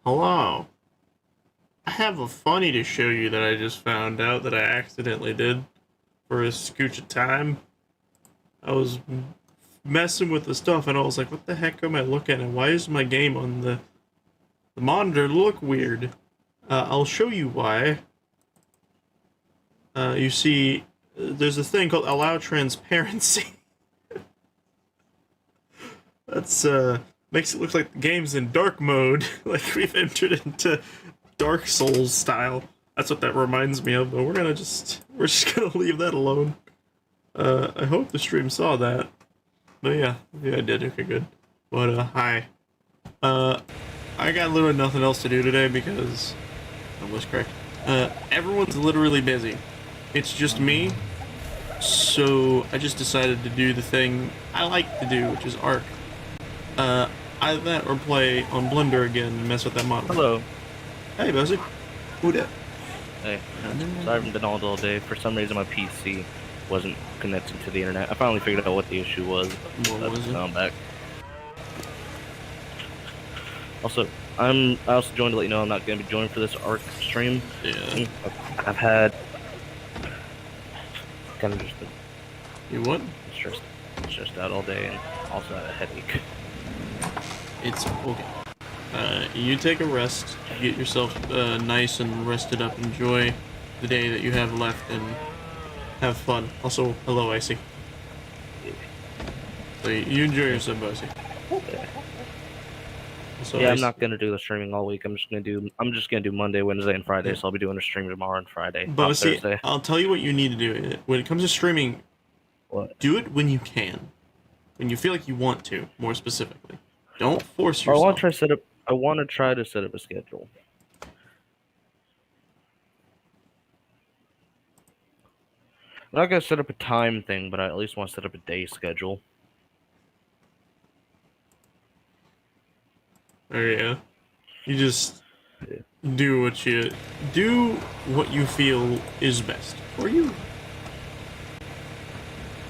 Hello. I have a funny to show you that I just found out that I accidentally did for a scooch of time. I was messing with the stuff and I was like, what the heck am I looking at? Why is my game on the monitor look weird? I'll show you why. You see, there's a thing called allow transparency. That's, makes it look like the game's in dark mode, like we've entered into Dark Souls style. That's what that reminds me of, but we're just gonna leave that alone. I hope the stream saw that. But yeah, I did, okay, good. But, hi. I got literally nothing else to do today because, I was correct. Everyone's literally busy. It's just me, so I just decided to do the thing I like to do, which is Ark. Either that or play on Blender again and mess with that model. Hello. Hey, Buzzy. Who dat? Hey. So I haven't been on all day. For some reason, my PC wasn't connecting to the internet. I finally figured out what the issue was. What was it? Now I'm back. Also, I also joined to let you know I'm not going to be joining for this Ark stream. Yeah. I've had kind of just been You what? stressed out all day and also had a headache. It's okay. You take a rest, get yourself nice and rested up, enjoy the day that you have left, and have fun. Also, hello, Icy. So you enjoy yourself, Icy. Also, Yeah, Icy. I'm not gonna do the streaming all week. I'm just gonna do Monday, Wednesday, and Friday. So I'll be doing a stream tomorrow and Friday. But see, Thursday. I'll tell you what you need to do. When it comes to streaming, What? do it when you can. When you feel like you want to, more specifically. Don't force yourself. I want to try to set up a schedule. I'm not gonna set up a time thing, but I at least want to set up a day schedule. Oh yeah. You just do what you feel is best for you.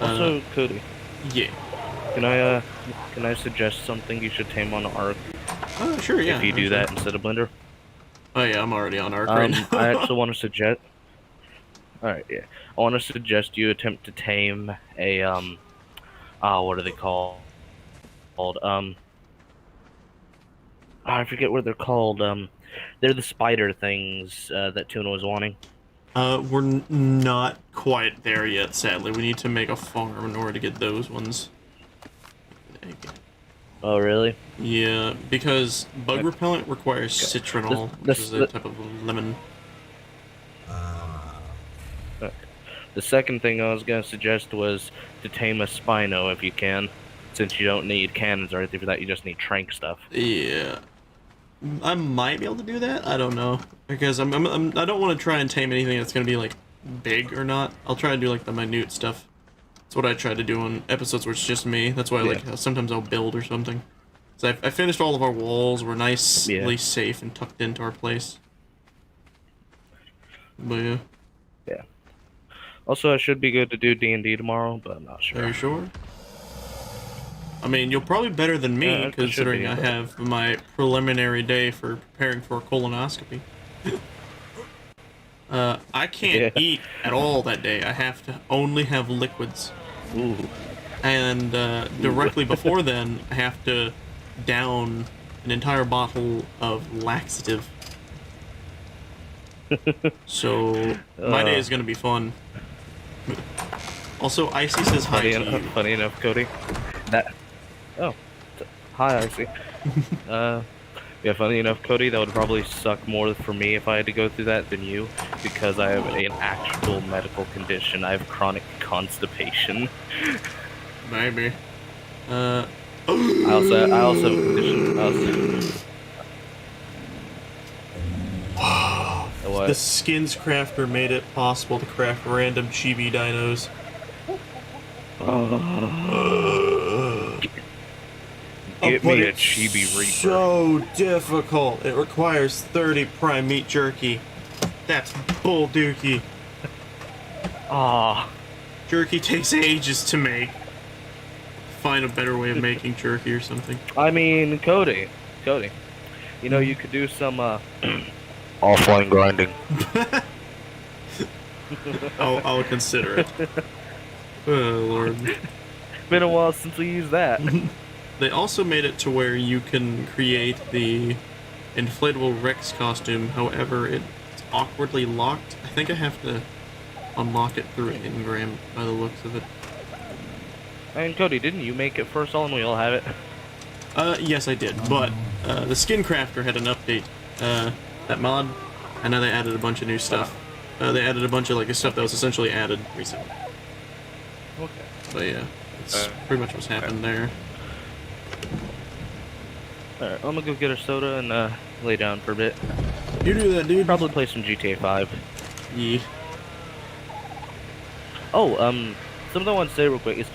Also, Cody, Yeah. can I suggest something you should tame on Ark? Sure, yeah. If you do that instead of Blender. Oh yeah, I'm already on Ark right now. I actually want to suggest. All right, yeah. I want to suggest you attempt to tame a what are they called? I forget what they're called. They're the spider things that Tuna was wanting. We're not quite there yet, sadly. We need to make a farm in order to get those ones. Oh, really? Yeah, because bug repellent requires citronal, which is a type of lemon. The second thing I was going to suggest was to tame a Spino if you can, since you don't need cannons or anything for that, you just need trank stuff. Yeah. I might be able to do that, I don't know. Because I don't want to try and tame anything that's going to be, like, big or not. I'll try to do, like, the minute stuff. That's what I try to do on episodes where it's just me. That's why, like, sometimes I'll build or something. So I finished all of our walls. We're nicely safe and tucked into our place. But yeah. Yeah. Also, I should be good to do D&D tomorrow, but I'm not sure. Are you sure? I mean, you'll probably be better than me, considering I have my preliminary day for preparing for a colonoscopy. I can't eat at all that day. I have to only have liquids. Ooh. And directly before then, I have to down an entire bottle of laxative. So, my day is going to be fun. Also, Icy says hi to you. Funny enough, Cody. Hi, Icy. Yeah, funny enough, Cody, that would probably suck more for me if I had to go through that than you, because I have an actual medical condition. I have chronic constipation. Maybe. I also have a condition. What? The Skins Crafter made it possible to craft random chibi dinos. Get me a chibi reaper. So difficult. It requires 30 prime meat jerky. That's bull dookie. Jerky takes ages to make. Find a better way of making jerky or something. I mean, Cody, You know, you could do some offline grinding. I'll consider it. Oh lord. Been a while since we used that. They also made it to where you can create the inflatable Rex costume, however it's awkwardly locked. I think I have to unlock it through an engram by the looks of it. And Cody, didn't you make it first all and we all have it? Yes I did, but the Skin Crafter had an update. That mod, I know they added a bunch of new stuff. They added a bunch of like stuff that was essentially added recently. Okay. But yeah, that's pretty much what's happened there. Alright, I'm gonna go get a soda and lay down for a bit. You do that, dude. Probably play some GTA 5. Yeah. Oh, something I want to say real quick is,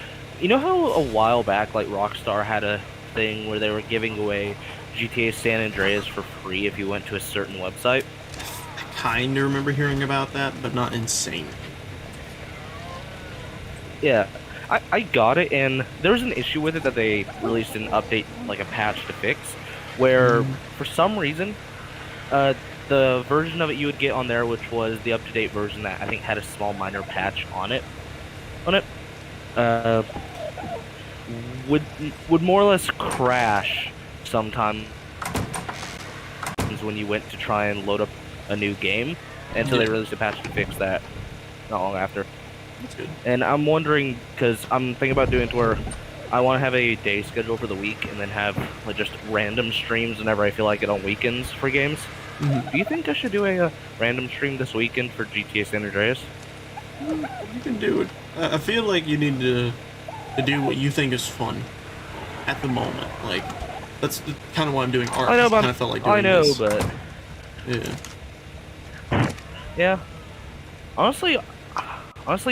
you know how a while back, like, Rockstar had a thing where they were giving away GTA San Andreas for free if you went to a certain website? I kinda remember hearing about that, but not insane. Yeah, I got it, and there was an issue with it that they released an update, like a patch to fix, where for some reason, the version of it you would get on there, which was the up-to-date version that I think had a small minor patch on it, would more or less crash sometimes when you went to try and load up a new game, and so they released a patch to fix that not long after. That's good. And I'm wondering, because I'm thinking about doing it to where I want to have a day schedule for the week and then have like just random streams whenever I feel like it on weekends for games. Do you think I should do a random stream this weekend for GTA San Andreas? You can do it. I feel like you need to do what you think is fun at the moment. Like, that's kind of why I'm doing art. I know, but kind of felt like doing this. but yeah. Honestly,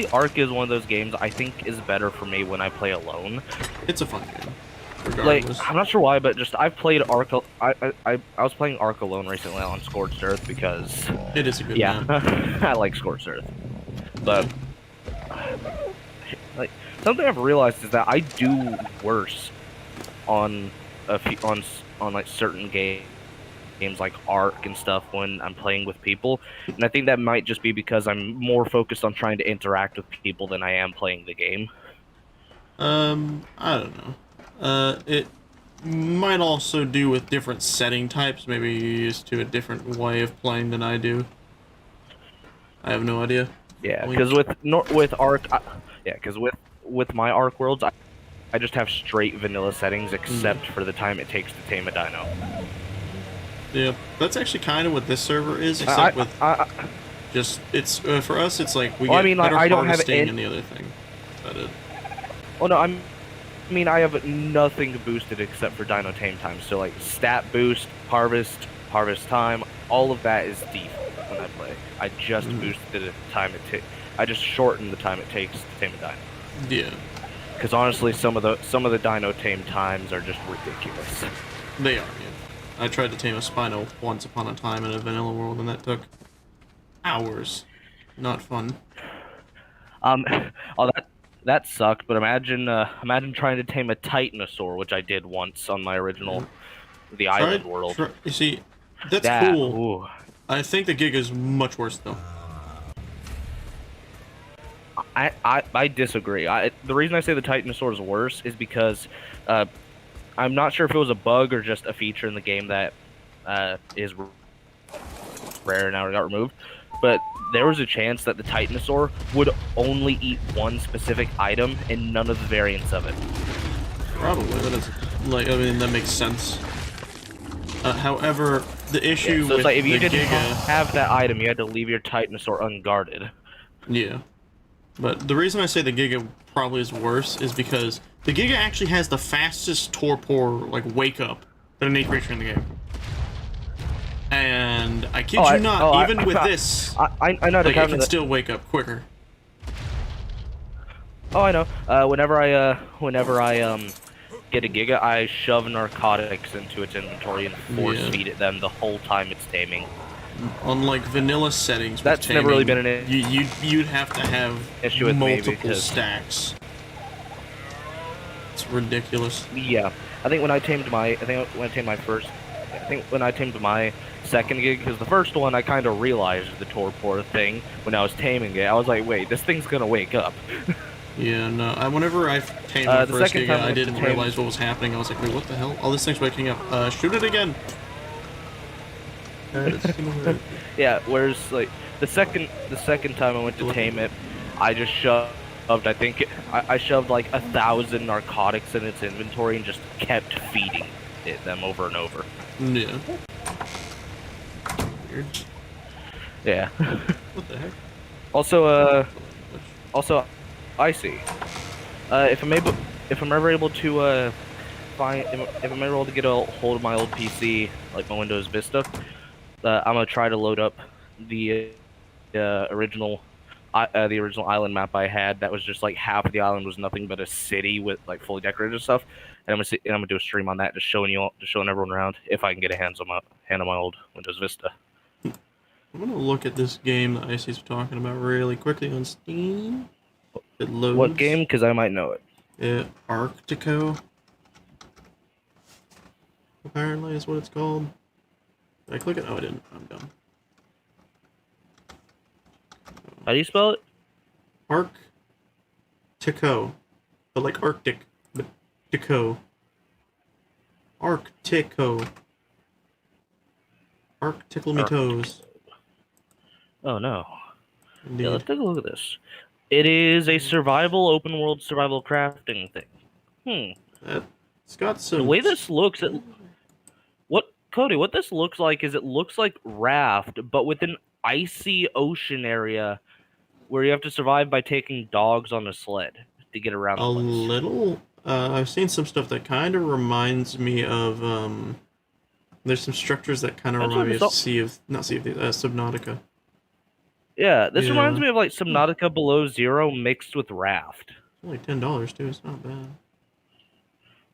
Ark is one of those games I think is better for me when I play alone. It's a fun game, regardless. Like, I'm not sure why, but just I've played Ark. I was playing Ark alone recently on Scorched Earth because it is a good map. I like Scorched Earth, but like something I've realized is that I do worse on like certain games like Ark and stuff when I'm playing with people, and I think that might just be because I'm more focused on trying to interact with people than I am playing the game. I don't know. It might also do with different setting types. Maybe you're used to a different way of playing than I do. I have no idea. Yeah, because with Ark, because with my Ark worlds, I just have straight vanilla settings except for the time it takes to tame a dino. Yeah, that's actually kind of what this server is, except just it's for us. It's like we get better I don't have harvesting and the other thing. But oh no, I have nothing boosted except for dino tame time. So like stat boost, harvest time, all of that is default when I play. I just boosted the time it takes. I just shortened the time it takes to tame a dino. Yeah. Because honestly, some of the dino tame times are just ridiculous. They are. Yeah. I tried to tame a Spino once upon a time in a vanilla world, and that took hours. Not fun. Oh, that sucked. But imagine trying to tame a Titanosaur, which I did once on my original Island world. You see, that's cool. Ooh. I think the Giga's much worse though. I disagree. The reason I say the Titanosaur is worse is because I'm not sure if it was a bug or just a feature in the game that is rare now or got removed, but there was a chance that the Titanosaur would only eat one specific item and none of the variants of it. Probably, that is like, I mean, that makes sense. However, the issue so with like if you the didn't Giga, have that item, you had to leave your Titanosaur unguarded. Yeah. But the reason I say the Giga probably is worse is because the Giga actually has the fastest torpor, like, wake-up than any creature in the game. And I kid you not, even with this, I know like, it can still wake up quicker. Oh, I know. Whenever I get a Giga, I shove narcotics into its inventory and force feed it them the whole time it's taming. Unlike vanilla settings, that's taming, never really been an issue. You'd have to have issue with multiple stacks. It's ridiculous. Yeah, I think when I tamed my first I think when I tamed my second gig, because the first one I kind of realized the torpor thing when I was taming it. I was like, wait, this thing's gonna wake up. Yeah, no. Whenever I tamed my The first second Giga, time I didn't realize what was happening. I was like, wait, what the hell? Oh, this thing's waking up. Shoot it again. Yeah, whereas like the second time I went to tame it, I just shoved. I shoved like 1,000 narcotics in its inventory and just kept feeding them over and over. Yeah. Weird. Yeah. What the heck? Also, icy. If I'm ever able to if I'm ever able to get a hold of my old PC, like my Windows Vista, I'm gonna try to load up the original island map I had. That was just like half of the island was nothing but a city with like fully decorated stuff. And I'm gonna do a stream on that, just showing everyone around if I can get a hand on my old Windows Vista. I'm gonna look at this game that Icy's talking about really quickly on Steam. It loads. What game? Because I might know it. Yeah, Arctico. Apparently is what it's called. Did I click it? Oh, I didn't. I'm dumb. How do you spell it? Arctico. But like Arctic. But Tico. Arctico. Arc tickle me toes. Oh no. Indeed. Yeah, let's take a look at this. It is a survival, open world survival crafting thing. It's got some... The way this looks, Cody, what this looks like is it looks like Raft, but with an icy ocean area where you have to survive by taking dogs on a sled to get around the place. Little... I've seen some stuff that kind of reminds me of, there's some structures that kind of remind me of Subnautica. Yeah, this reminds me of like Subnautica Below Zero mixed with Raft. It's only $10 too, it's not bad.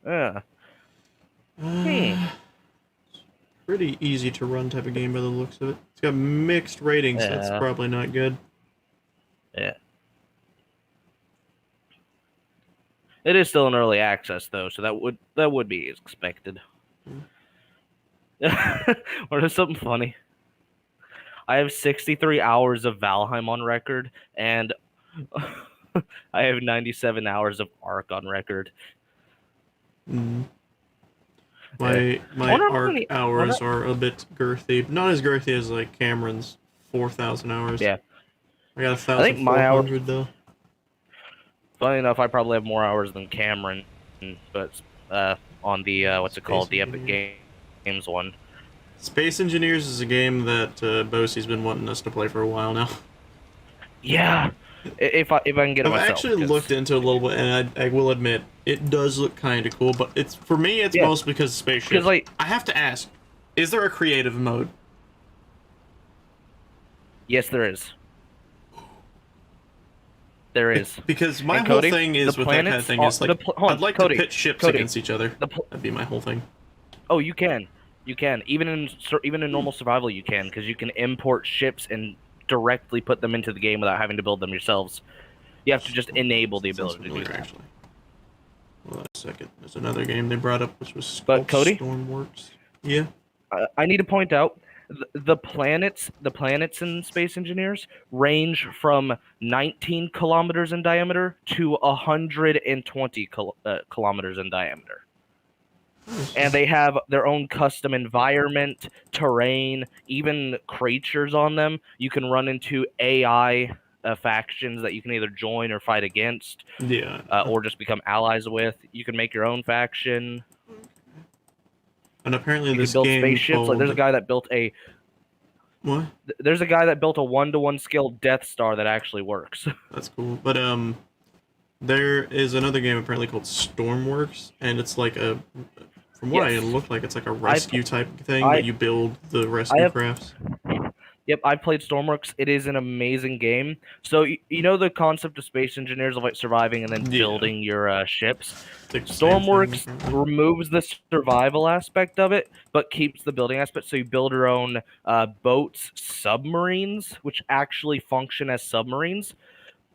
Yeah. It's pretty easy to run type of game by the looks of it. It's got mixed ratings, so that's probably not good. Yeah. It is still in early access though, so that would be expected. Or there's something funny. I have 63 hours of Valheim on record, and I have 97 hours of Ark on record. My Ark hours are a bit girthy. Not as girthy as like Cameron's 4,000 hours. Yeah. I got 1,400 I think my hours, though. Funny enough, I probably have more hours than Cameron, but on the what's it called, the Epic Games one. Space Engineers is a game that Bosie's been wanting us to play for a while now. Yeah, if I can get it myself. I've actually looked into it a little bit, and I will admit it does look kind of cool. But it's for me, it's mostly because of spaceships. Because like, I have to ask, is there a creative mode? Yes, there is. There is. Because my whole thing is with that kind of thing is like I'd like to pit ships against each other. That'd be my whole thing. Oh, you can. You can. Even in normal survival, you can, because you can import ships and directly put them into the game without having to build them yourselves. You have to just enable the ability to do that. Actually. Hold on a second. There's another game they brought up, which was called Stormworks. Yeah. I need to point out the planets in Space Engineers range from 19 kilometers in diameter to 120 kilometers in diameter. And they have their own custom environment, terrain, even creatures on them. You can run into AI factions that you can either join or fight against. Yeah. Or just become allies with. You can make your own faction. And apparently you this can build game spaceships. Like there's a guy that built a... What? There's a guy that built a 1-to-1 scale Death Star that actually works. That's cool. But, there is another game apparently called Stormworks, and it's like a... From what it looked like, it's like a rescue type thing that you build the rescue crafts. Yep, I played Stormworks. It is an amazing game. So you know the concept of Space Engineers of like surviving and then building your ships. Stormworks removes the survival aspect of it, but keeps the building aspect. So you build your own boats, submarines, which actually function as submarines.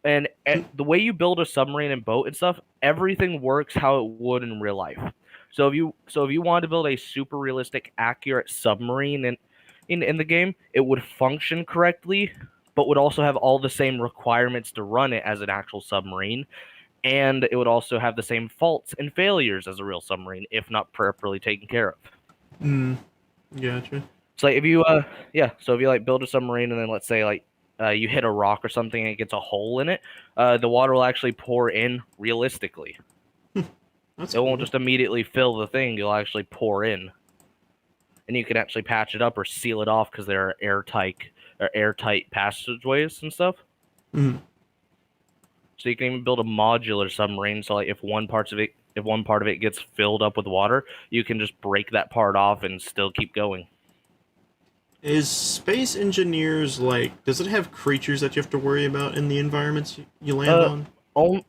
And the way you build a submarine and boat and stuff, everything works how it would in real life. So if you wanted to build a super realistic, accurate submarine in the game, it would function correctly, but would also have all the same requirements to run it as an actual submarine, and it would also have the same faults and failures as a real submarine if not properly taken care of. Gotcha. So like if you so if you like build a submarine and then let's say like you hit a rock or something and it gets a hole in it, the water will actually pour in realistically. That's It cool. won't just immediately fill the thing; it'll actually pour in, and you can actually patch it up or seal it off because there are airtight passageways and stuff. Mm. So you can even build a modular submarine. So like if one part of it gets filled up with water, you can just break that part off and still keep going. Is Space Engineers like? Does it have creatures that you have to worry about in the environments you land on? Only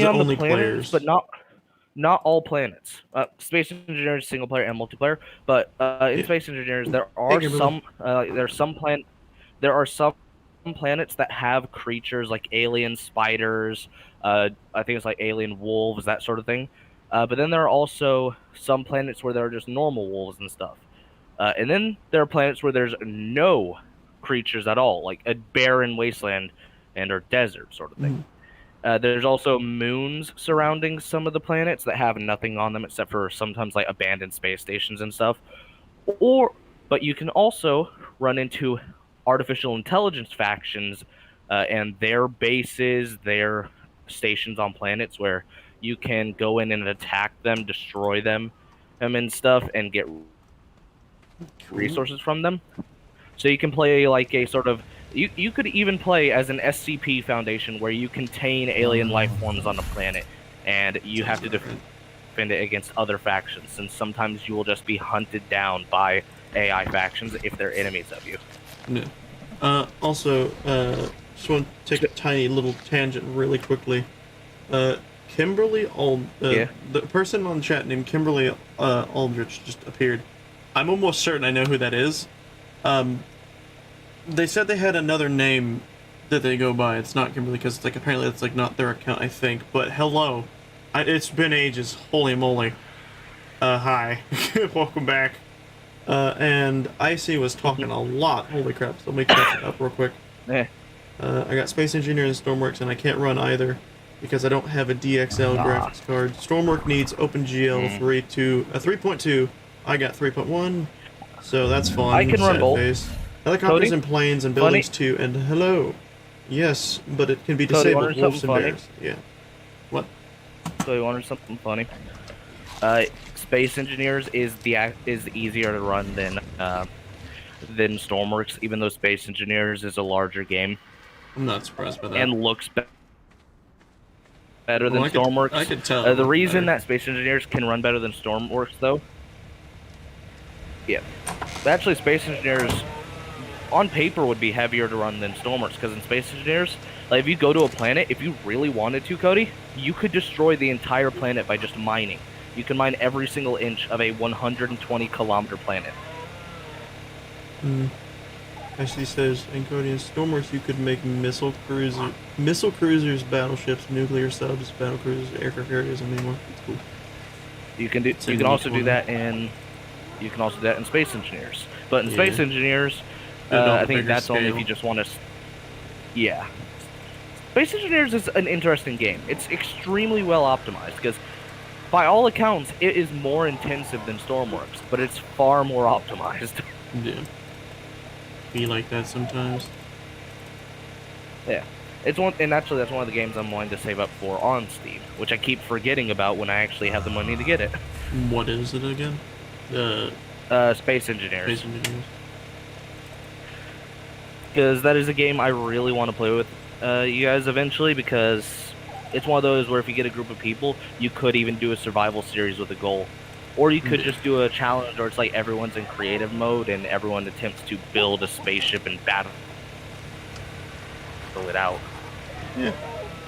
on only the planets, players? but not all planets. Space Engineers single player and multiplayer, but in Space Engineers there are some planets that have creatures like alien spiders. I think it's like alien wolves, that sort of thing. But then there are also some planets where there are just normal wolves and stuff. And then there are planets where there's no creatures at all, like a barren wasteland or desert sort of thing. There's also moons surrounding some of the planets that have nothing on them except for sometimes like abandoned space stations and stuff. But you can also run into artificial intelligence factions and their bases, their stations on planets where you can go in and attack them, destroy them, and stuff, and get resources from them. So you can play like a sort of you could even play as an SCP Foundation where you contain alien life forms on the planet, and you have to defend it against other factions. And sometimes you will just be hunted down by AI factions if they're enemies of you. Yeah. Also, just want to take a tiny little tangent really quickly. Kimberly the person on the chat named Kimberly Aldrich just appeared. I'm almost certain I know who that is. They said they had another name that they go by. It's not Kimberly because it's like apparently it's like not their account, I think. But hello, it's been ages. Holy moly. Hi, welcome back. And Icy was talking a lot. Holy crap! So let me catch it up real quick. I got Space Engineer and Stormworks, and I can't run either because I don't have a DXL graphics card. Stormwork needs OpenGL 3.2. I got 3.1, so that's fun. I can run both. Helicopters and planes and buildings too. And hello, yes, but it can be disabled. Wolves and bears. Yeah. What? So you wanted something funny? Space Engineers is easier to run than Stormworks, even though Space Engineers is a larger game. I'm not surprised by that. And looks better than Stormworks. I could tell. The reason that Space Engineers can run better than Stormworks, though. Yeah, actually, Space Engineers on paper would be heavier to run than Stormworks because in Space Engineers, like if you go to a planet, if you really wanted to, Cody, you could destroy the entire planet by just mining. You can mine every single inch of a 120-kilometer planet. Actually says, in Cody and Stormworks, you could make missile cruisers, battleships, nuclear subs, battle cruisers, aircraft carriers, and many more. It's cool. You can also do that in Space Engineers. But in Space Engineers, I think that's only if you just want to. Yeah. Space Engineers is an interesting game. It's extremely well optimized because, by all accounts, it is more intensive than Stormworks, but it's far more optimized. Yeah. Be like that sometimes. Yeah. It's one, and actually that's one of the games I'm wanting to save up for on Steam, which I keep forgetting about when I actually have the money to get it. What is it again? Space Engineers. Space Engineers. Because that is a game I really want to play with you guys eventually, because it's one of those where if you get a group of people, you could even do a survival series with a goal. Or you could just do a challenge where it's like everyone's in creative mode and everyone attempts to build a spaceship and battle it out. Yeah,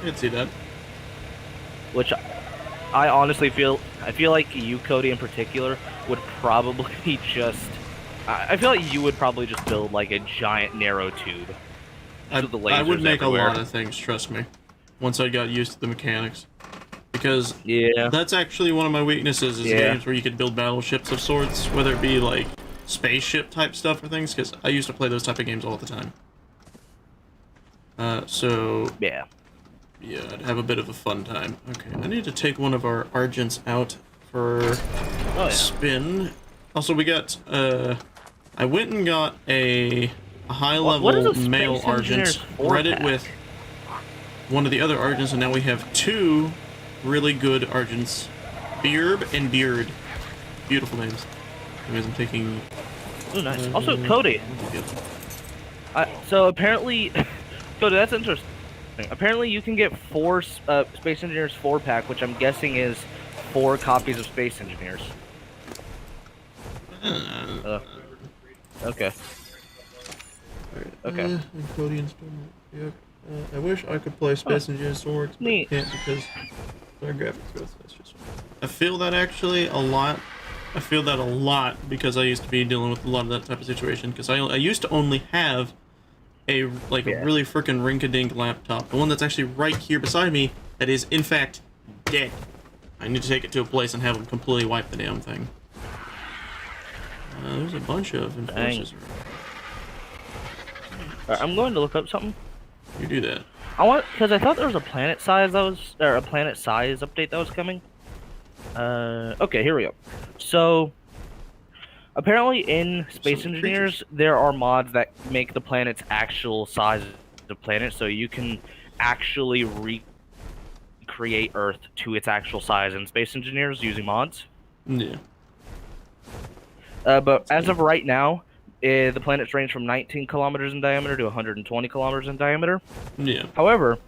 I could see that. Which I honestly feel like you, Cody, in particular, would probably just... I feel like you would probably just build like a giant narrow tube. I would make a lot of things, trust me. Once I got used to the mechanics. because Yeah. that's actually one of my weaknesses is games where you could build battleships of sorts, whether it be like spaceship type stuff or things, because I used to play those type of games all the time. So Yeah. Yeah, I'd have a bit of a fun time. Okay, I need to take one of our Argents out for spin. Also, we got, I went and got a high-level male Argent, bred it with one of the other Argents, and now we have two really good Argents. Beerb and Beard. Beautiful names. Anyways, I'm taking... Oh, nice. Also, Cody. So apparently... Cody, that's interesting. Apparently, you can get 4 Space Engineers 4-pack, which I'm guessing is 4 copies of Space Engineers. Okay. Okay. Cody and Storm. Yep. I wish I could play Space Engineers Storm, but I can't because their graphics growth. That's just. I feel that actually a lot. I feel that a lot because I used to be dealing with a lot of that type of situation. Because I used to only have a really freaking rink-a-dink laptop, the one that's actually right here beside me, that is in fact dead. I need to take it to a place and have them completely wipe the damn thing. There's a bunch of enforcers around. I'm going to look up something. You do that. Because I thought there was a planet size update that was coming. Okay, here we go. So, apparently in Space Engineers, there are mods that make the planet's actual size of the planet, so you can actually recreate Earth to its actual size in Space Engineers using mods. Yeah. But as of right now, the planets range from 19 kilometers in diameter to 120 kilometers in diameter. Yeah. However,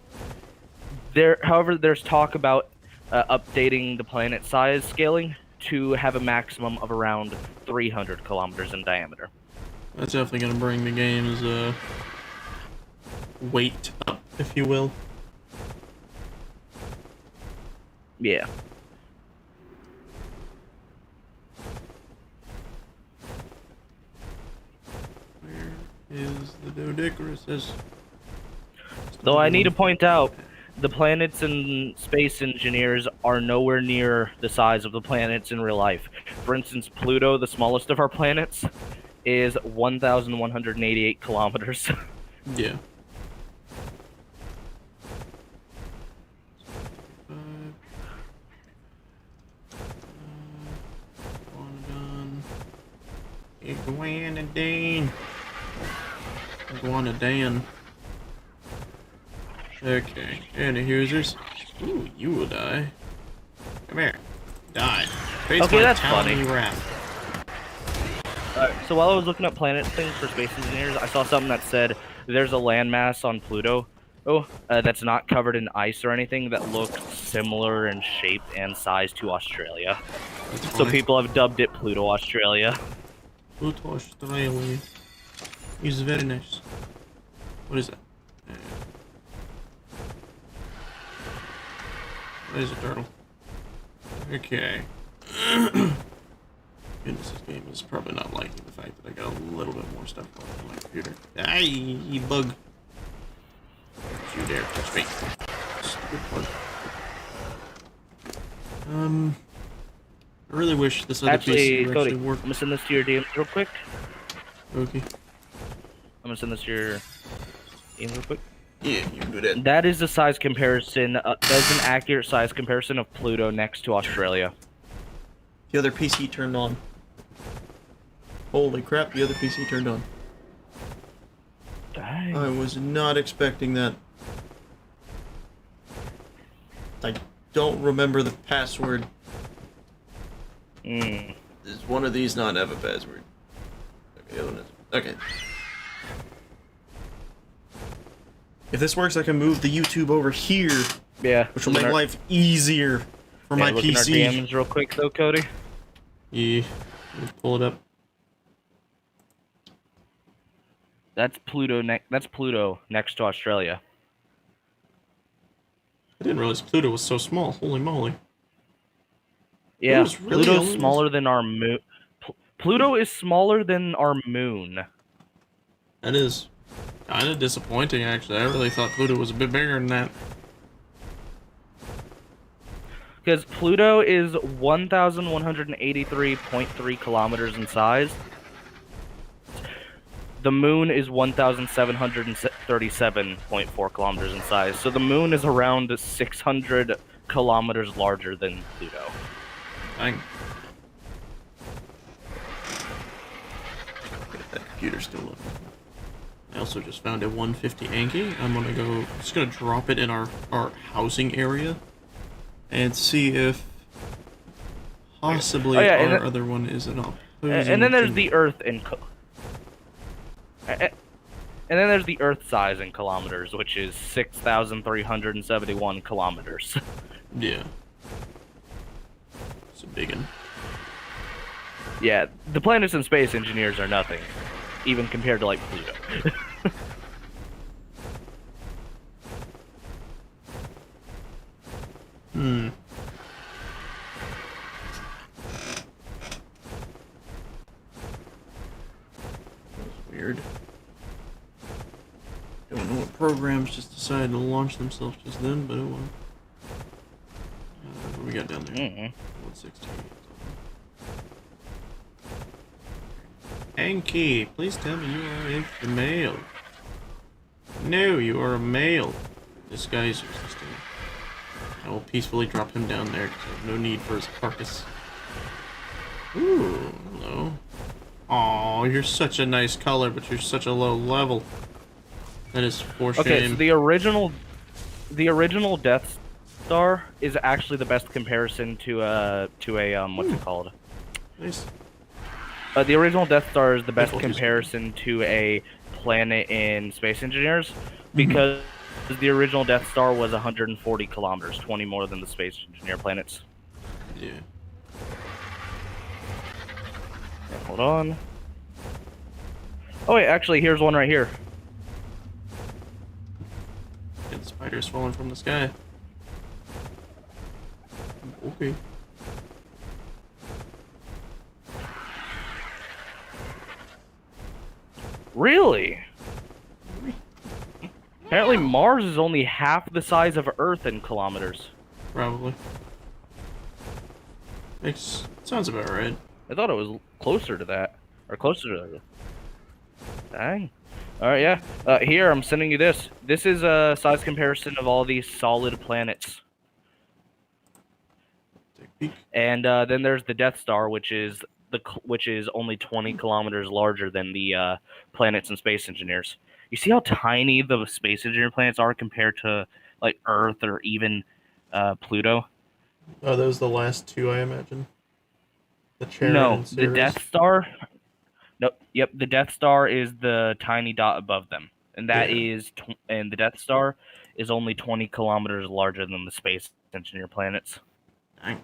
there's talk about updating the planet size scaling to have a maximum of around 300 kilometers in diameter. That's definitely going to bring the game's weight up, if you will. Yeah. Where is the Doedicurus? Though I need to point out, the planets in Space Engineers are nowhere near the size of the planets in real life. For instance, Pluto, the smallest of our planets, is 1,188 kilometers. Yeah. Iguanodane. Okay, any users? Ooh, you will die. Come here. Die. Okay, that's funny. So while I was looking up planet things for Space Engineers, I saw something that said there's a landmass on Pluto. That's not covered in ice or anything that looks similar in shape and size to Australia. So people have dubbed it Pluto Australia. Pluto Australia. It's very nice. What is that? What is a turtle? Okay. Goodness, this game is probably not liking the fact that I got a little bit more stuff on my computer. Aye, you bug. Don't you dare touch me. Stupid bug. I really wish this other PC would actually work. I'm gonna send this to your DM real quick. Okay. I'm gonna send this to your DM real quick. Yeah, you can do that. That is the size comparison. That's an accurate size comparison of Pluto next to Australia. The other PC turned on. Holy crap, the other PC turned on. Dang. I was not expecting that. I don't remember the password. Is one of these not have a password? Okay, the other one is. Okay. If this works, I can move the YouTube over here. Yeah. Which will make life easier for my look PC. In our DMs real quick though, Cody. Yeah. Let's pull it up. That's Pluto next to Australia. I didn't realize Pluto was so small. Holy moly. Yeah, really Pluto's smaller than our moon. Pluto is smaller than our moon. That is kind of disappointing, actually. I really thought Pluto was a bit bigger than that. Because Pluto is 1,183.3 kilometers in size. The moon is 1,737.4 kilometers in size. So the moon is around 600 kilometers larger than Pluto. Dang. That computer's still up. I also just found a 150 Anki. Just gonna drop it in our housing area and see if possibly our other one is an opposing. And then there's the Earth and then there's the Earth size in kilometers, which is 6,371 kilometers. Yeah. It's a big one. Yeah, the planets and space engineers are nothing, even compared to, like, Pluto. That's weird. Don't know what programs just decided to launch themselves just then, but it will. What do we got down there? 168. Anki, please tell me you are a female. No, you are a male. This guy is resisting. I will peacefully drop him down there because I have no need for his carcass. Ooh, hello. Aw, you're such a nice color, but you're such a low level. That is for shame. Okay, so the original Death Star is actually the best comparison to what's it called? Nice. The original Death Star is the best comparison to a planet in Space Engineers because the original Death Star was 140 kilometers, 20 more than the Space Engineer planets. Yeah. Hold on. Oh wait, actually, here's one right here. Get spiders falling from the sky. Okay. Really? Apparently Mars is only half the size of Earth in kilometers. Probably. Sounds about right. I thought it was closer to that. Or closer to that. Dang. Alright, yeah. Here, I'm sending you this. This is a size comparison of all these solid planets. Take a peek. And then there's the Death Star, which is only 20 kilometers larger than the planets and Space Engineers. You see how tiny the Space Engineer planets are compared to like Earth or even Pluto? Oh, that was the last two, I imagine. The Charon No, and the Ceres. Death Star. No, yep, the Death Star is the tiny dot above them, and that is and the Death Star is only 20 kilometers larger than the Space Engineer planets. Dang.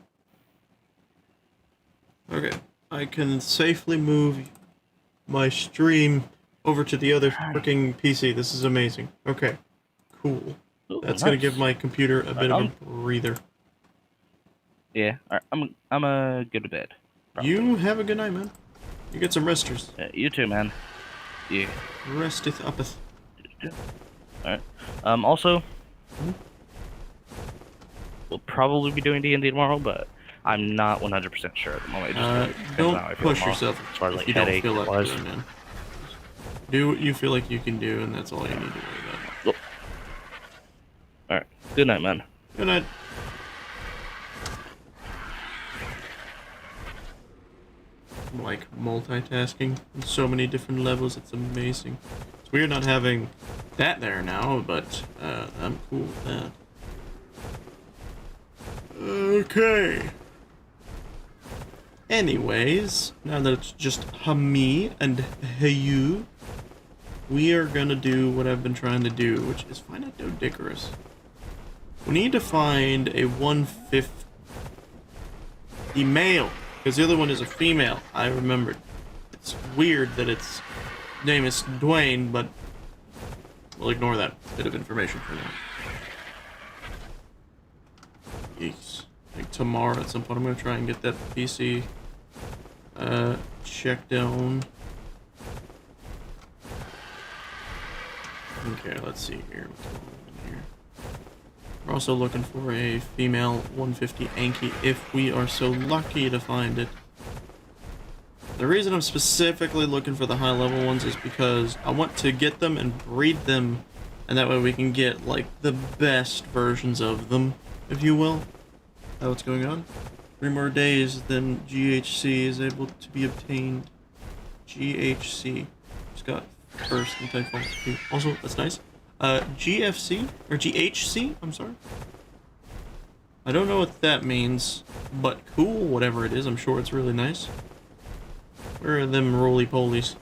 Okay, I can safely move my stream over to the other freaking PC. This is amazing. Okay, cool. Ooh, That's nice. gonna give my computer a bit of a breather. Yeah, all right, I'm gonna go to bed. Probably. You have a good night, man. You get some resters. You too, man. Yeah. Resteth uppeth. Alright. Also, we'll probably be doing D&D tomorrow, but I'm not 100% sure at the moment. It just really depends on how I Don't feel push tomorrow, yourself as far as, if like, you don't feel like headache-wise. doing, man. Do what you feel like you can do, and that's all you need to worry about. Alright. Good night, man. Good night. I'm like multitasking on so many different levels, it's amazing. It's weird not having that there now, but I'm cool with that. Okay. Anyways, now that it's just me and you, we are gonna do what I've been trying to do, which is find a Doedicurus. We need to find a 1/5 male, because the other one is a female. I remembered. It's weird that its name is Dwayne, but we'll ignore that bit of information for now. Yeeks. Like tomorrow at some point I'm gonna try and get that PC checked down. Okay, let's see here. What's going on here? We're also looking for a female 150 Anki if we are so lucky to find it. The reason I'm specifically looking for the high level ones is because I want to get them and breed them, and that way we can get like the best versions of them, if you will. That's what's going on. 3 more days, then GHC is able to be obtained. GHC. Just got first and Titanfall 2. Also, that's nice. GFC? Or GHC? I'm sorry. I don't know what that means, but cool, whatever it is. I'm sure it's really nice. Where are them roly-polies?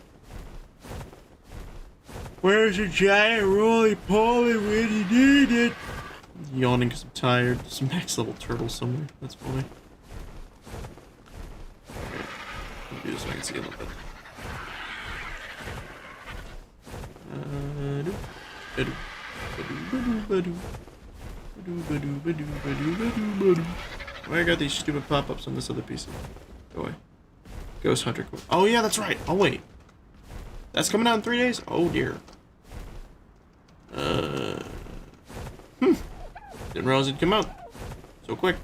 Where's a giant roly-poly when you need it? Yawning because I'm tired. Some next level turtle somewhere. That's funny. Okay. I'll do this so I can see a little bit. Why I got these stupid pop-ups on this other PC? Go away. Ghost Hunter. Oh yeah, that's right. Oh wait. That's coming out in 3 days? Oh dear. Didn't realize it'd come out so quick.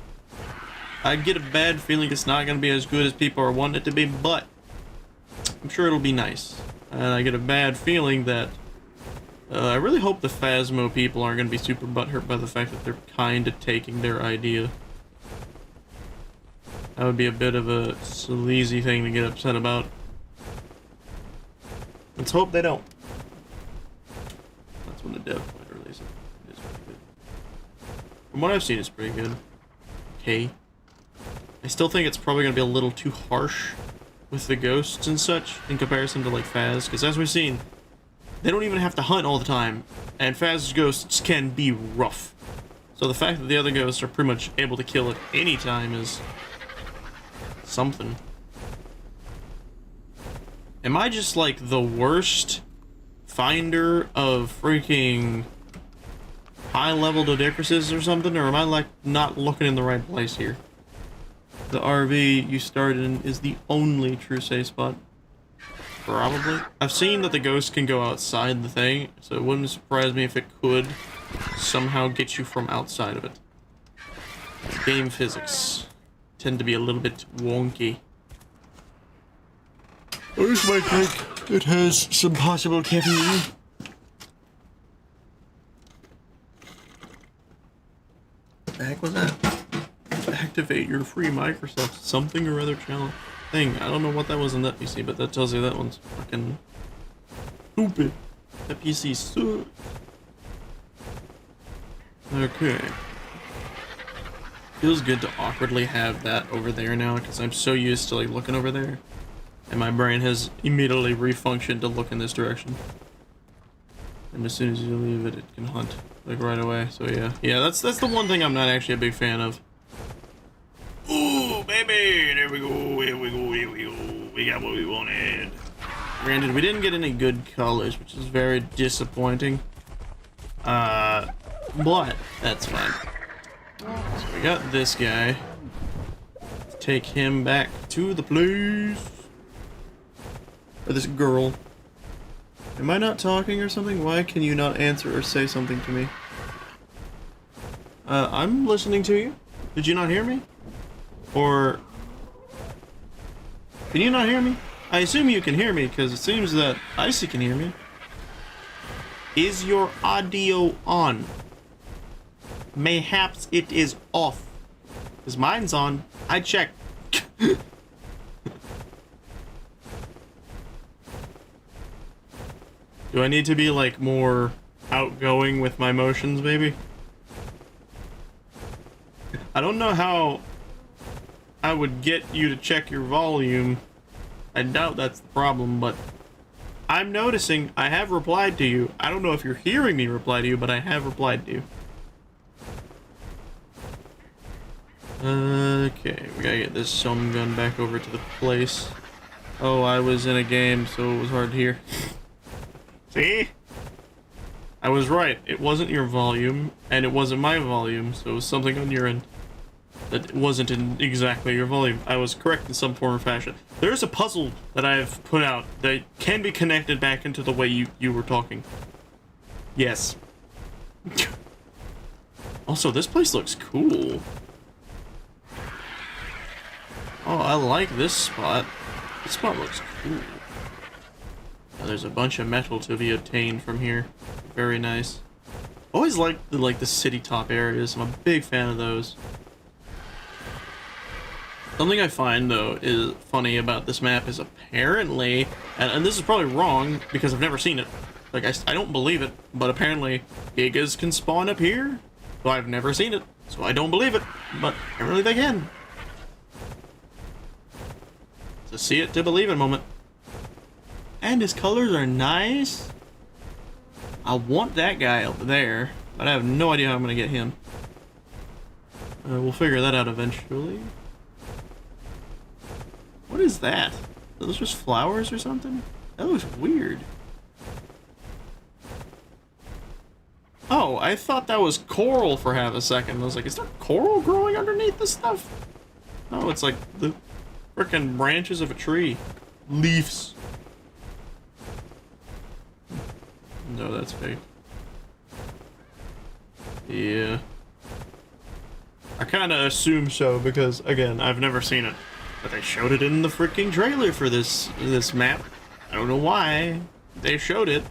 I get a bad feeling it's not gonna be as good as people are wanting it to be, but I'm sure it'll be nice. And I get a bad feeling that I really hope the Phasmo people aren't gonna be super butthurt by the fact that they're kinda taking their idea. That would be a bit of a sleazy thing to get upset about. Let's hope they don't. That's when the dev might release it. It is pretty good. From what I've seen, it's pretty good. Okay. I still think it's probably going to be a little too harsh with the ghosts and such in comparison to like Phas, because as we've seen, they don't even have to hunt all the time, and Phas's ghosts can be rough. So the fact that the other ghosts are pretty much able to kill at any time is something. Am I just like the worst finder of freaking high level Dodicruses or something, or am I like not looking in the right place here? The RV you started in is the only true safe spot. Probably. I've seen that the ghost can go outside the thing, so it wouldn't surprise me if it could somehow get you from outside of it. Game physics tend to be a little bit wonky. Or this might think it has some possible caffeine. What the heck was that? Activate your free Microsoft something or other channel thing. I don't know what that was in that PC, but that tells you that one's fucking stupid. That PC sucks. Okay. Feels good to awkwardly have that over there now, because I'm so used to like looking over there. And my brain has immediately refunctioned to look in this direction. And as soon as you leave it, it can hunt like right away. So yeah. Yeah, that's the one thing I'm not actually a big fan of. Ooh, baby! There we go, here we go, here we go. We got what we wanted. Granted, we didn't get any good colors, which is very disappointing. But that's fine. So we got this guy. Let's take him back to the place. Or this girl. Am I not talking or something? Why can you not answer or say something to me? I'm listening to you. Did you not hear me? Or... Can you not hear me? I assume you can hear me, because it seems that Icy can hear me. Is your audio on? Mayhaps it is off. Because mine's on. I checked. Do I need to be, like, more outgoing with my motions, maybe? I don't know how I would get you to check your volume. I doubt that's the problem, but I'm noticing I have replied to you. I don't know if you're hearing me reply to you, but I have replied to you. Okay, we gotta get this stun gun back over to the place. Oh, I was in a game, so it was hard to hear. See? I was right. It wasn't your volume, and it wasn't my volume, so it was something on your end that wasn't in exactly your volume. I was correct in some form or fashion. There's a puzzle that I've put out that can be connected back into the way you were talking. Yes. Also, this place looks cool. Oh, I like this spot. This spot looks cool. Now, there's a bunch of metal to be obtained from here. Very nice. Always liked the city top areas. I'm a big fan of those. Something I find though is funny about this map is apparently, and this is probably wrong because I've never seen it. Like I don't believe it, but apparently gigas can spawn up here. So I've never seen it, so I don't believe it. But apparently they can. To see it, to believe it moment. And his colors are nice. I want that guy over there, but I have no idea how I'm gonna get him. We'll figure that out eventually. What is that? Are those just flowers or something? That looks weird. Oh, I thought that was coral for half a second. I was like, is there coral growing underneath this stuff? No, it's like the frickin' branches of a tree. Leaves. No, that's fake. Yeah. I kinda assume so because, again, I've never seen it. But they showed it in the freaking trailer for this map. I don't know why they showed it.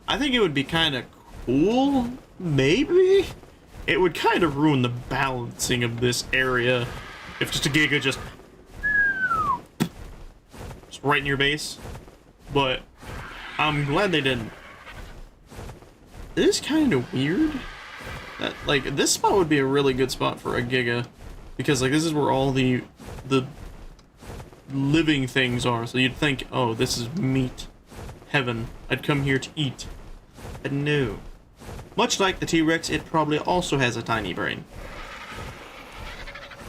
I think it would be kinda cool, maybe? It would kind of ruin the balancing of this area if just a Giga just right in your base. But I'm glad they didn't. It is kind of weird that, like, this spot would be a really good spot for a Giga because, like, this is where all the living things are. So you'd think, oh, this is meat heaven. I'd come here to eat. But no. Much like the T-Rex, it probably also has a tiny brain.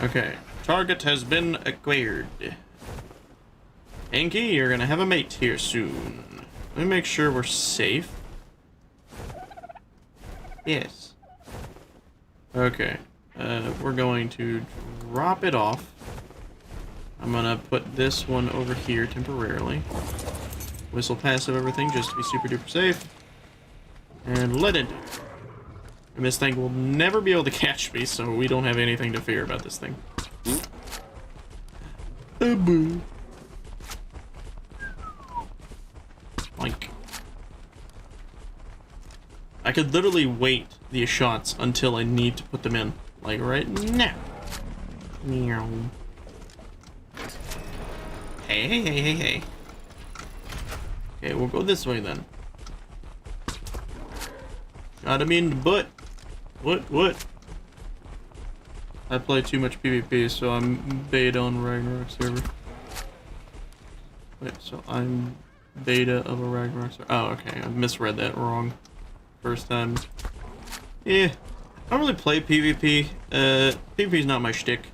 Okay. Target has been acquired. Inky, you're gonna have a mate here soon. Let me make sure we're safe. Yes. Okay. We're going to drop it off. I'm gonna put this one over here temporarily. Whistle passive everything just to be super duper safe. And let it. And this thing will never be able to catch me, so we don't have anything to fear about this thing. Oh boo. Like, I could literally wait these shots until I need to put them in. Like right now. Meow. Hey, hey, hey, hey, hey. Okay, we'll go this way then. Got him in the butt. What? I play too much PvP, so I'm beta on Ragnarok server. Wait, so I'm beta of a Ragnarok server. Oh, okay, I misread that wrong. First time. Yeah, I don't really play PvP. PvP's not my shtick.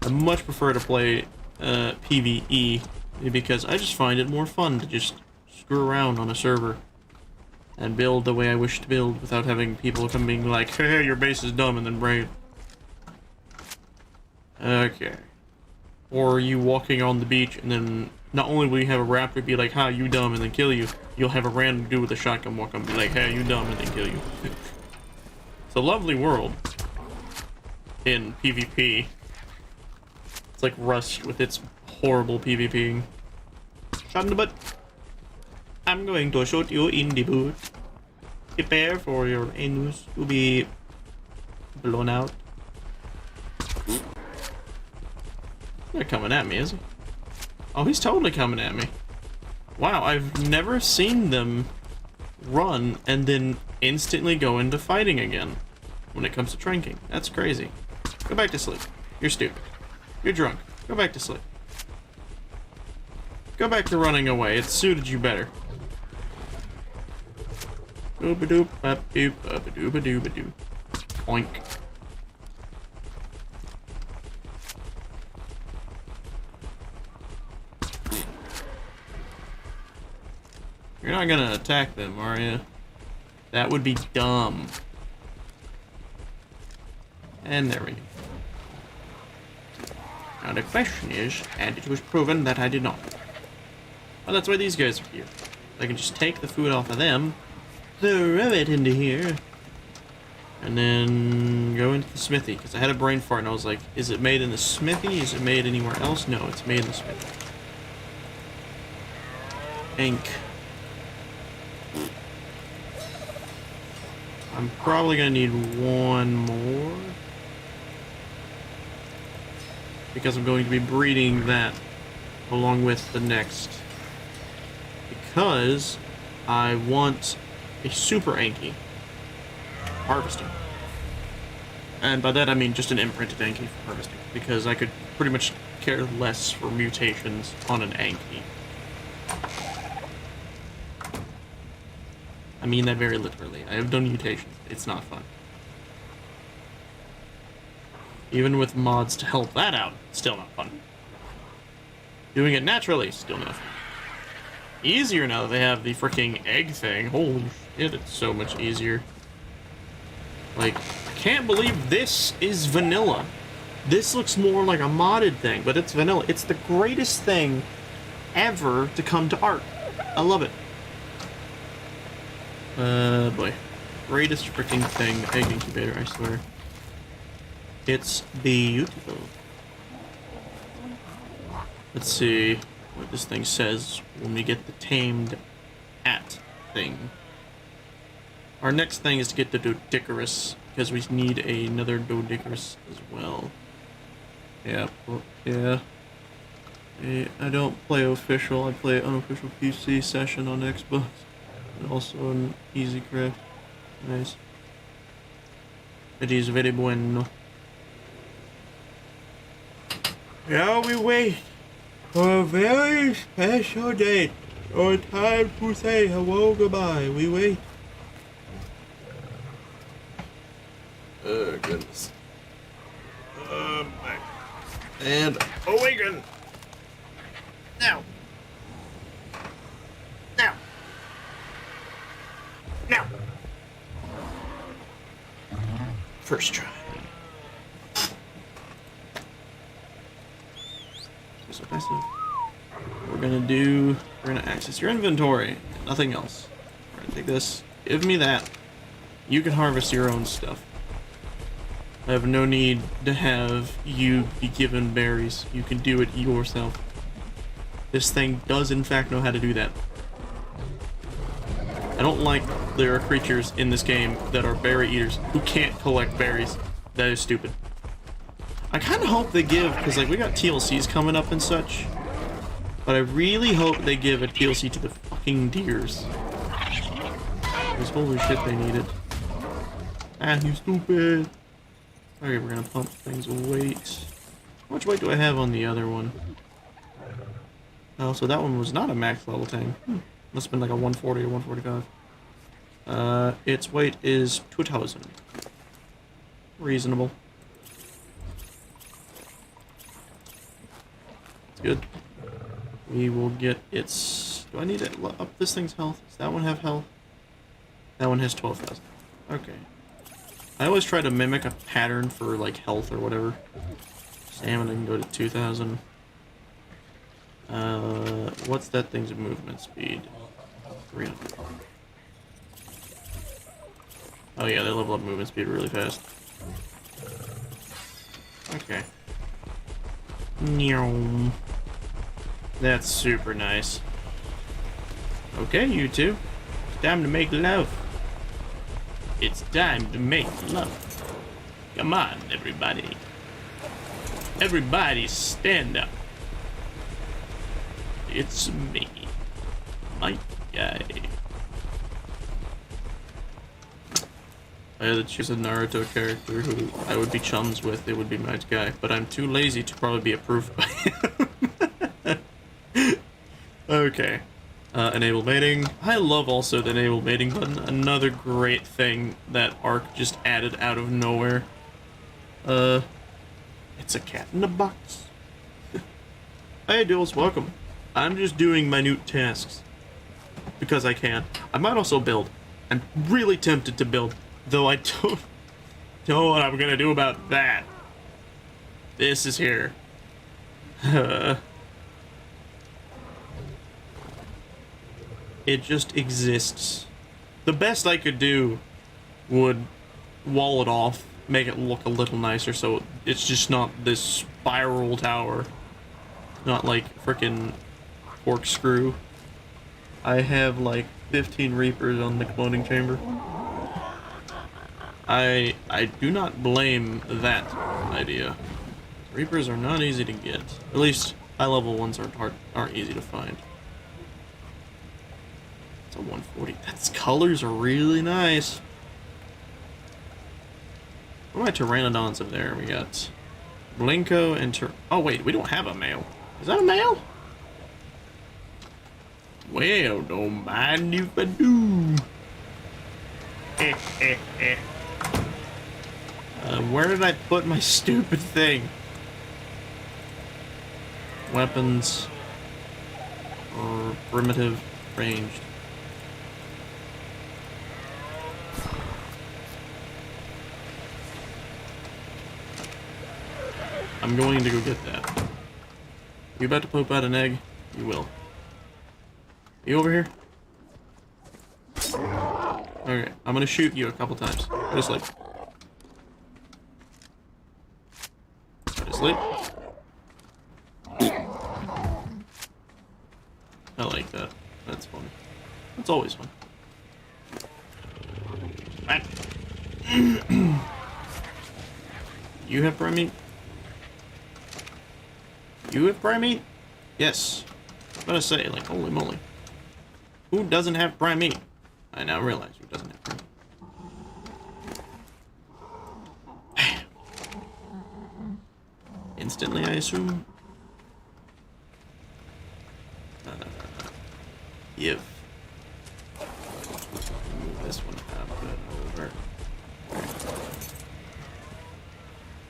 I much prefer to play PvE because I just find it more fun to just screw around on a server and build the way I wish to build without having people coming like, hey, your base is dumb, and then raid. Okay. Or you walking on the beach and then not only will you have a raptor be like, ha, you dumb, and then kill you, you'll have a random dude with a shotgun walk up and be like, hey, you dumb, and then kill you. It's a lovely world in PvP. It's like Rust with its horrible PvPing. Shot in the butt. I'm going to shoot you in the boot. Prepare for your anus to be blown out. They're coming at me, is he? Oh, he's totally coming at me. Wow, I've never seen them run and then instantly go into fighting again when it comes to tranking. That's crazy. Go back to sleep. You're stupid. You're drunk. Go back to sleep. Go back to running away. It suited you better. Ooba-doop, up-doop, up-a-doop-a-doop-a-doop. Oink. You're not gonna attack them, are you? That would be dumb. And there we go. Now the question is, and it was proven that I did not. Oh, that's why these guys are here. I can just take the food off of them, throw it into here, And then go into the smithy, because I had a brain fart and I was like, is it made in the smithy? Is it made anywhere else? No, it's made in the smithy. Ink. I'm probably gonna need one more, because I'm going to be breeding that along with the next, because I want a super Anki harvesting. And by that I mean just an imprinted Anki for harvesting, because I could pretty much care less for mutations on an Anki. I mean that very literally. I have done mutations. It's not fun. Even with mods to help that out, still not fun. Doing it naturally, still not fun. Easier now that they have the freaking egg thing. Holy shit, it's so much easier. Like, I can't believe this is vanilla. This looks more like a modded thing, but it's vanilla. It's the greatest thing ever to come to Ark. I love it. Boy. Greatest freaking thing. Egg incubator, I swear. It's beautiful. Let's see what this thing says when we get the tamed at thing. Our next thing is to get the Doedicurus, because we need another Doedicurus as well. Yeah, well, yeah. I don't play official, I play unofficial PC session on Xbox. And also an easy craft. Nice. It is very bueno. Now we wait for a very special day, or time to say hello, goodbye. We wait. Oh, goodness. And awaken! Now! Now! Now! First try. So passive. We're gonna access your inventory. Nothing else. We're gonna take this. Give me that. You can harvest your own stuff. I have no need to have you be given berries. You can do it yourself. This thing does in fact know how to do that. I don't like there are creatures in this game that are berry eaters who can't collect berries. That is stupid. I kind of hope they give, because like we got TLCs coming up and such, but I really hope they give a TLC to the fucking deers. Because holy shit, they need it. Ah, you stupid. Okay, we're gonna pump things weight. How much weight do I have on the other one? Oh, so that one was not a max level tank. Must have been like a 140 or 145. Its weight is 2,000. Reasonable. It's good. We will get its... Do I need to up this thing's health? Does that one have health? That one has 12,000. Okay. I always try to mimic a pattern for like health or whatever. Stamina can go to 2,000. What's that thing's movement speed? 300. Oh yeah, they level up movement speed really fast. Okay. Meow. That's super nice. Okay, you two. It's time to make love. It's time to make love. Come on, everybody. Everybody stand up. It's me, my guy. I had to choose a Naruto character who I would be chums with. It would be my guy, but I'm too lazy to probably be approved by him. Okay. Enable mating. I love also the enable mating button. Another great thing that Ark just added out of nowhere. It's a cat in a box. Hey, duels, welcome. I'm just doing minute tasks because I can. I might also build. I'm really tempted to build, though I don't know what I'm gonna do about that. This is here. It just exists. The best I could do would wall it off, make it look a little nicer, so it's just not this spiral tower. Not like frickin' corkscrew. I have like 15 Reapers on the cloning chamber. I do not blame that idea. Reapers are not easy to get. At least high level ones aren't easy to find. It's a 140. That's colors are really nice. What are my Pteranodons up there? We got Blinko and oh wait, we don't have a male. Is that a male? Well, don't mind if I do. Where did I put my stupid thing? Weapons or primitive ranged. I'm going to go get that. You about to poop out an egg? You will. You over here? Okay, I'm gonna shoot you a couple times. Go to sleep. Go to sleep. I like that. That's fun. It's always fun. You have prime meat? You have prime meat? Yes. I was gonna say, like, holy moly. Who doesn't have prime meat? I now realize who doesn't have prime meat. Instantly, I assume? If. Move this one up and over.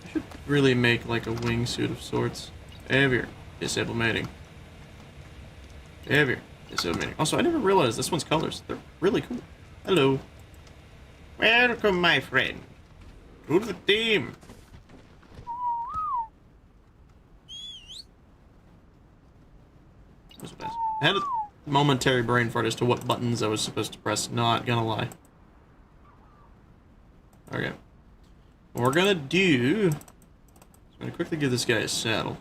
I should really make, like, a wingsuit of sorts. Behavior. Disable mating. Behavior. Disable mating. Also, I never realized this one's colors. They're really cool. Hello. Welcome, my friend. To the team. That was best. I had a momentary brain fart as to what buttons I was supposed to press. Not gonna lie. Okay. What we're gonna do... I'm gonna quickly give this guy a saddle.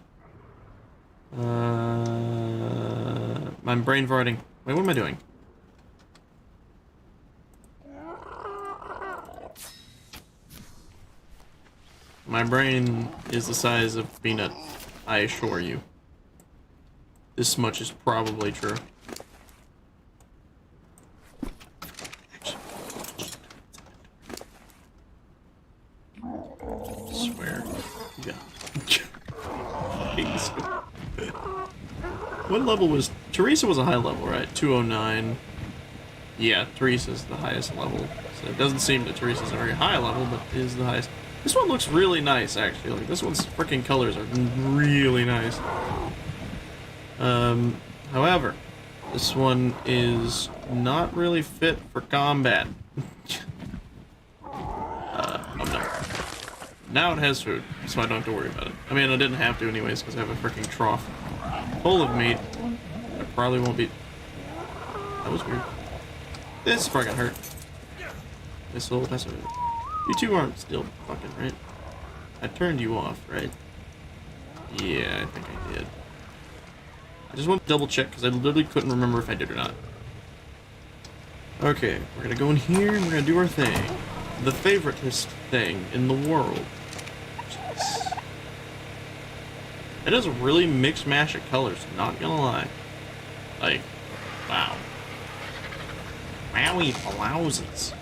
I'm brain farting. Wait, what am I doing? My brain is the size of a peanut, I assure you. This much is probably true. I swear. Yeah. What level was... Teresa was a high level, right? 209. Yeah, Teresa's the highest level. So it doesn't seem that Teresa's a very high level, but is the highest. This one looks really nice, actually. Like, this one's freaking colors are really nice. However, this one is not really fit for combat. Oh no. Now it has food, so I don't have to worry about it. I mean, I didn't have to anyways, because I have a freaking trough full of meat. I probably won't be... That was weird. This is probably gonna hurt. This will pass over. You two aren't still fucking, right? I turned you off, right? Yeah, I think I did. I just want to double check, because I literally couldn't remember if I did or not. Okay, we're gonna go in here, and we're gonna do our thing. The favoritist thing in the world. Jeez. It has a really mixed mash of colors, not gonna lie. Like, wow. Wowie blouses.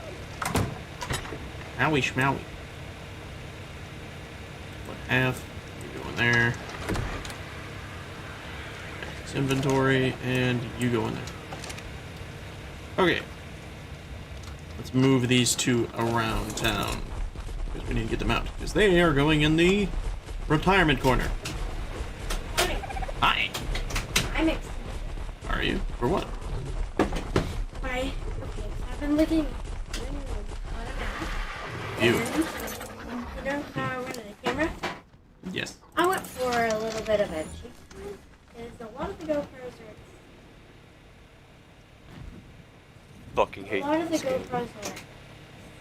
Wowie schmowie. Put half, you go in there. It's inventory, and you go in there. Okay. Let's move these two around town. Because we need to get them out. Because they are going in the retirement corner. Hi. I'm excited. Are you? For what? Okay, I've been looking You. You know how I wanted a camera? Yes. I went for a little bit of a cheap one. Because a lot of the GoPros are... Fucking A hate lot of the this game. GoPros are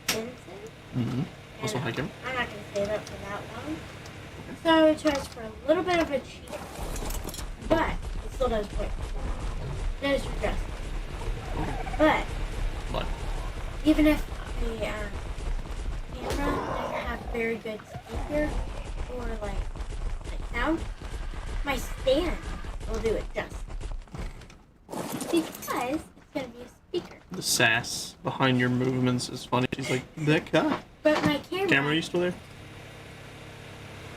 expensive. Mm-hmm. Also, hi, Kim. I'm not going to save up for that long. So I would charge for a little bit of a cheap, but it still does work. It does your justice. But What? even if the camera doesn't have very good speaker or like sound, my stand will do it justice. Because it's going to be a speaker. The sass behind your movements is funny. She's like, that guy. But my camera... Camera, are you still there?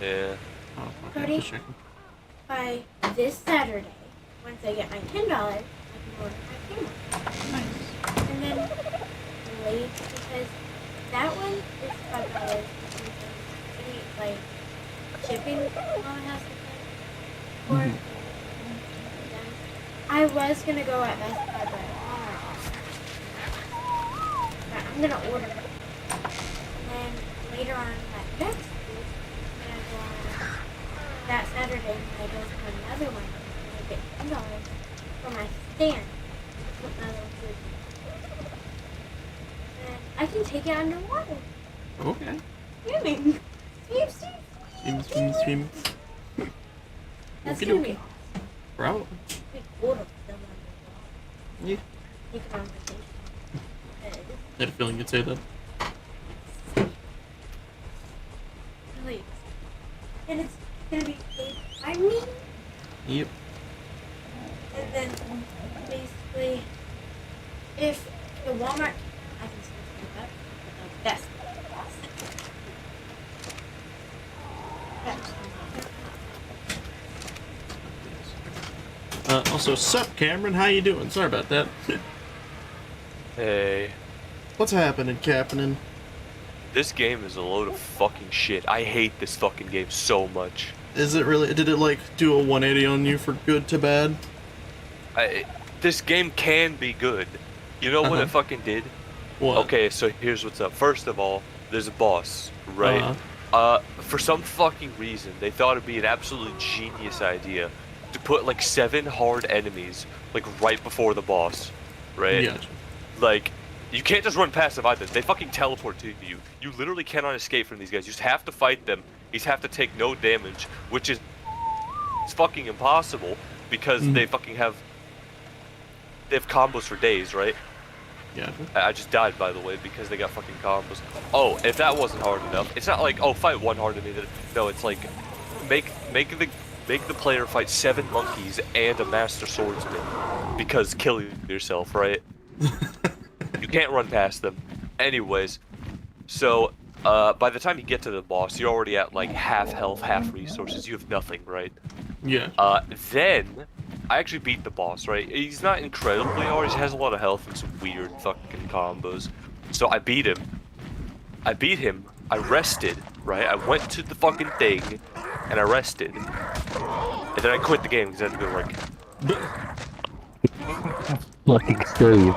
Yeah. Oh, okay. Cody? Just checking. By this Saturday, once I get my $10, I can order my camera. Nice. And then late, because that one is $5. Any, like, shipping mom has to pay for. Mhm. I was going to go at Best Buy, but I'm going to order it. And then later on that next week, I'm going to go on that Saturday when I go to another one. I'm going to get $10 for my stand. Put my little food in. And I can take it underwater. Okay. Swimming. Swim. That's Okie going to be dokie. Bravo. pretty cool to film underwater. Yeah. Take it on vacation. I had a feeling you'd say that. Really. And it's gonna be paid by me. Yep. And then basically, if the Walmart, I can switch it up. That's Also, sup, Cameron? How you doing? Sorry about that. Hey, What's happening, Captain? this game is a load of fucking shit. I hate this fucking game so much. Is it really? Did it like do a 180 on you for good to bad? This game can be good. You know what Uh-huh. it fucking did? What? Okay, so here's what's up. First of all, there's a boss, right? Uh-huh. For some fucking reason, they thought it'd be an absolutely genius idea to put like 7 hard enemies like right before the boss, right? Yeah. Like, you can't just run past them either. They fucking teleport to you. You literally cannot escape from these guys. You just have to fight them. You just have to take no damage, which is it's fucking impossible because they fucking have combos for days, right? Yeah. I just died, by the way, because they got fucking combos. Oh, if that wasn't hard enough, it's not like, oh, fight one hard enemy. No, it's like make the player fight 7 monkeys and a master swordsman because kill yourself, right? You can't run past them. Anyways, so by the time you get to the boss, you're already at like half health, half resources. You have nothing, right? Yeah. Then I actually beat the boss, right? He's not incredibly hard. He has a lot of health and some weird fucking combos. So I beat him. I rested, right? I went to the fucking thing and I rested. And then I quit the game because I had to go like Fucking save.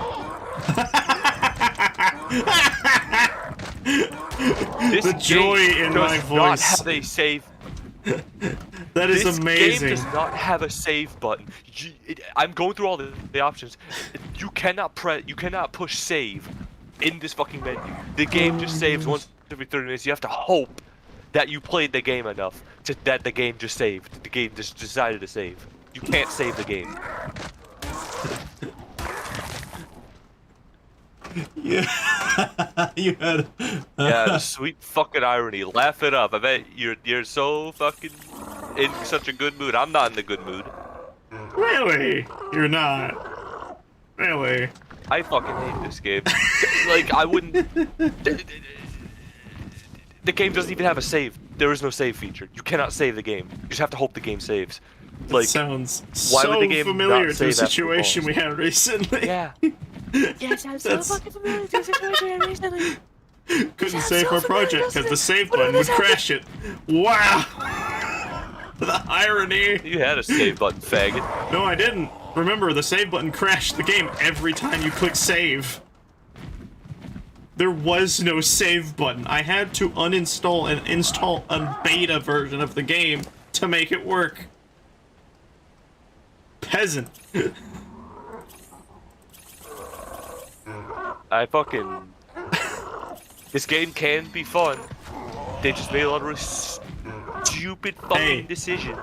this The joy game in does my not voice. have a save. That is This amazing. game does not have a save button. I'm going through all the options. You cannot push save in this fucking menu. The game just saves once every 30 minutes. You have to hope that you played the game enough that the game just saved. The game just decided to save. You can't save the game. Yeah. You had. Yeah, the sweet fucking irony. Laugh it up. I bet you're so fucking in such a good mood. I'm not in a good mood. Really? You're not. Really? I fucking hate this game. Like, I wouldn't... The game doesn't even have a save. There is no save feature. You cannot save the game. You just have to hope the game saves. That Like, sounds why so would the game familiar not to say a that for situation balls? we had recently. yeah. Yes, I'm so That's- fucking familiar with this situation recently. Couldn't I'm save so our familiar project with because the this. save What button would is happening? crash it. Wow. The irony. You had a save button, faggot. No, I didn't. Remember, the save button crashed the game every time you click save. There was no save button. I had to uninstall and install a beta version of the game to make it work. Peasant. I fucking... This game can be fun. They just made a lot of really stupid fucking decisions.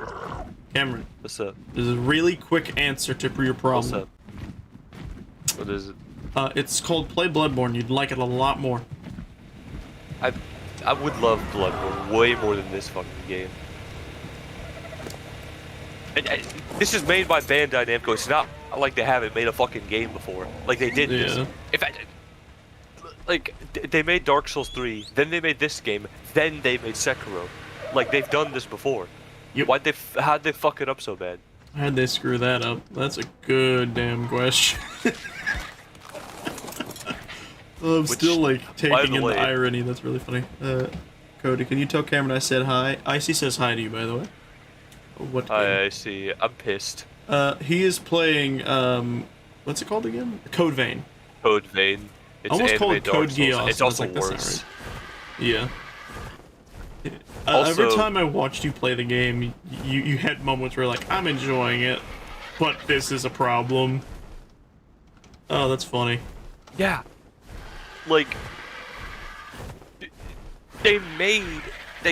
Cameron, What's up? there's a really quick answer to your problem. What's up? What is it? It's called Play Bloodborne. You'd like it a lot more. I would love Bloodborne way more than this fucking game. This is made by Bandai Namco. It's not like they haven't made a fucking game before. Like they did this. In fact, like they made Dark Souls 3, then they made this game, then they made Sekiro. Like they've done this before. Yep. How'd they fuck it up so bad? How'd they screw that up? That's a good damn question. I'm still like taking in the irony. That's really funny. Cody, can you tell Cameron I said hi? Icy says hi to you, by the way. What? I see. I'm pissed. He is playing what's it called again? Code Vein. Code Vein. It's almost called it Code Geass. It's also like, worse. Yeah. Also, every time I watched you play the game, you had moments where like I'm enjoying it, but this is a problem. Oh, that's funny. Yeah. Like they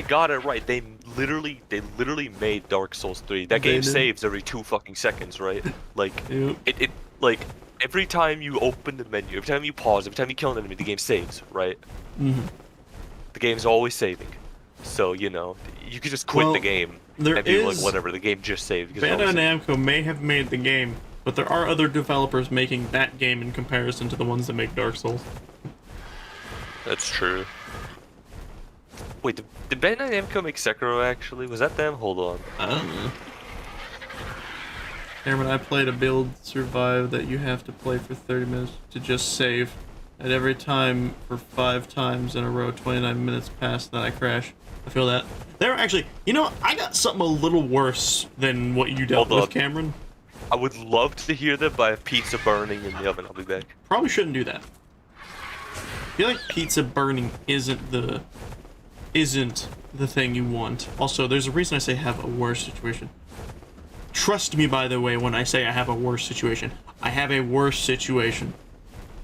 got it right. They literally made Dark Souls 3. That game saves every 2 fucking seconds, right? Like Yep. it like every time you open the menu, every time you pause, every time you kill an enemy, the game saves, right? Mm-hmm. The game's always saving. So, you know, you could just quit the game and be like, whatever, the game just saved. Bandai Namco may have made the game, but there are other developers making that game in comparison to the ones that make Dark Souls. That's true. Wait, did Bandai Namco make Sekiro actually? Was that them? Hold on. I don't know. Cameron, I played a build survive that you have to play for 30 minutes to just save. And every time for 5 times in a row, 29 minutes pass, then I crash. I feel that. There actually, you know, I got something a little worse than what you dealt with, Cameron. I would love to hear that by a pizza burning in the oven. I'll be back. Probably shouldn't do that. I feel like pizza burning isn't the thing you want. Also, there's a reason I say have a worse situation. Trust me, by the way, when I say I have a worse situation. I have a worse situation.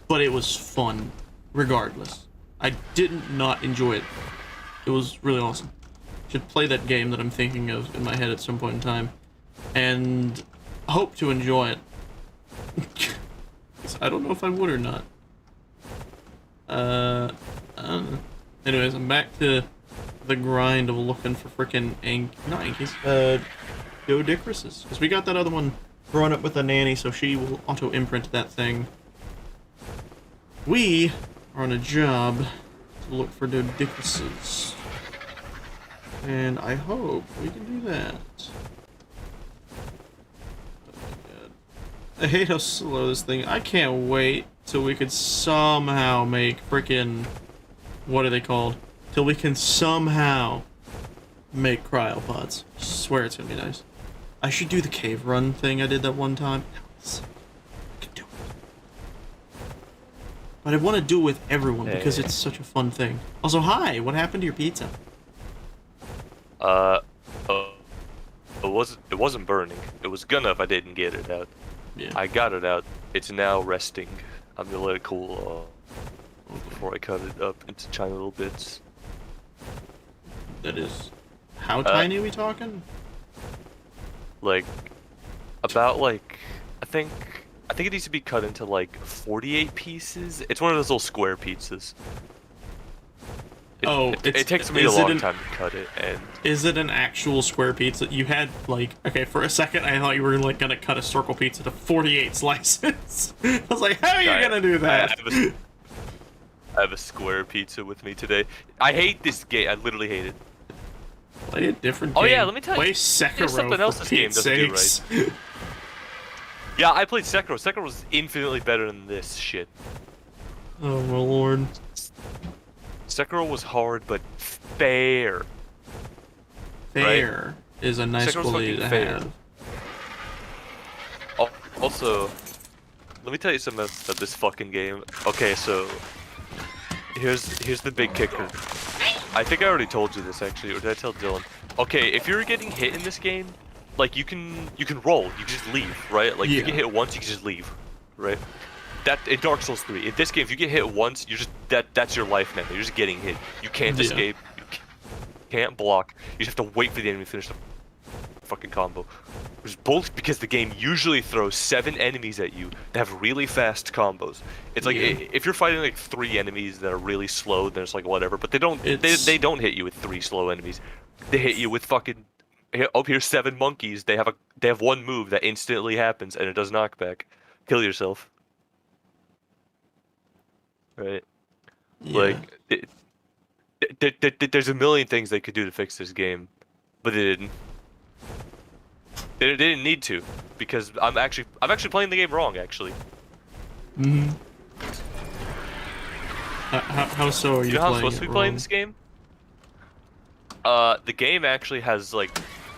But it was fun, regardless. I didn't not enjoy it. It was really awesome. Should play that game that I'm thinking of in my head at some point in time. And hope to enjoy it. I don't know if I would or not. I don't know. Anyways, I'm back to the grind of looking for frickin' not Ankies, Dodicruses. Because we got that other one growing up with a nanny, so she will auto-imprint that thing. We are on a job to look for Dodicruses. And I hope we can do that. Oh my god. I hate how slow this thing. I can't wait till we could somehow make frickin' what are they called? Till we can somehow make cryopods. I swear it's gonna be nice. I should do the cave run thing I did that one time. I can do it. But I want to do it with everyone because it's such a fun thing. Also, hi, what happened to your pizza? It wasn't burning. It was gonna if I didn't get it out. Yeah. I got it out. It's now resting. I'm gonna let it cool before I cut it up into tiny little bits. That is... How tiny are we talking? Like, about like, I think it needs to be cut into like 48 pieces. It's one of those little square pizzas. It takes me a long time to cut it. And is it an actual square pizza? You had like, okay, for a second I thought you were like gonna cut a circle pizza to 48 slices. I was like, how are you gonna do that? I have a square pizza with me today. I hate this game. I literally hate it. Play a different game. Oh yeah, let me tell you. Play Sekiro There's something else this game doesn't do sakes. right. Yeah, I played Sekiro. Sekiro was infinitely better than this shit. Oh my lord. Sekiro was hard, but fair. Fair is a nice Sekiro's quality to fucking fair. have. Also, let me tell you something about this fucking game. Okay, so here's the big kicker. I think I already told you this actually, or did I tell Dylan? Okay, if you're getting hit in this game, like you can roll, you can just leave, right? Like you get hit once, you can just leave, right? that in Dark Souls 3. In this game, if you get hit once, you're just that's your life now. You're just getting hit. You can't escape. You can't block. You just have to wait for the enemy to finish the fucking combo. Which is both because the game usually throws 7 enemies at you that have really fast combos. It's like if you're fighting like 3 enemies that are really slow, then it's like whatever. But they don't they don't hit you with 3 slow enemies. They hit you with fucking here's 7 monkeys. They have one move that instantly happens and it does knockback. Kill yourself. Right. Yeah. Like there's a million things they could do to fix this game, but they didn't. They didn't need to, because I'm actually playing the game wrong, actually. Mm-hmm. How so are you know how I'm playing supposed to be playing this game? The game actually has, like,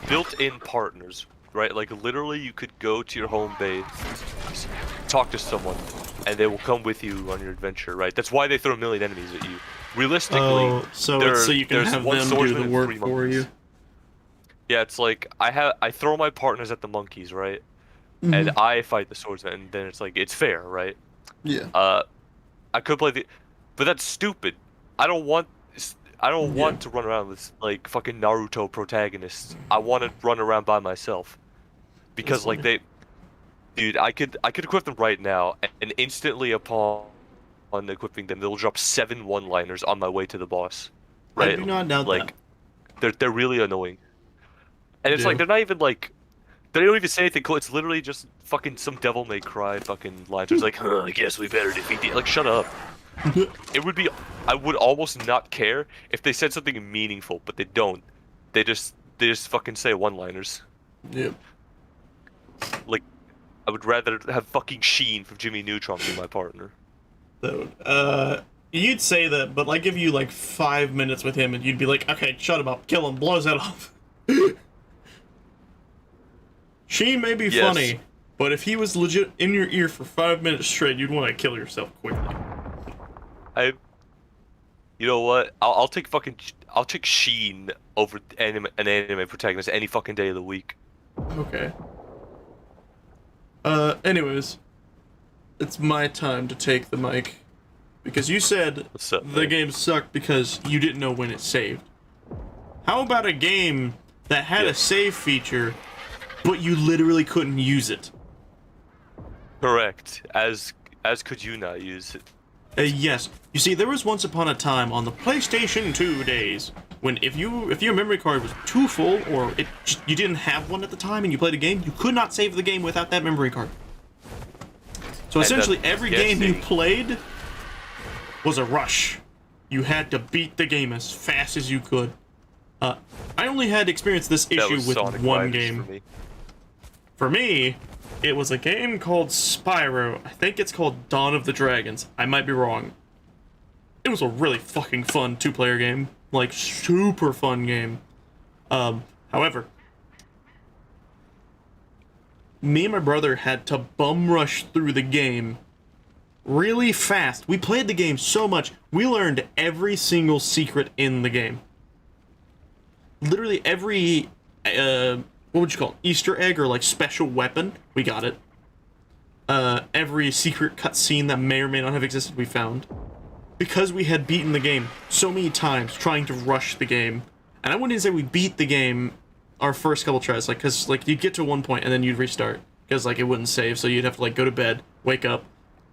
built-in partners, right? Like, literally, you could go to your home base, talk to someone, and they will come with you on your adventure, right? That's why they throw a million enemies at you. Realistically, so you can have them do the work for you. Yeah, it's like I throw my partners at the monkeys, right? Mm-hmm. And I fight the swordsman, and then it's like it's fair, right? Yeah. I could play but that's stupid. I don't want to run around with like fucking Naruto protagonists. I want to run around by myself, because like dude, I could equip them right now, and instantly upon equipping them, they'll drop 7 one-liners on my way to the boss. Right? I do not doubt like, that. They're really annoying. And it's like, they're not even like, they don't even say anything cool. It's literally just fucking some Devil May Cry fucking lines. It's like, I guess we better defeat the... Like, shut up. It would be... I would almost not care if they said something meaningful, but they don't. They just fucking say one-liners. Yep. Like, I would rather have fucking Sheen from Jimmy Neutron be my partner. So, you'd say that, but I give you like 5 minutes with him and you'd be like, okay, shut him up, kill him, blow his head off. She may be funny, but if he was legit in your ear for 5 minutes straight, you'd want to kill yourself quickly. You know what? I'll take Sheen over an anime protagonist any fucking day of the week. Okay. Anyways, it's my time to take the mic, because you said the game sucked because you didn't know when it saved. How about a game that had a save feature, but you literally couldn't use it? Correct. As could you not use it? Yes. You see, there was once upon a time on the PlayStation 2 days when if your memory card was too full, or you didn't have one at the time and you played a game, you could not save the game without that memory card. So essentially, every game you played was a rush. You had to beat the game as fast as you could. I only had experienced this issue with Sonic one Riders game. For me, it was a game called Spyro. I think it's called Dawn of the Dragons. I might be wrong. It was a really fucking fun 2-player game. Like, super fun game. However, me and my brother had to bum rush through the game really fast. We played the game so much, we learned every single secret in the game. Literally every, what would you call it? Easter egg or like special weapon, we got it. Every secret cutscene that may or may not have existed, we found. Because we had beaten the game so many times trying to rush the game. And I wouldn't even say we beat the game our first couple tries, like, cause like you'd get to one point and then you'd restart. Because like it wouldn't save, so you'd have to like go to bed, wake up,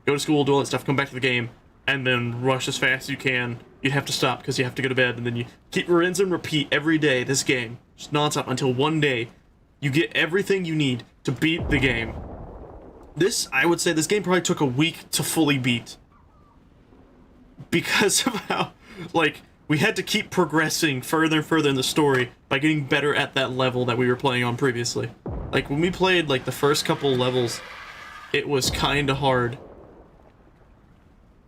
go to school, do all that stuff, come back to the game, and then rush as fast as you can. You'd have to stop because you have to go to bed, and then you keep rinse and repeat every day this game, just nonstop, until one day you get everything you need to beat the game. I would say this game probably took a week to fully beat. Because of how, like, we had to keep progressing further and further in the story by getting better at that level that we were playing on previously. Like, when we played, like, the first couple levels, it was kinda hard.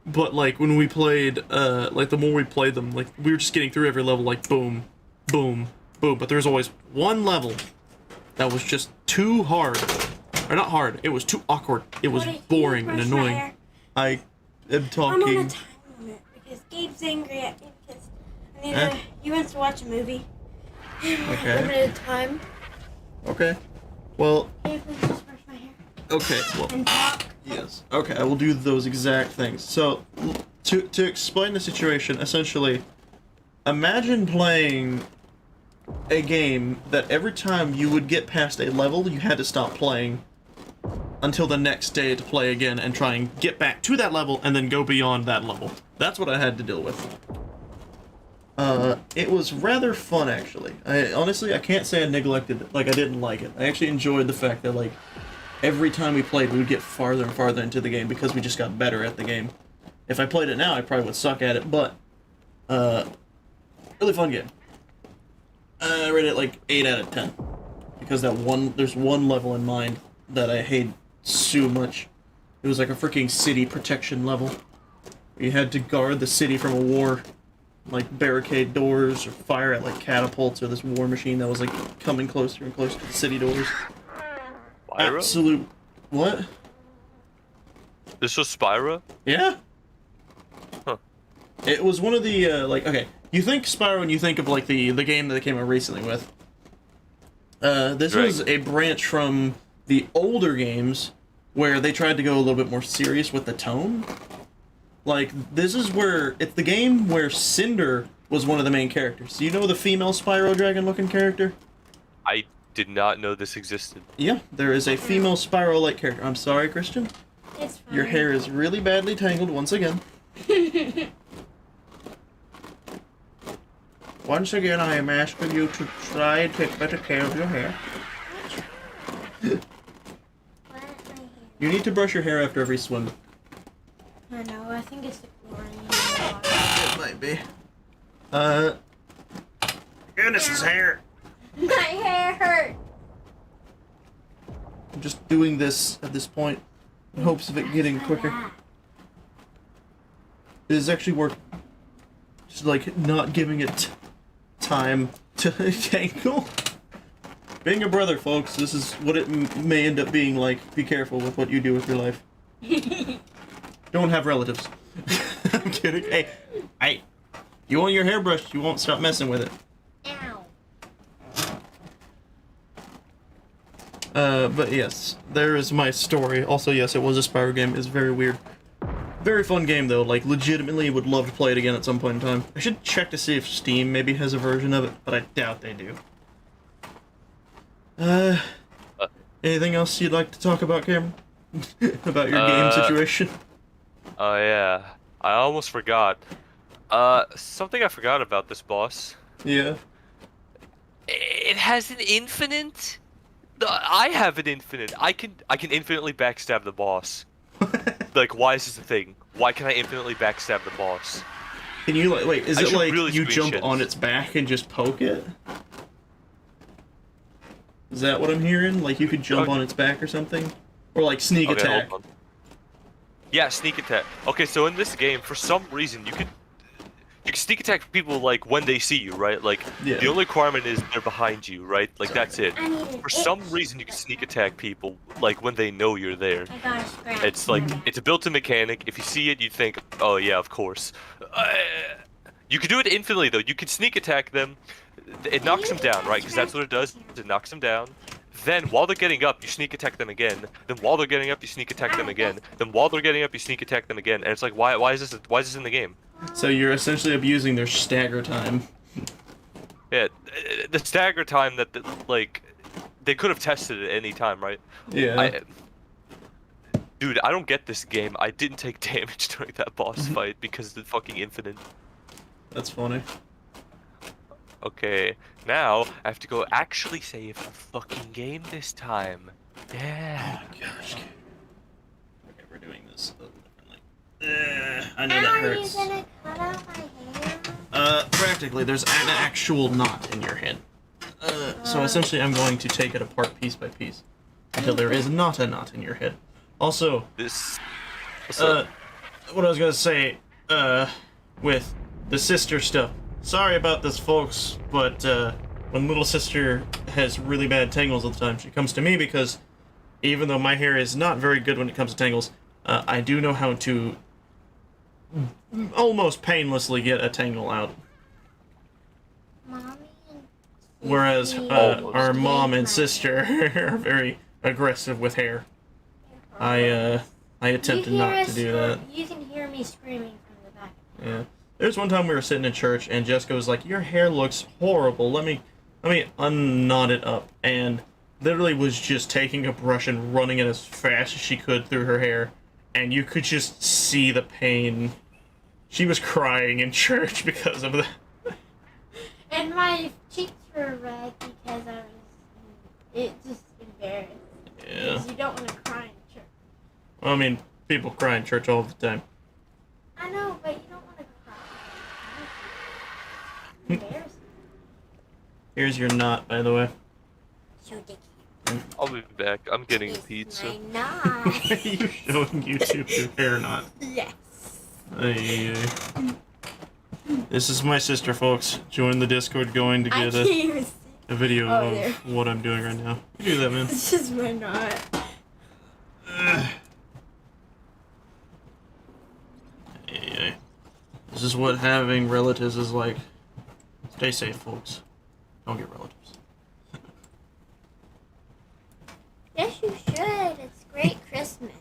But, like, when we played, like, the more we played them, like, we were just getting through every level, like, boom, boom, boom. But there was always one level that was just too hard. Or not hard, it was too awkward. It was boring and annoying. I am talking. I'm on a time limit because Gabe's angry at me because he wants to watch a movie. Okay. Limited time. Okay. Well. Gabe, let's just brush my hair. Okay. Well. And talk. Yes. Okay, I will do those exact things. So, to explain the situation, essentially, imagine playing a game that every time you would get past a level, you had to stop playing until the next day to play again and try and get back to that level and then go beyond that level. That's what I had to deal with. It was rather fun, actually. Honestly, I can't say I neglected it, like I didn't like it. I actually enjoyed the fact that, like, every time we played, we would get farther and farther into the game because we just got better at the game. If I played it now, I probably would suck at it, but, really fun game. I rate it like 8 out of 10. Because there's one level in mind that I hate so much. It was like a freaking city protection level. You had to guard the city from a war, like barricade doors or fire at like catapults or this war machine that was like coming closer and closer to the city doors. Spyro? Absolute... What? This was Spyro? Yeah. Huh. It was one of the, like, okay, you think Spyro and you think of, like, the game that they came out recently with. This Right. was a branch from the older games where they tried to go a little bit more serious with the tone. Like, this is where, it's the game where Cinder was one of the main characters. Do you know the female Spyro Dragon-looking character? I did not know this existed. Yeah, there is a female Spyro-like character. I'm sorry, Christian. It's fine. Your hair is really badly tangled once again. Once again, I am asking you to try and take better care of your hair. What? My hair. You need to brush your hair after every swim. I know, I think it's the chlorine. It might be. Goodness, his hair. My hair hurt. I'm just doing this at this point in hopes of it getting quicker. It is actually working. Just like not giving it time to tangle. Being a brother, folks, this is what it may end up being like. Be careful with what you do with your life. Don't have relatives. I'm kidding. Hey, you want your hair brushed, you won't stop messing with it. Ow. But yes, there is my story. Also, yes, it was a Spyro game. It's very weird. Very fun game, though. Like, legitimately would love to play it again at some point in time. I should check to see if Steam maybe has a version of it, but I doubt they do. Anything else you'd like to talk about, Cameron? About your game situation? Oh yeah, I almost forgot. Something I forgot about this boss. Yeah. It has an infinite. I have an infinite. I can infinitely backstab the boss. Like, why is this a thing? Why can I infinitely backstab the boss? Can you, like, wait, is I it should like really you jump screenshot on this. its back and just poke it? Is that what I'm hearing? Like, you could jump on its back or something? Or, like, sneak Okay, attack? hold on. Yeah, sneak attack. Okay, so in this game, for some reason, you can sneak attack people like when they see you, right? Like Yeah. the only requirement is they're behind you, right? Like that's it. I need an For some itch. reason, you can sneak attack people like when they know you're there. I got a scratch. It's like it's a built-in mechanic. If you see it, you think, oh yeah, of course. You can do it infinitely though. You can sneak attack them. It knocks them down, right? Because that's what it does. It knocks them down. Then while they're getting up, you sneak attack them again. Then while they're getting up, you sneak attack them again. Then while they're getting up, you sneak attack them again. And it's like, why is this in the game? So you're essentially abusing their stagger time. Yeah, the stagger time that like they could have tested at any time, right? Yeah. Dude, I don't get this game. I didn't take damage during that boss fight because the fucking infinite. That's funny. Okay, now I have to go actually save the fucking game this time. Yeah. Oh my gosh. Okay, we're doing this a little differently. I know that Ow, are you hurts. gonna cut out my hair? Practically, there's an actual knot in your head. So essentially I'm going to take it apart piece by piece until there is not a knot in your head. Also, This. What's what up? I was gonna say, with the sister stuff. Sorry about this, folks, but, when little sister has really bad tangles all the time, she comes to me because even though my hair is not very good when it comes to tangles, I do know how to almost painlessly get a tangle out. Mommy and Whereas, Sissy our mom and hate my sister are very aggressive with hair. hair. I attempted not to do that. You can hear me screaming from the back. Yeah. There's one time we were sitting in church and Jessica was like, "Your hair looks horrible. Let me unknot it up." And literally was just taking a brush and running it as fast as she could through her hair, and you could just see the pain. She was crying in church because of that. And my cheeks were red because it just embarrassed. Yeah. Because you don't want to cry in church. Well, I mean, people cry in church all the time. I know, but you don't want to cry. Embarrassing. Here's your knot, by the way. So dicky. I'll be back. I'm getting It's pizza. my knot. You're showing YouTube your hair knot. Yes. Ay, ay. This is my sister, folks. Join the Discord going to I get can't even see. a video Oh, there. of what I'm doing right now. You do that, man. This is my knot. Ay, ay. This is what having relatives is like. Stay safe, folks. Don't get relatives. Yes, you should. It's great Christmas.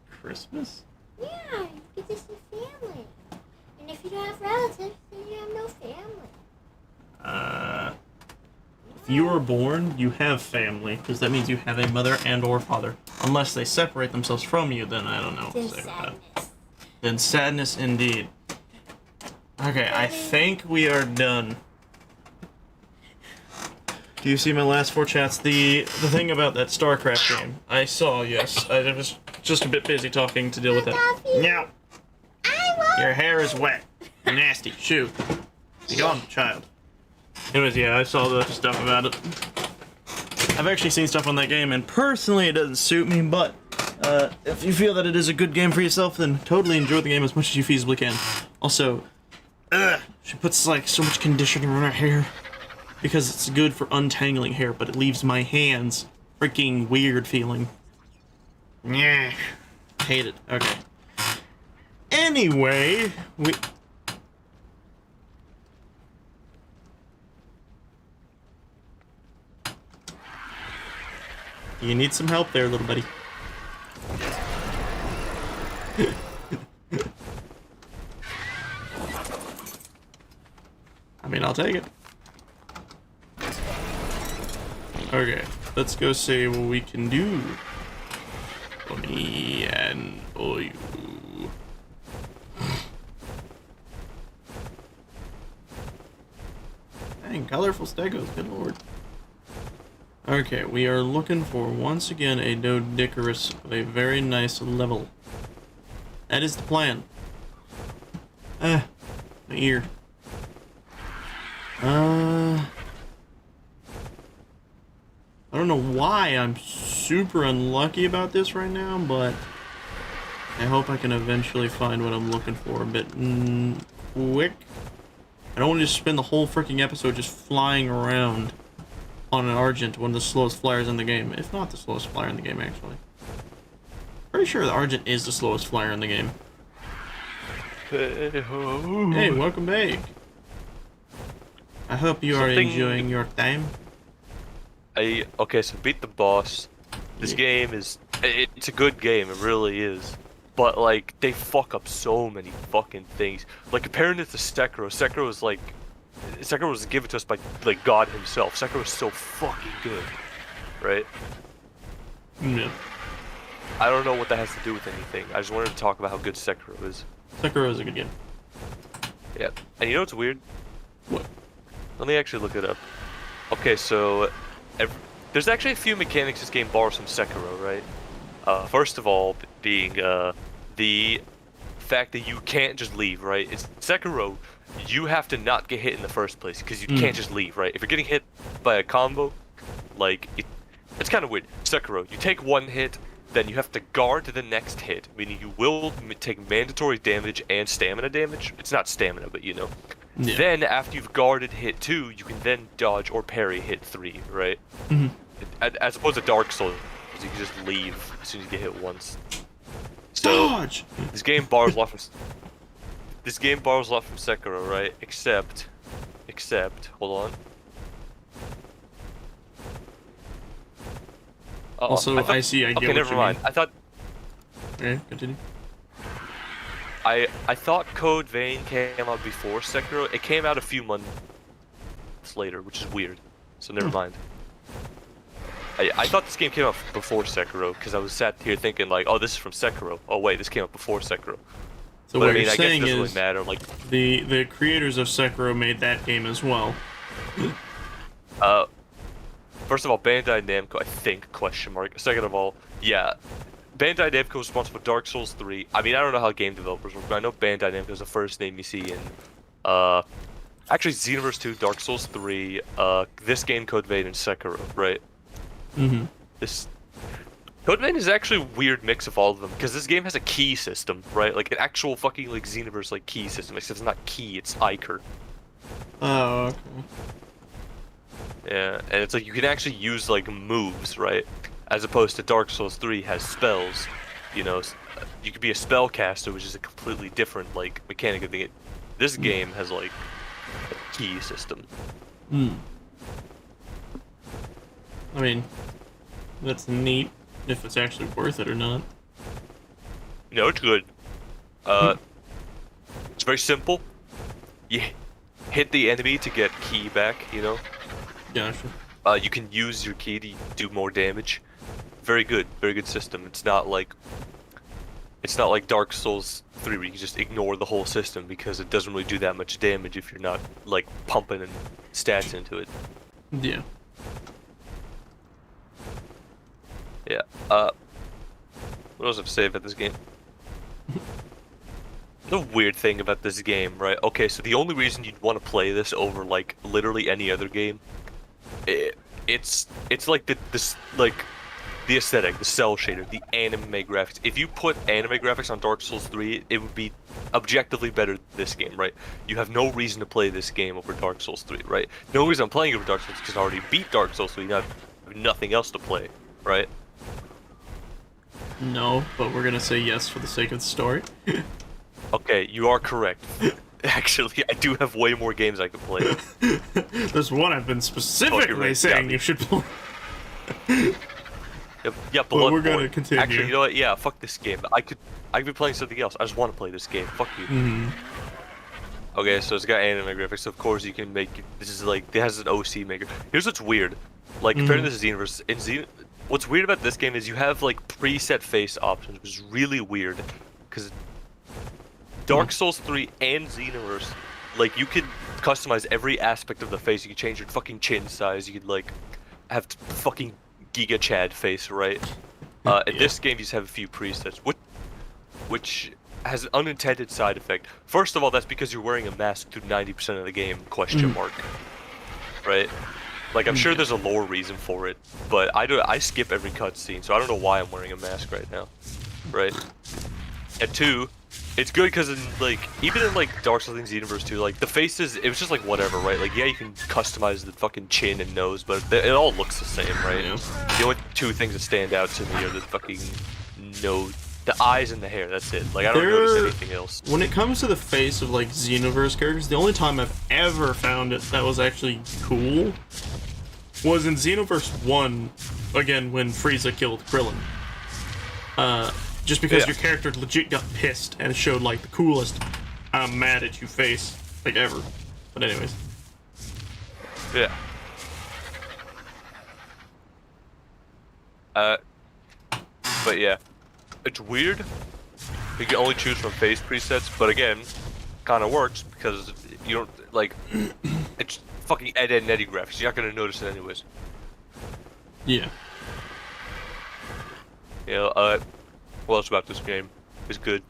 Christmas? Yeah, you get to see family. And if you don't have relatives, then you have no family. If you were born, you have family, because that means you have a mother and or father. Unless they separate themselves from you, then I don't know what Then to say about that. sadness. Then sadness indeed. Okay, I think we are done. Do you see my last 4 chats? The thing about that StarCraft game, I saw, yes. I was just a bit busy talking to deal with that. Now, your hair is wet. Nasty. Shoo. Be gone, child. Anyways, yeah, I saw the stuff about it. I've actually seen stuff on that game, and personally it doesn't suit me, but if you feel that it is a good game for yourself, then totally enjoy the game as much as you feasibly can. Also, she puts like so much conditioner in her hair because it's good for untangling hair, but it leaves my hands freaking weird feeling. Yeah, hate it. Okay. Anyway, you need some help there, little buddy. I mean, I'll take it. Okay, let's go see what we can do. For me and for you. Dang, colorful stegos, good lord. Okay, we are looking for, once again, a Dodicarus of a very nice level. That is the plan. My ear. I don't know why I'm super unlucky about this right now, but I hope I can eventually find what I'm looking for a bit quick. I don't want to just spend the whole freaking episode just flying around on an Argent, one of the slowest flyers in the game. If not the slowest flyer in the game, actually. Pretty sure the Argent is the slowest flyer in the game. Hey, welcome back. I hope you are enjoying your time. Okay, so beat the boss. This game is, it's a good game, it really is. But like, they fuck up so many fucking things. Like comparing it to Sekiro, Sekiro was given to us by like God himself. Sekiro is so fucking good, right? Yeah. I don't know what that has to do with anything. I just wanted to talk about how good Sekiro is. Sekiro is a good game. Yeah, and you know what's weird? What? Let me actually look it up. Okay, so there's actually a few mechanics this game borrows from Sekiro, right? First of all, being the fact that you can't just leave, right? It's Sekiro. You have to not get hit in the first place because you can't just leave, right? If you're getting hit by a combo, like it's kind of weird. Sekiro, you take one hit, then you have to guard the next hit, meaning you will take mandatory damage and stamina damage. It's not stamina, but you know. Yeah. Then after you've guarded hit 2, you can then dodge or parry hit 3, right? Mm-hmm. As opposed to Dark Souls, you can just leave as soon as you get hit once. So Dodge! this game borrows a lot from Sekiro, right? Except, hold on. Also, I see. I get Okay, what never you mind. mean. I thought. Okay, continue. I thought Code Vein came out before Sekiro. It came out a few months later, which is weird. So never mind. I thought this game came out before Sekiro because I was sat here thinking like, oh, this is from Sekiro. Oh wait, this came out before Sekiro. So but what I mean, you're I guess it saying doesn't is really matter. Like, the creators of Sekiro made that game as well. first of all, Bandai Namco, I think, question mark. Second of all, yeah, Bandai Namco is responsible for Dark Souls 3. I mean, I don't know how game developers work, but I know Bandai Namco is the first name you see in, actually Xenoverse 2, Dark Souls 3, this game, Code Vein, and Sekiro, right? Mm-hmm. This Code Vein is actually a weird mix of all of them, because this game has a key system, right? Like an actual fucking like Xenoverse like key system, except it's not key, it's Iker. Oh, okay. Yeah, and it's like you can actually use like moves, right? As opposed to Dark Souls 3 has spells. You know, you could be a spellcaster, which is a completely different like mechanic of the game. This game has like a key system. Hmm. I mean, that's neat. If it's actually worth it or not. No, it's good. It's very simple. You hit the enemy to get ki back, you know? Gotcha. You can use your ki to do more damage. Very good system. It's not like Dark Souls 3 where you can just ignore the whole system because it doesn't really do that much damage if you're not like pumping and stats into it. Yeah. Yeah. What else have to say about this game? The weird thing about this game, right? Okay, so the only reason you'd want to play this over like literally any other game, it's like the aesthetic, the cell shader, the anime graphics. If you put anime graphics on Dark Souls 3, it would be objectively better than this game, right? You have no reason to play this game over Dark Souls 3, right? No reason I'm playing over Dark Souls because I already beat Dark Souls 3, not have nothing else to play, right? No, but we're gonna say yes for the sake of the story. Okay, you are correct. Actually, I do have way more games I could play. There's one I've been specifically right, saying yeah. you should play. Yeah, But we're Bloodborne. gonna continue. Actually, you know what? Yeah, fuck this game. I could be playing something else. I just want to play this game. Fuck you. Mm-hmm. Okay, so it's got anime graphics. So of course you can make. This is like it has an OC maker. Here's what's weird. Like comparing this to Xenoverse, in what's weird about this game is you have like preset face options, which is really weird, because Dark Souls 3 and Xenoverse, like you could customize every aspect of the face. You can change your fucking chin size. You could like have fucking Giga Chad face, right? In this game, you just have a few presets, which has an unintended side effect. First of all, that's because you're wearing a mask through 90% of the game, question mark. Right? Like, I'm sure there's a lore reason for it, but I skip every cutscene, so I don't know why I'm wearing a mask right now. Right? And two, it's good because even in like Dark Souls and Xenoverse 2, like the faces, it was just like whatever, right? Like yeah, you can customize the fucking chin and nose, but it all looks the same, right? Yeah. The only two things that stand out to me are the fucking nose, the eyes and the hair. That's it. Like I don't notice anything else. When it comes to the face of like Xenoverse characters, the only time I've ever found it that was actually cool was in Xenoverse 1, again when Frieza killed Krillin. Just because your character legit got pissed and showed like the coolest "I'm mad at you" face like ever. But anyways. Yeah. But yeah, it's weird. You can only choose from face presets, but again, kind of works because you don't like. It's fucking Ed and Eddie graphics. You're not gonna notice it anyways. Yeah. You know, what else about this game is good?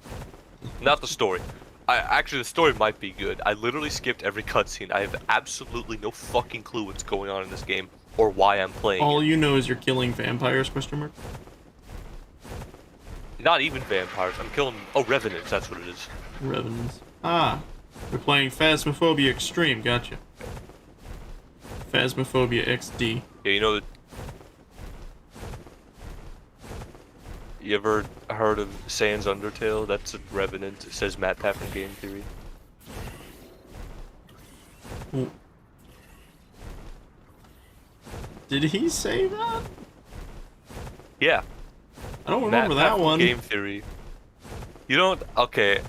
Not the story. Actually, the story might be good. I literally skipped every cutscene. I have absolutely no fucking clue what's going on in this game or why I'm playing All it. you know is you're killing vampires, question mark? Not even vampires. I'm killing... Oh, revenants. That's what it is. Revenants. Ah, you're playing Phasmophobia Extreme, gotcha. Phasmophobia XD. Yeah, you know... You ever heard of Sans Undertale? That's a revenant. It says Matt Pat from Game Theory. Ooh. Did he say that? Yeah. I don't remember that one. Game theory. You don't. Okay,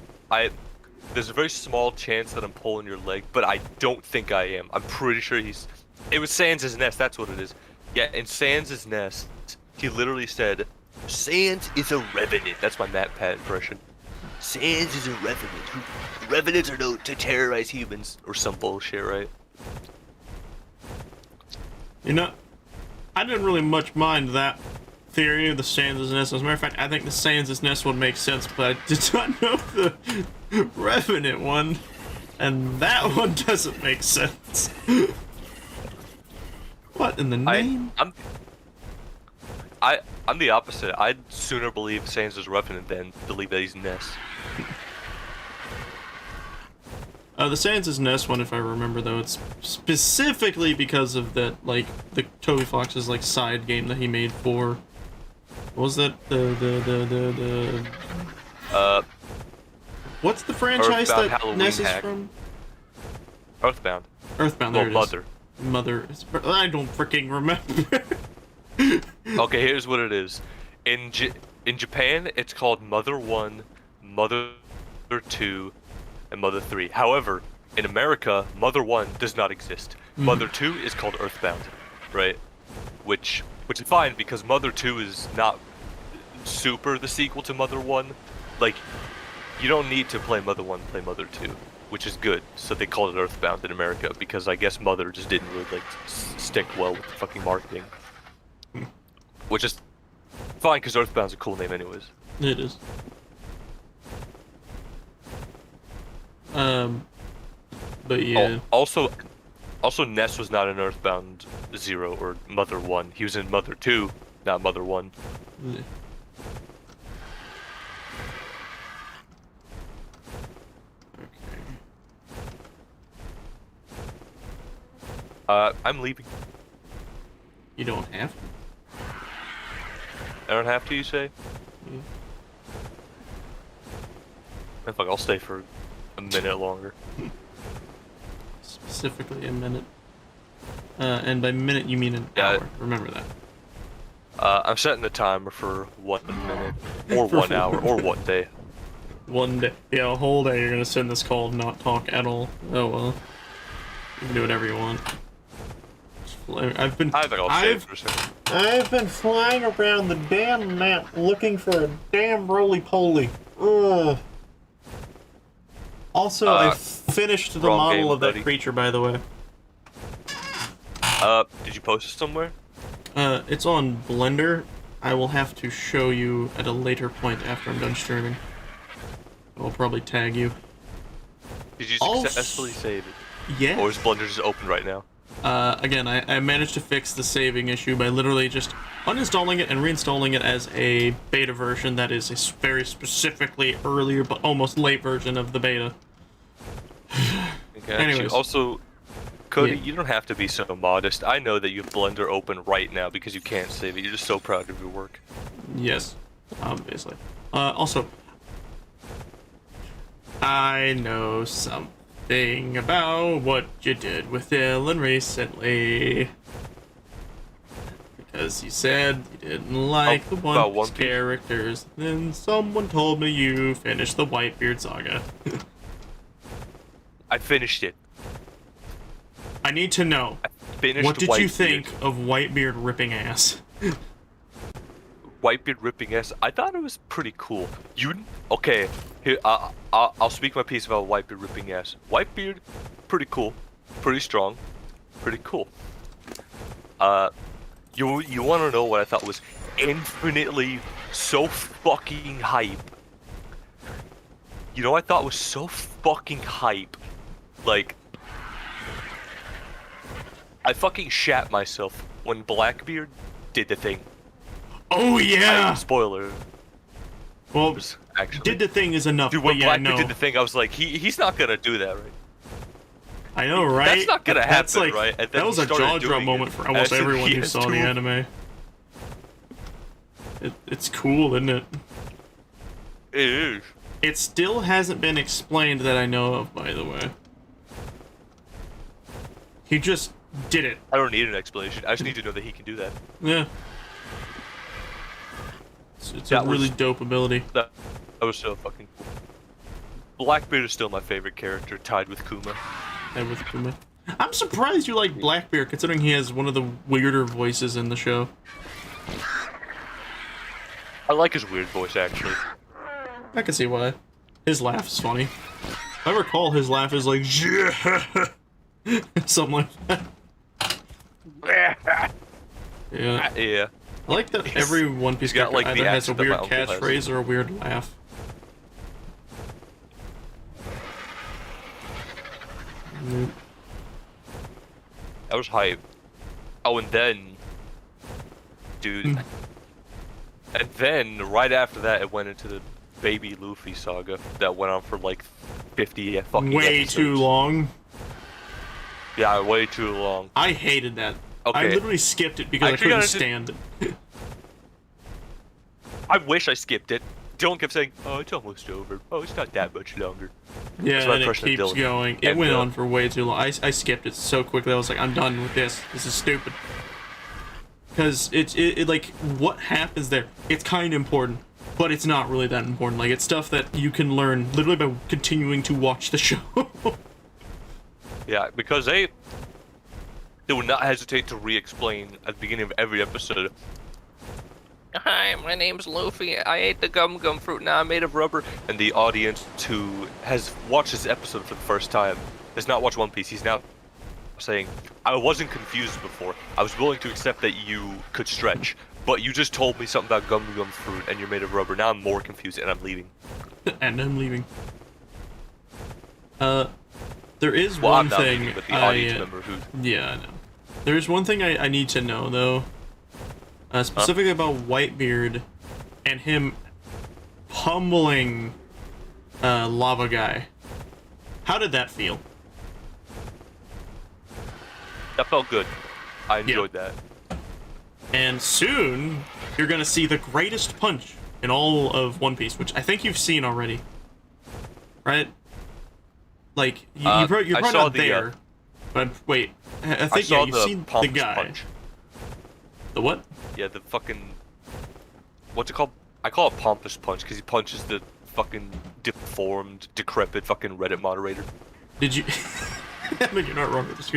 There's a very small chance that I'm pulling your leg, but I don't think I am. I'm pretty sure he's. It was Sans' nest. That's what it is. Yeah, in Sans' nest, he literally said, "Sans is a revenant." That's my Matt Pat impression. Sans is a revenant. Revenants are known to terrorize humans, or some bullshit, right? You know, I didn't really much mind that theory of the Sans' nest. As a matter of fact, I think the Sans' nest would make sense, but I did not know the Revenant one, and that one doesn't make sense. What in the name? I'm the opposite. I'd sooner believe Sans is Revenant than believe that he's Ness. The Sans' nest one, if I remember though, it's specifically because of that, like, the Toby Fox's, like, side game that he made for... What was that? What's the franchise Earthbound that Halloween Ness is hack. from? Earthbound. Earthbound, there Well, it is. Mother. Mother. I don't freaking remember. Okay, here's what it is. In Japan, it's called Mother 1, Mother 2, and Mother 3. However, in America, Mother 1 does not exist. Mother 2 is called Earthbound, right? Which is fine because Mother 2 is not super the sequel to Mother 1. Like, you don't need to play Mother 1 to play Mother 2, which is good. So they called it Earthbound in America because I guess Mother just didn't really, like, stick well with the fucking marketing. Which is fine because Earthbound's a cool name anyways. It is. But yeah. Also, Ness was not in Earthbound 0 or Mother 1. He was in Mother 2, not Mother 1. Yeah. I'm leaving. You don't have to. I don't have to, you say? Yeah. Fuck, I'll stay for a minute longer. Specifically a minute. And by minute you mean an Yeah. hour. Remember that. I'm setting the timer for 1 minute, or 1 hour, or 1 day. One day. Yeah, a whole day you're gonna send this call and not talk at all. Oh well. You can do whatever you want. I've been flying around the damn map looking for a damn roly-poly. Ugh. Also, I finished the model game, of that buddy. creature, by the way. Did you post it somewhere? It's on Blender. I will have to show you at a later point after I'm done streaming. I'll probably tag you. Did you successfully save it? Yes. Or is Blender just open right now? Again, I managed to fix the saving issue by literally just uninstalling it and reinstalling it as a beta version that is a very specifically earlier but almost late version of the beta. Okay, Anyways. Also, Cody, Yeah. you don't have to be so modest. I know that you have Blender open right now because you can't save it. You're just so proud of your work. Yes, obviously. Also, I know something about what you did with Dylan recently. Because you said you didn't like the about One One Piece Piece? characters. Then someone told me you finished the Whitebeard saga. I finished it. I need to know. Finished What did you Whitebeard. think of Whitebeard ripping ass? Whitebeard ripping ass. I thought it was pretty cool. Okay? Here, I'll speak my piece about Whitebeard ripping ass. Whitebeard, pretty cool, pretty strong, pretty cool. You want to know what I thought was infinitely so fucking hype? You know what I thought was so fucking hype? Like, I fucking shat myself when Blackbeard did the thing. Oh yeah! Spoiler. Well, Actually, did the thing is enough, dude, but when yeah, Blackbeard no. did the thing, I was like, he's not gonna do that, right? I know, right? That's not gonna That's happen, like, right? And then that was he a started jaw drop doing moment it. for almost I said, everyone who "Yes, saw the dude." anime. It's cool, isn't it? It is. It still hasn't been explained that I know of, by the way. He just did it. I don't need an explanation. I just need to know that he can do that. Yeah. It's it's a really dope ability. That was so fucking cool. Blackbeard is still my favorite character, tied with Kuma. And with Kuma. I'm surprised you like Blackbeard, considering he has one of the weirder voices in the show. I like his weird voice, actually. I can see why. His laugh is funny. If I recall, his laugh is like, yeah, something like that. Yeah. Yeah. I like that every One Piece got, character like, the either has a accent that weird my uncle has. catchphrase or a weird laugh. That was hype. Oh, and then, dude, and then right after that, it went into the Baby Luffy saga that went on for like 50 fucking Way episodes. too long. Yeah, way too long. I hated that. I Okay. literally skipped it because I Actually, couldn't no, stand it. I wish I skipped it. Dylan kept saying, "Oh, it's almost over. Oh, it's not that much longer." Yeah, That's my and it impression of keeps Dylan. going. It And, went on for way too long. I skipped it so quickly. I was like, I'm done with this. This is stupid. Because it like, what happens there? It's kind of important, but it's not really that important. Like, it's stuff that you can learn literally by continuing to watch the show. Yeah, because they would not hesitate to re-explain at the beginning of every episode. Hi, my name's Luffy. I ate the gum fruit. Now I'm made of rubber. And the audience who has watched this episode for the first time does not watch One Piece. He's now saying, "I wasn't confused before. I was willing to accept that you could stretch, but you just told me something about gum fruit and you're made of rubber. Now I'm more confused and I'm leaving." And I'm leaving. There is Well, one I'm not thing leaving, but the audience member who. Yeah, I know. There's one thing I need to know, though. Specifically about Whitebeard and him pummeling Lava Guy. How did that feel? That felt good. I enjoyed that. And soon, you're gonna see the greatest punch in all of One Piece, which I think you've seen already. Right? Like, you're probably not there. But wait, I think saw you've the seen the pompous guy. punch. The what? Yeah, the fucking. What's it called? I call it pompous punch because he punches the fucking deformed, decrepit fucking Reddit moderator. Did you? I mean, you're not wrong with this.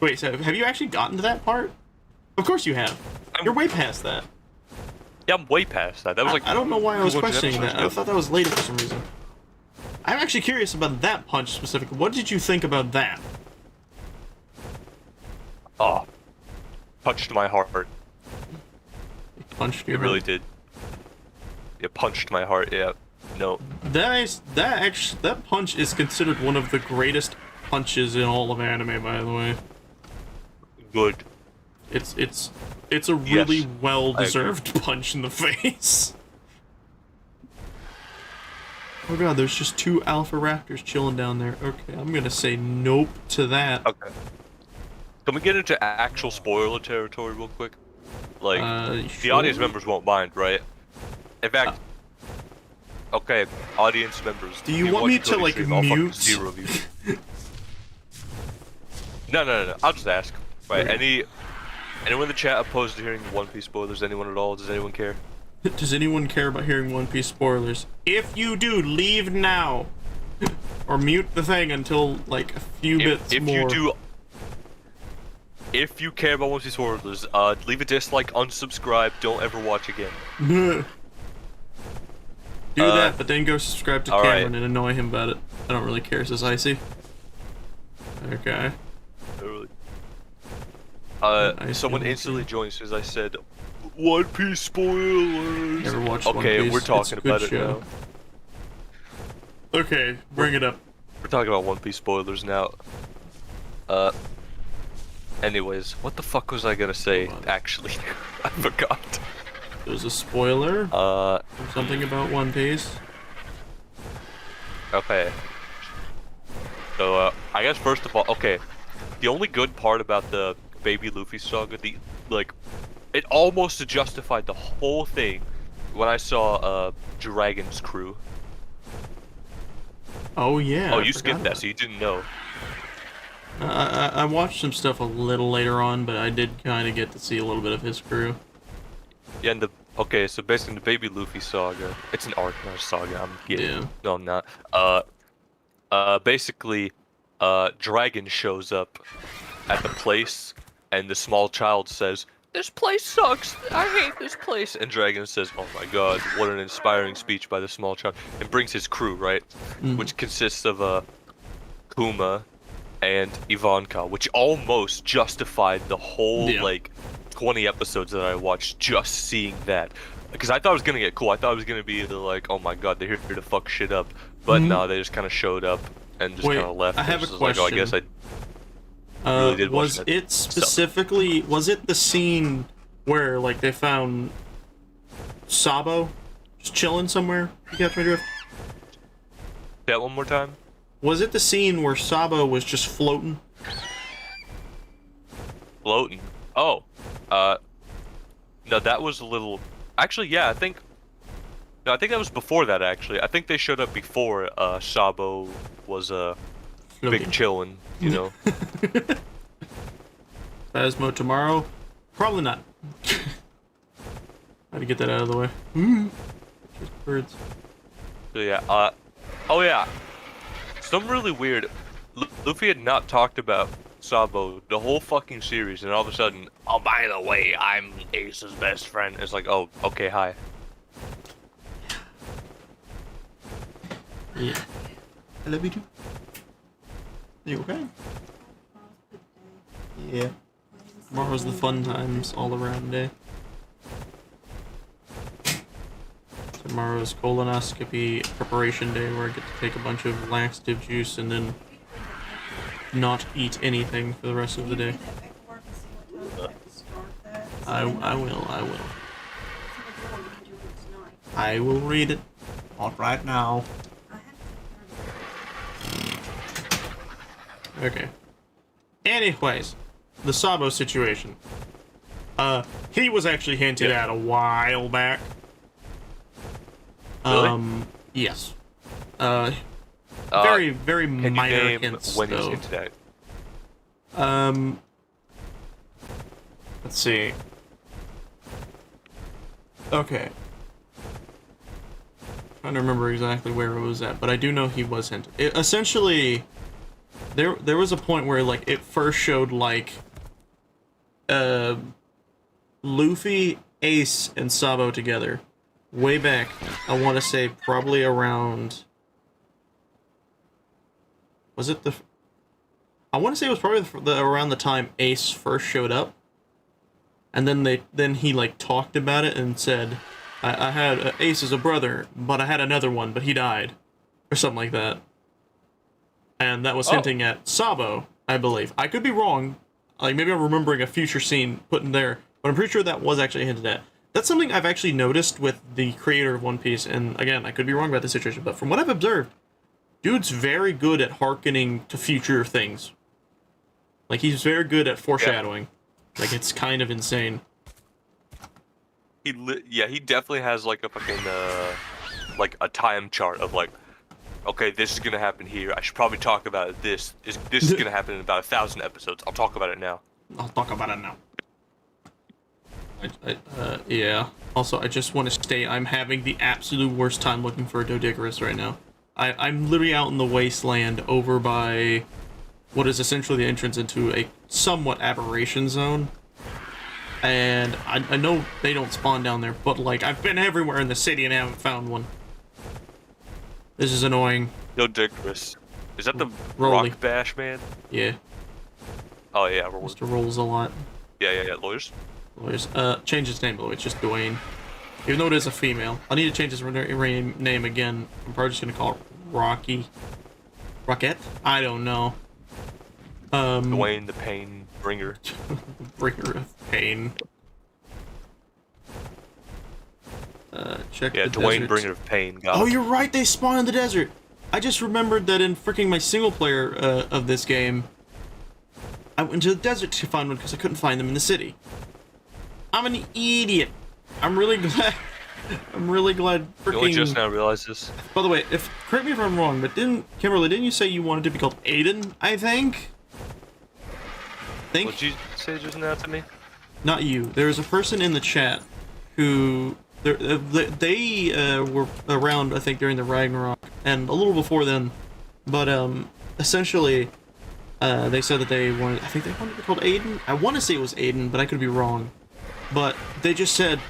Wait, so have you actually gotten to that part? Of course you have. You're way past that. Yeah, I'm way past that. That was like. I don't know why I was 200 questioning that. episodes I thought that was later for some reason. I'm actually curious about that punch specifically. What did you think about that? Oh, punched my heart. Punched you. It really did. It punched my heart. Yeah. No. That punch is considered one of the greatest punches in all of anime, by the way. Good. It's a really Yes, well-deserved punch in the face. Oh god, there's just two alpha raptors chilling down there. Okay, I'm gonna say nope to that. Okay. Can we get into actual spoiler territory real quick? Like, the sure. audience members won't mind, right? In fact, okay, audience members. Do you if want me watch to, Cody like, stream, I'll fucking mute? zero views. No. I'll just ask. Right? Okay. Anyone in the chat opposed to hearing One Piece spoilers? Anyone at all? Does anyone care? Does anyone care about hearing One Piece spoilers? If you do, leave now. Or mute the thing until, like, a few bits more. If you care about One Piece spoilers, leave a dislike, unsubscribe, don't ever watch again. Do that, but then go subscribe to alright. Cameron and annoy him about it. I don't really care, says Icy. Okay. Really. I Someone see. instantly joined as I said, One Piece spoilers. Never watched One Okay, Piece. we're It's talking a good about it show. now. Okay, bring it up. We're talking about One Piece spoilers now. Anyways, what the fuck was I gonna say? Actually, I forgot. There's a spoiler. Something about One Piece. Okay. So, I guess first of all, okay, the only good part about the Baby Luffy saga, it almost justified the whole thing when I saw, Dragon's crew. Oh yeah. Oh, I you forgot skipped that, about so you didn't know. I watched some stuff a little later on, but I did kind of get to see a little bit of his crew. Yeah, and Okay, so basically the Baby Luffy saga. It's an arc, not a saga. I'm kidding. Yeah. No, I'm not. Basically, Dragon shows up at the place, and the small child says, "This place sucks. I hate this place." And Dragon says, "Oh my God, what an inspiring speech by the small child!" And brings his crew, right, which consists of Kuma and Ivanka, which almost justified the whole like 20 episodes that I watched just seeing that. Because I thought it was gonna get cool. I thought it was gonna be like, oh my God, they're here to fuck shit up. But no, they just kind of showed up and just kind of left. I have a question. question. Like, oh, I guess I really did watch was it specifically? Was it the scene where like they found Sabo just chilling somewhere? You catch my drift? That one more time. Was it the scene where Sabo was just floating? Floating. Oh, no, that was a little. Actually, yeah, I think. No, I think that was before that. Actually, I think they showed up before Sabo was big chillin'. You know. Phasmo tomorrow? Probably not. Had to get that out of the way. Just birds. So yeah. Oh yeah. Something really weird. Luffy had not talked about Sabo the whole fucking series, and all of a sudden, oh, by the way, I'm Ace's best friend. It's like, oh, okay, hi. Yeah. I love you too. You okay? Yeah. Tomorrow's the fun times all around day. Tomorrow's colonoscopy preparation day where I get to take a bunch of laxative juice and then not eat anything for the rest of the day. I will. I will read it. Not right now. Okay. Anyways, the Sabo situation. He was actually hinted at a while back. Really? Yes. Very, very minor hints, when though. he was hinted at? Let's see. Okay. Trying to remember exactly where it was at, but I do know he was hinted. Essentially, there was a point where like it first showed like Luffy, Ace, and Sabo together. Way back, I want to say probably around. Was it the? I want to say it was probably around the time Ace first showed up, and then he like talked about it and said, "I had Ace as a brother, but I had another one, but he died," or something like that. And that was hinting at Sabo, I believe. I could be wrong. Like maybe I'm remembering a future scene put in there, but I'm pretty sure that was actually hinted at. That's something I've actually noticed with the creator of One Piece, and again, I could be wrong about the situation, but from what I've observed, dude's very good at hearkening to future things. Like, he's very good at foreshadowing. Yeah. Like, it's kind of insane. He definitely has, like, a fucking, like, a time chart of, like, okay, this is gonna happen here. I should probably talk about it. This is gonna happen in about 1,000 episodes. I'll talk about it now. I'll talk about it now. Yeah. Also, I just want to state I'm having the absolute worst time looking for a Doedicurus right now. I'm literally out in the wasteland over by what is essentially the entrance into a somewhat aberration zone. And I know they don't spawn down there, but like I've been everywhere in the city and I haven't found one. This is annoying. Doedicurus. Is that the Rolly. Rock Bash man? Yeah. Oh yeah, Rolly. Mr. Rolls a lot. Yeah, lawyers. Change his name though, it's just Dwayne. Even though it is a female. I need to change his name again. I'm probably just gonna call it Rocky. Rocket? I don't know. Dwayne the Pain Bringer. Bringer of Pain. Check yeah, the Dwayne desert. Bringer of Pain. Oh, you're right, they spawn in the desert! I just remembered that in freaking my single player of this game, I went to the desert to find one because I couldn't find them in the city. I'm an idiot. I'm really glad freaking... You only just now realized this? By the way, correct me if I'm wrong, but Kimberly, didn't you say you wanted to be called Aiden, I think? What'd you say just now to me? Not you. There was a person in the chat who They were around, I think, during the Ragnarok and a little before then, but essentially, they said that they wanted. I think they wanted to be called Aiden. I want to say it was Aiden, but I could be wrong. But they just said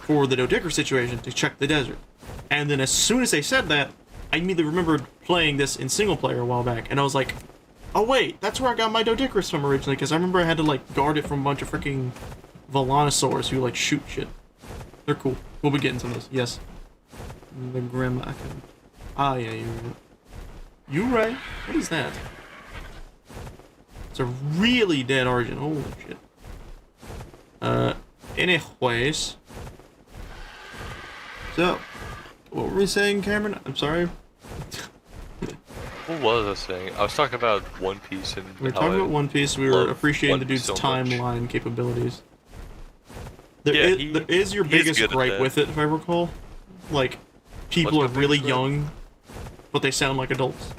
for the Dodicker situation to check the desert, and then as soon as they said that, I immediately remembered playing this in single player a while back, and I was like, oh wait, that's where I got my Dodicarus from originally, because I remember I had to like guard it from a bunch of freaking Volanosaurs who like shoot shit. They're cool. We'll be getting to those. Yes. The Grim Icon. Ah, yeah, you're right. You right? What is that? It's a really dead Origin. Holy shit. Anyways. So, what were we saying, Cameron? I'm sorry. What was I saying? I was talking about One Piece and We were talking about One Piece. We were appreciating the dude's so much. timeline capabilities. There Yeah, is your he is biggest good at gripe that. with it, if I recall. Like, people What's are my really biggest gripe? young, but they sound like adults.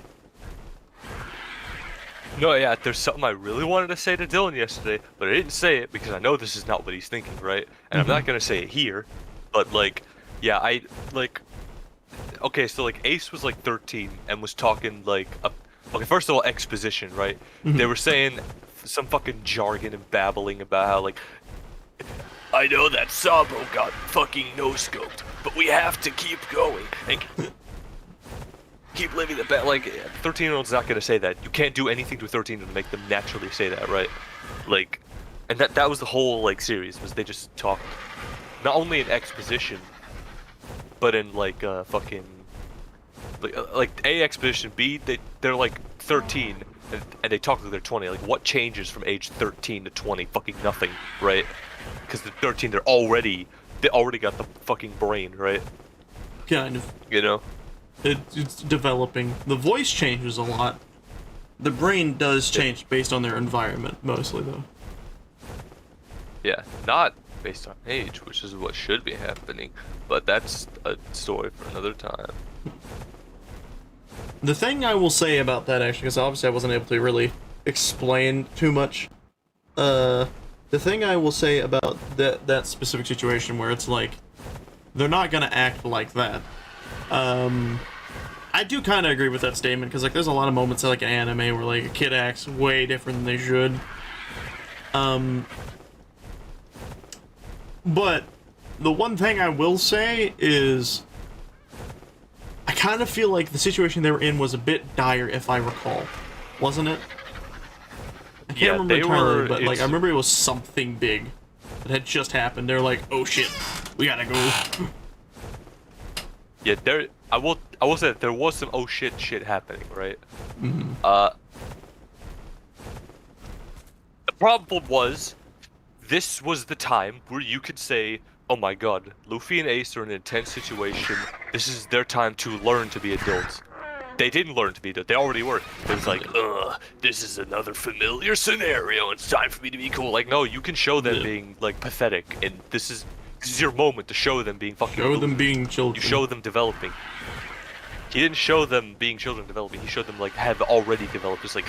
No, yeah, there's something I really wanted to say to Dylan yesterday, but I didn't say it because I know this is not what he's thinking, right? And I'm not gonna say it here, but like, yeah, okay, so like Ace was like 13 and was talking like, okay, first of all, exposition, right? They were saying some fucking jargon and babbling about how like, I know that Sabo got fucking no-scoped, but we have to keep going and keep living the best. Like, 13-year-old's not gonna say that. You can't do anything to a 13-year-old to make them naturally say that, right? Like, and that was the whole like series, was they just talked not only in exposition, but in like fucking like A, exposition, B, they're like 13 and they talk like they're 20. Like, what changes from age 13 to 20? Fucking nothing, right? Because they're 13, they already got the fucking brain, right? Kind of. You know? It's developing. The voice changes a lot. The brain does change based on their environment, mostly, though. Yeah, not based on age, which is what should be happening, but that's a story for another time. The thing I will say about that, actually, because obviously I wasn't able to really explain too much, the thing I will say about that specific situation where it's like, they're not gonna act like that. I do kind of agree with that statement, because like there's a lot of moments like an anime where like a kid acts way different than they should. But the one thing I will say is I kind of feel like the situation they were in was a bit dire, if I recall. Wasn't it? I can't Yeah, remember they entirely, were- but like I it's- remember it was something big that had just happened. They're like, oh shit, we gotta go. Yeah, I will say that there was some oh shit happening, right? Mm-hmm. The problem was, this was the time where you could say, oh my god, Luffy and Ace are in an intense situation, this is their time to learn to be adults. They didn't learn to be adults, they already were. It was like, this is another familiar scenario, it's time for me to be cool. Like, no, you can show them being, like, pathetic, and this is your moment to show them being fucking Show them losers. being children. You show them developing. He didn't show them being children developing, he showed them, like, have already developed. It's like,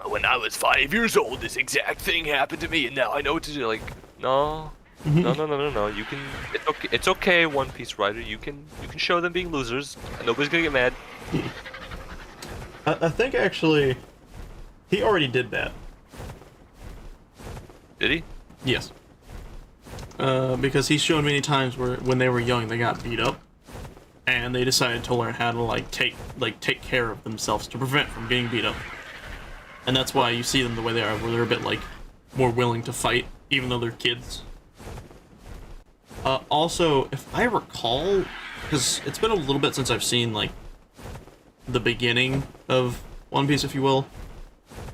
when I was 5 years old, this exact thing happened to me, and now I know what to do. Like, no. No. You can, it's okay, One Piece writer, you can show them being losers, and nobody's gonna get mad. I think actually, he already did that. Did he? Yes. Because he's shown many times where when they were young they got beat up, and they decided to learn how to take care of themselves to prevent from being beat up. And that's why you see them the way they are, where they're a bit like more willing to fight, even though they're kids. Also, if I recall, because it's been a little bit since I've seen like the beginning of One Piece, if you will.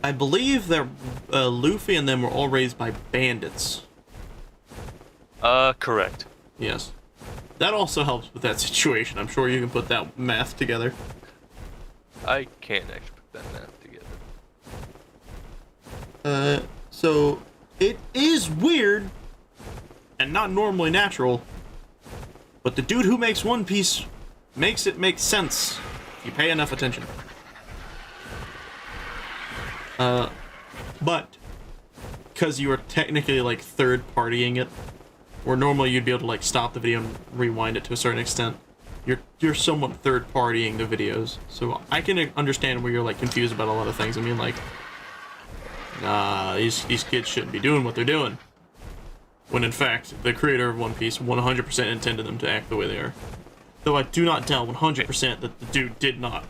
I believe that Luffy and them were all raised by bandits. Corr't. Yes. That also helps with that situation. I'm sure you can put that math together. I can't actually put that math together. So it is weird and not normally natural, but the dude who makes One Piece makes it make sense if you pay enough attention. But because you are technically like third partying it, where normally you'd be able to like stop the video and rewind it to a certain extent. You're somewhat third partying the videos, so I can understand where you're like confused about a lot of things. I mean, like, nah, these kids shouldn't be doing what they're doing. When in fact, the creator of One Piece 100% intended them to act the way they are. Though I do not doubt 100% that the dude did not.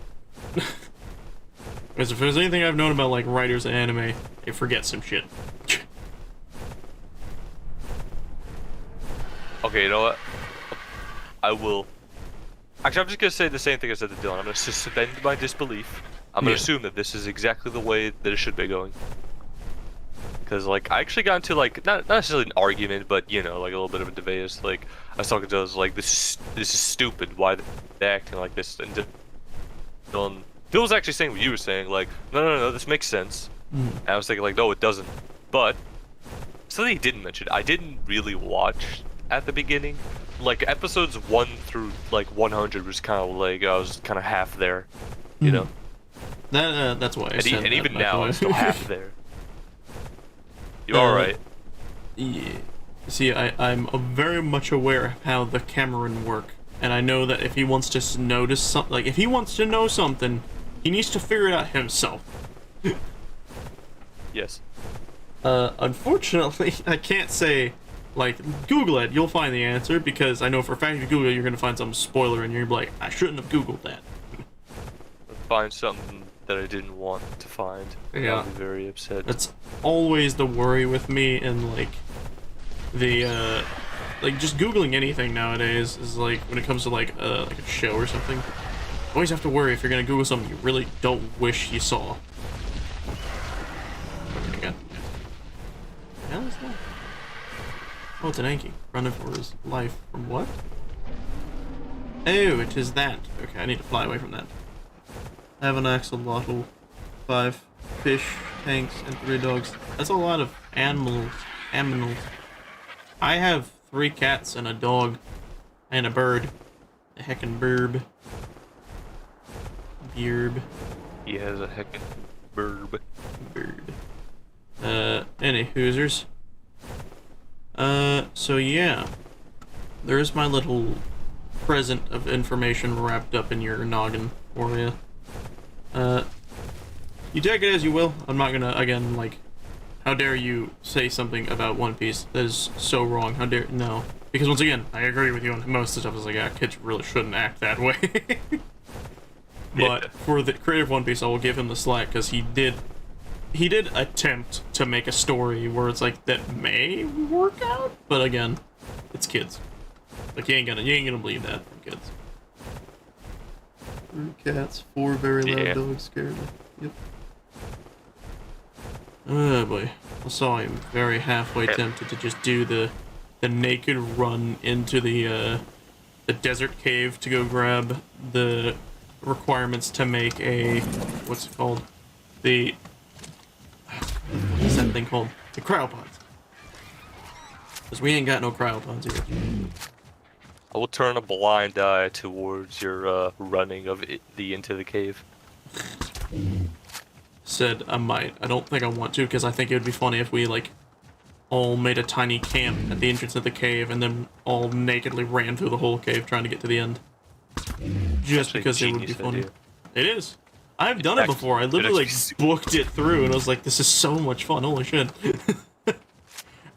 Because if there's anything I've known about like writers and anime, they forget some shit. Okay, you know what? I will. Actually, I'm just gonna say the same thing I said to Dylan. I'm gonna suspend my disbelief. I'm gonna assume that this is exactly the way that it should be going. Because, like, I actually got into, like, not necessarily an argument, but, you know, like, a little bit of a debate. Like, I was talking to us, like, this is stupid. Why they're acting like this? And Dylan was actually saying what you were saying, like, no, this makes sense. And I was thinking, like, no, it doesn't. But, something he didn't mention, I didn't really watch at the beginning. Like, episodes 1 through, like, 100 was kind of, like, I was kind of half there, you know? That's why I said And that, even by now, the way. I'm still half there. You alright? Yeah. See, I'm very much aware of how the Cameron work, and I know that if he wants to notice something, like, if he wants to know something, he needs to figure it out himself. Yes. Unfortunately, I can't say, like, Google it, you'll find the answer, because I know for a fact if you Google it, you're gonna find some spoiler, and you're gonna be like, I shouldn't have Googled that. Find something that I didn't want to find. Yeah. I'll be very upset. That's always the worry with me, and, like, the, like, just Googling anything nowadays is, like, when it comes to, like a show or something, you always have to worry if you're gonna Google something you really don't wish you saw. Okay, got the hell is that? Oh, it's an Anki, running for his life from what? Oh, it is that. Okay, I need to fly away from that. I have an axolotl, 5 fish, tanks, and 3 dogs. That's a lot of animals. I have 3 cats and a dog, and a bird. A heckin' burb. Beerb. He has a heckin' burb. Bird. Any hoosers. So yeah. There's my little present of information wrapped up in your noggin for you. You take it as you will. I'm not gonna, again, like, how dare you say something about One Piece that is so wrong? How dare, no. Because once again, I agree with you on most of the stuff. Is like, yeah, kids really shouldn't act that way. But for the creator of One Piece, I will give him the slack, because he did attempt to make a story where it's like, that may work out, but again, it's kids. Like, you ain't gonna believe that from kids. 3 cats, 4 very loud dogs scared me. Yep. Oh boy. I saw him very halfway tempted to just do the naked run into the desert cave to go grab the requirements to make a, what's it called? What's that thing called? The cryopods. Because we ain't got no cryopods here. I will turn a blind eye towards your running of into the cave. Said I might. I don't think I want to, because I think it would be funny if we, like, all made a tiny camp at the entrance of the cave and then all nakedly ran through the whole cave trying to get to the end. Just because it would be funny. Idea. It is. I've done it before. I literally, like, booked it through and I was like, this is so much fun. Holy shit.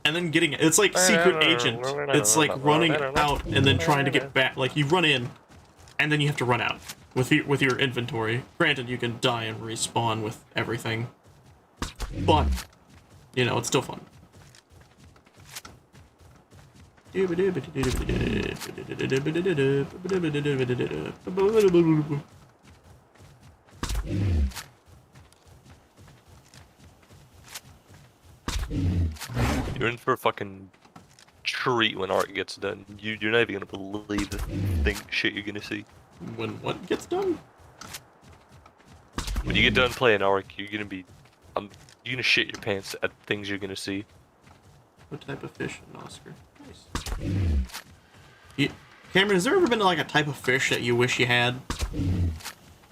And then getting, it's like Secret Agent. It's like running out and then trying to get back. Like, you run in and then you have to run out with your inventory. Granted, you can die and respawn with everything, but you know, it's still fun. You're in for a fucking treat when art gets done. You're not even gonna believe the shit you're gonna see. When what gets done? When you get done playing Ark, you're gonna be, you're gonna shit your pants at things you're gonna see. What type of fish? An Oscar. Nice. Cameron, has there ever been like a type of fish that you wish you had?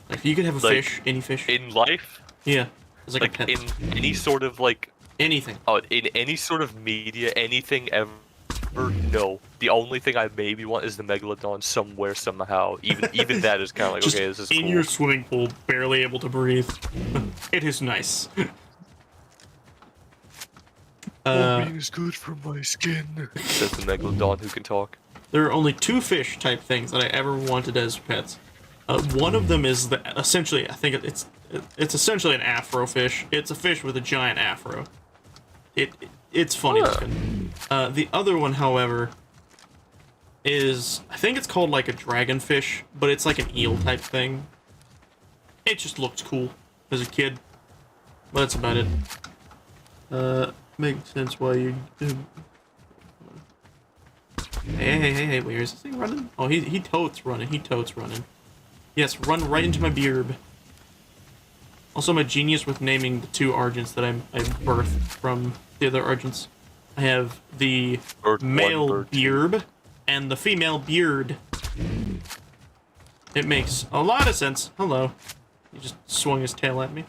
Like, if you could have a fish, any fish. In life? Yeah. It's like a pet. In any sort of like. Anything. Oh, in any sort of media, anything ever. However, no. The only thing I maybe want is the Megalodon somewhere, somehow. Even that is kind of like, Just okay, this is in cool. your swimming pool, barely able to breathe. It is nice. is good for my skin. Says the Megalodon who can talk. There are only 2 fish type things that I ever wanted as pets. One of them is essentially, I think it's essentially an afro fish. It's a fish with a giant afro. It's funny looking. The other one, however, is, I think it's called like a dragonfish, but it's like an eel type thing. It just looked cool as a kid, but that's about it. Makes sense why you. Hey, where is this thing running? Oh, he totes running. Yes, run right into my beard. Also, I'm a genius with naming the 2 Argents that I birthed from the other Argents. I have the male beard and the female beard. It makes a lot of sense. Hello. He just swung his tail at me.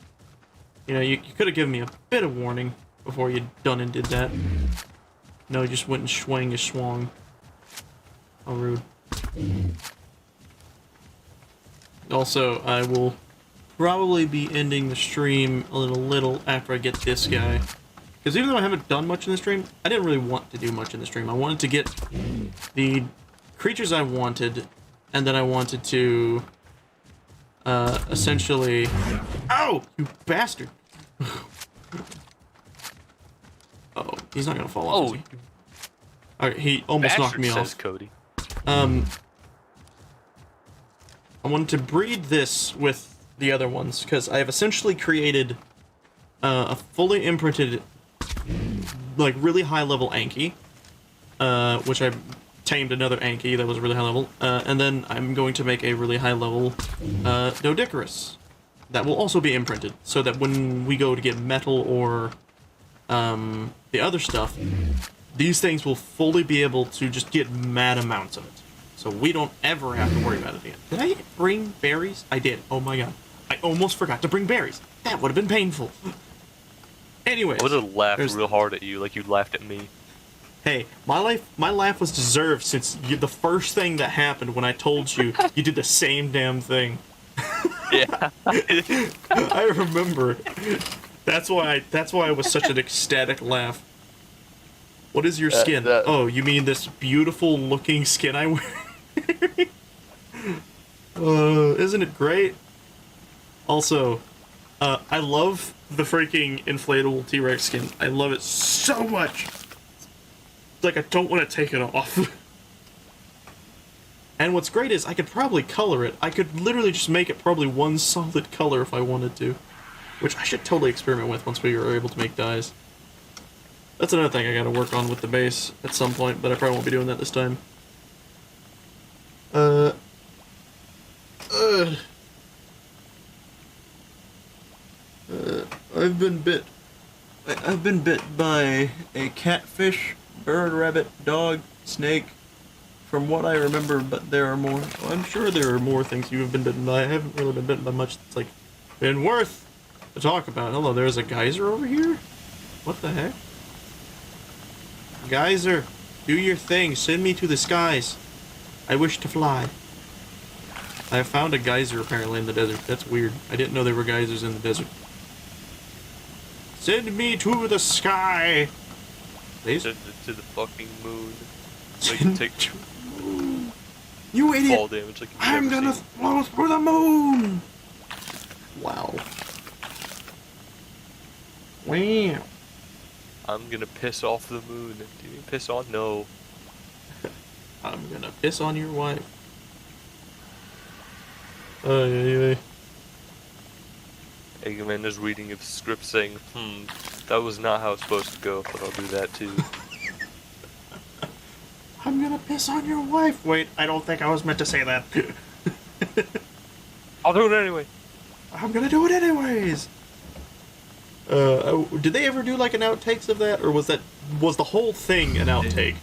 You know, you could have given me a bit of warning before you done and did that. No, he just went and swung his swung. How rude. Also, I will probably be ending the stream a little after I get this guy. Because even though I haven't done much in the stream, I didn't really want to do much in the stream. I wanted to get the creatures I wanted, and then I wanted to essentially... Oh, you bastard! Uh-oh, he's not gonna fall off, is he? Alright, he almost knocked me says off. Cody. I wanted to breed this with the other ones, because I have essentially created a fully imprinted, like, really high-level Anki, which I tamed another Anki that was really high-level, and then I'm going to make a really high-level Doedicurus that will also be imprinted, so that when we go to get metal or the other stuff, these things will fully be able to just get mad amounts of it. So we don't ever have to worry about it again. Did I bring berries? I did. Oh my god. I almost forgot to bring berries. That would have been painful. Anyways. I would have laughed real hard at you, like you laughed at me. Hey, my laugh was deserved since the first thing that happened when I told you, you did the same damn thing. Yeah. I remember. That's why it was such an ecstatic laugh. What is your skin? Oh, you mean this beautiful looking skin I wear? Isn't it great? Also, I love the freaking inflatable T-Rex skin. I love it so much. It's like I don't want to take it off. And what's great is I could probably color it. I could literally just make it probably one solid color if I wanted to. Which I should totally experiment with once we are able to make dyes. That's another thing I gotta work on with the base at some point, but I probably won't be doing that this time. I've been bit. I've been bit by a catfish, bird, rabbit, dog, snake, from what I remember, but there are more. Well, I'm sure there are more things you have been bitten by. I haven't really been bitten by much that's, like, been worth to talk about. Hello, there's a geyser over here? What the heck? Geyser, do your thing. Send me to the skies. I wish to fly. I found a geyser apparently in the desert. That's weird. I didn't know there were geysers in the desert. Send me to the sky. Please? Send it to the fucking moon. So you Send can take You idiot! fall damage like you've I'm never gonna seen. float through the moon! Wow. Wow. I'm gonna piss off the moon. Do you piss on? No. I'm gonna piss on your wife. Ay. Eggman's reading of the script saying, that was not how it's supposed to go, but I'll do that too. I'm gonna piss on your wife. Wait, I don't think I was meant to say that. I'll do it anyway. I'm gonna do it anyways. Did they ever do like an outtakes of that, or was the whole thing an outtake?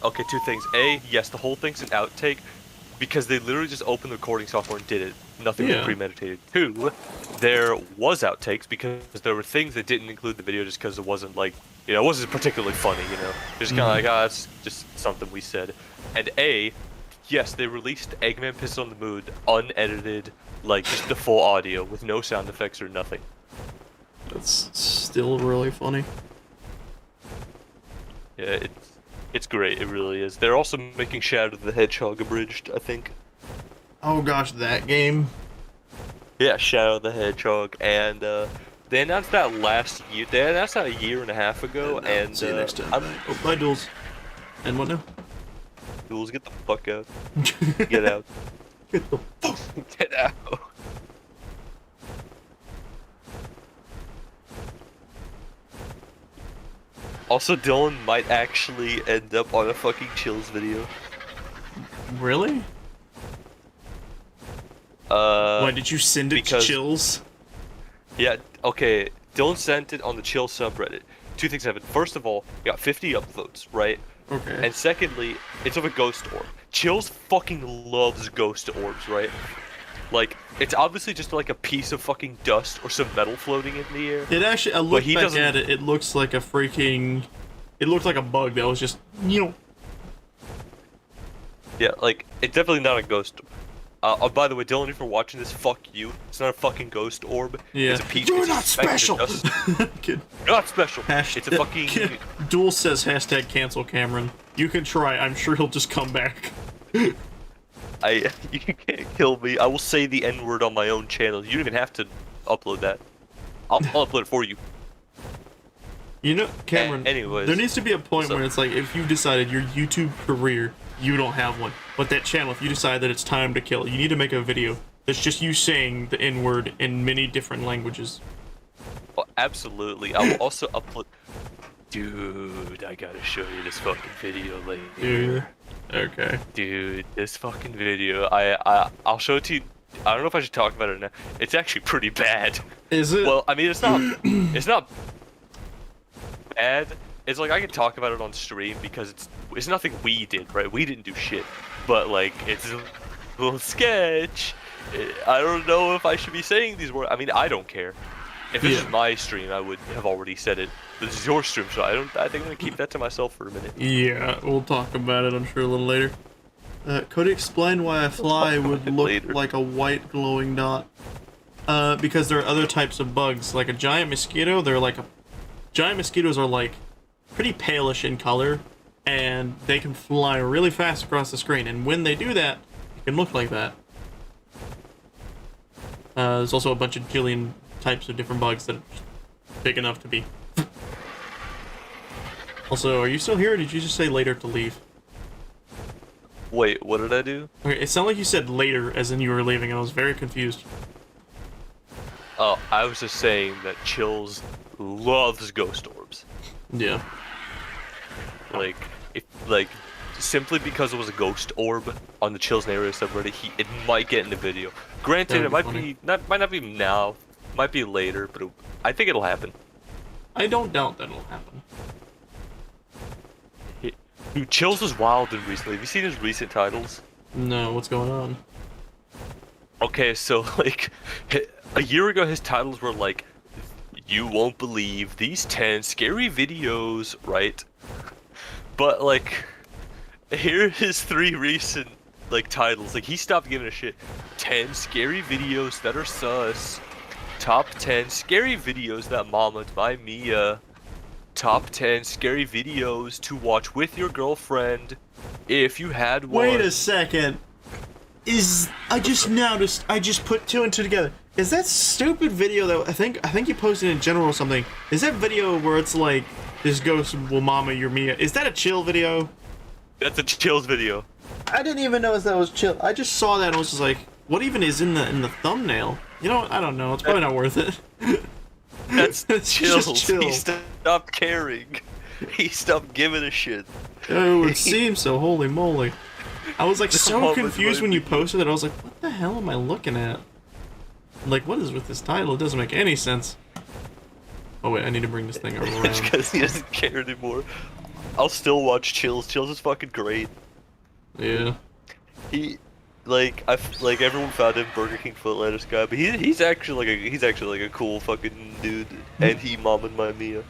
Okay, two things. A, yes, the whole thing's an outtake. because they literally just opened the recording software and did it. Nothing was Yeah. premeditated. 2, there was outtakes because there were things that didn't include the video just because it wasn't like, you know, it wasn't particularly funny, you know. Just kind of like, ah, it's just something we said. And A, yes, they released Eggman Pissed on the Moon unedited, like just the full audio with no sound effects or nothing. That's still really funny. Yeah, it's great. It really is. They're also making Shadow the Hedgehog abridged, I think. Oh gosh, that game. Yeah, Shadow the Hedgehog, and they announced that last year. They announced that a year and a half ago, and see you next time. I'm, Oh, bye, Duels. And what now? Duels, get the fuck out. Get out. Get the fuck. Get out. Also, Dylan might actually end up on a fucking Chills video. Really? Why did you send it to because- Chills? Yeah, okay. Dylan sent it on the Chill subreddit. 2 things happened. First of all, you got 50 upvotes, right? Okay. And secondly, it's of a ghost orb. Chills fucking loves ghost orbs, right? Like, it's obviously just like a piece of fucking dust or some metal floating in the air. It actually, I looked he back doesn't- at it, it looks like a freaking... It looked like a bug that was just, you know... Yeah, like, it's definitely not a ghost. Oh, by the way, Dylan, if you're watching this, fuck you. It's not a fucking ghost orb. Yeah. It's a piece. You're it's a not speck of special! dust. Kid. You're not special. It's a fucking... Duel says hashtag cancel Cameron. You can try, I'm sure he'll just come back. You can't kill me. I will say the N-word on my own channel. You don't even have to upload that. I'll upload it for you. You know, Cameron, anyways, there needs to be a point so- where it's like, if you've decided your YouTube career, you don't have one. But that channel, if you decide that it's time to kill, you need to make a video that's just you saying the N-word in many different languages. Oh, absolutely. I will also upload... Dude, I gotta show you this fucking video later. Dude. Okay. Dude, this fucking video, I'll show it to you. I don't know if I should talk about it now. It's actually pretty bad. Is it? Well, I mean, it's not bad. It's like I can talk about it on stream because it's nothing we did, right? We didn't do shit. But like, it's a little sketch. I don't know if I should be saying these words. I mean, I don't care. If this Yeah. is my stream, I would have already said it. This is your stream, so I think I'm gonna keep that to myself for a minute. Yeah, we'll talk about it, I'm sure, a little later. Cody, explain why a fly would look later. like a white glowing dot. Because there are other types of bugs. Like a giant mosquito, giant mosquitoes are like pretty palish in color, and they can fly really fast across the screen. And when they do that, it can look like that. There's also a bunch of jillion types of different bugs that are big enough to be. Also, are you still here, or did you just say later to leave? Wait, what did I do? Okay, it sounded like you said later, as in you were leaving, and I was very confused. Oh, I was just saying that Chills loves ghost orbs. Yeah. Like, simply because it was a ghost orb on the Chills Area subreddit, it might get in the video. Granted, it That'd be might not be now, might be later, but I think it'll happen. I don't doubt that'll happen. Dude, Chills was wild and recently. Have you seen his recent titles? No, what's going on? Okay, so like a year ago, his titles were like, "You won't believe these 10 scary videos," right? But like, here are his 3 recent like titles. Like he stopped giving a shit. 10 scary videos that are sus. Top 10 scary videos that mama my Mia. Top 10 scary videos to watch with your girlfriend if you had one. Wait a second. I just put 2 and 2 together. Is that stupid video that I think you posted in general or something? Is that video where it's like this ghost will mama your Mia? Is that a Chill video? That's a Chills video. I didn't even know that was Chill. I just saw that and was just like, what even is in the thumbnail? You know what? I don't know. It's probably not worth it. That's It's Chills. just Chill. He stopped caring. He stopped giving a shit. Oh, it seems so. Holy moly. I was like so Mama's confused when you video. posted it. I was like, what the hell am I looking at? Like, what is with this title? It doesn't make any sense. Oh wait, I need to bring this thing It's around. because he doesn't care anymore. I'll still watch Chills. Chills is fucking great. Yeah. like like everyone found him Burger King foot lettuce guy, but he's actually like a cool fucking dude, and he mommed my Mia.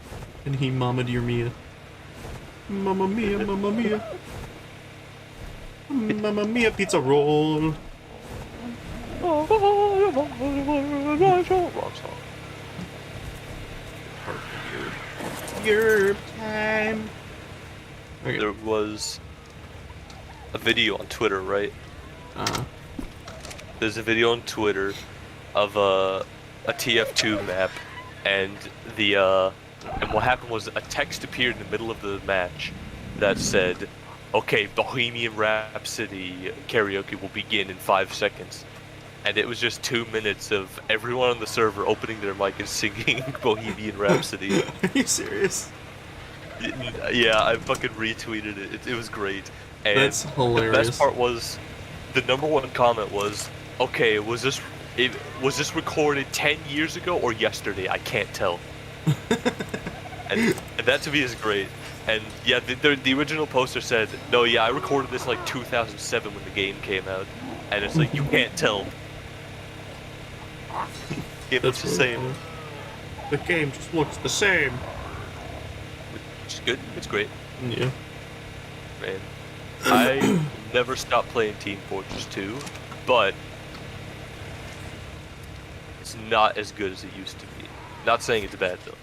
And he mama'd your Mia. Mamma mia, mamma mia. Mamma mia, pizza roll. Wrong song. Your time. Okay. There was a video on Twitter, right? There's a video on Twitter of a TF2 map, and and what happened was a text appeared in the middle of the match that said, "Okay, Bohemian Rhapsody karaoke will begin in 5 seconds." And it was just 2 minutes of everyone on the server opening their mic and singing Bohemian Rhapsody. Are you serious? Yeah, I fucking retweeted it. It was great. And That's hilarious. The best part was, the #1 comment was, "Okay, was this recorded 10 years ago or yesterday? I can't tell." and that to me is great. And yeah, the original poster said, "No, yeah, I recorded this like 2007 when the game came out," and it's like, you can't tell. It looks the same. Funny. The game just looks the same. Which is good. It's great. Yeah. Man, I never stopped playing Team Fortress 2, but it's not as good as it used to be. Not saying it's bad though.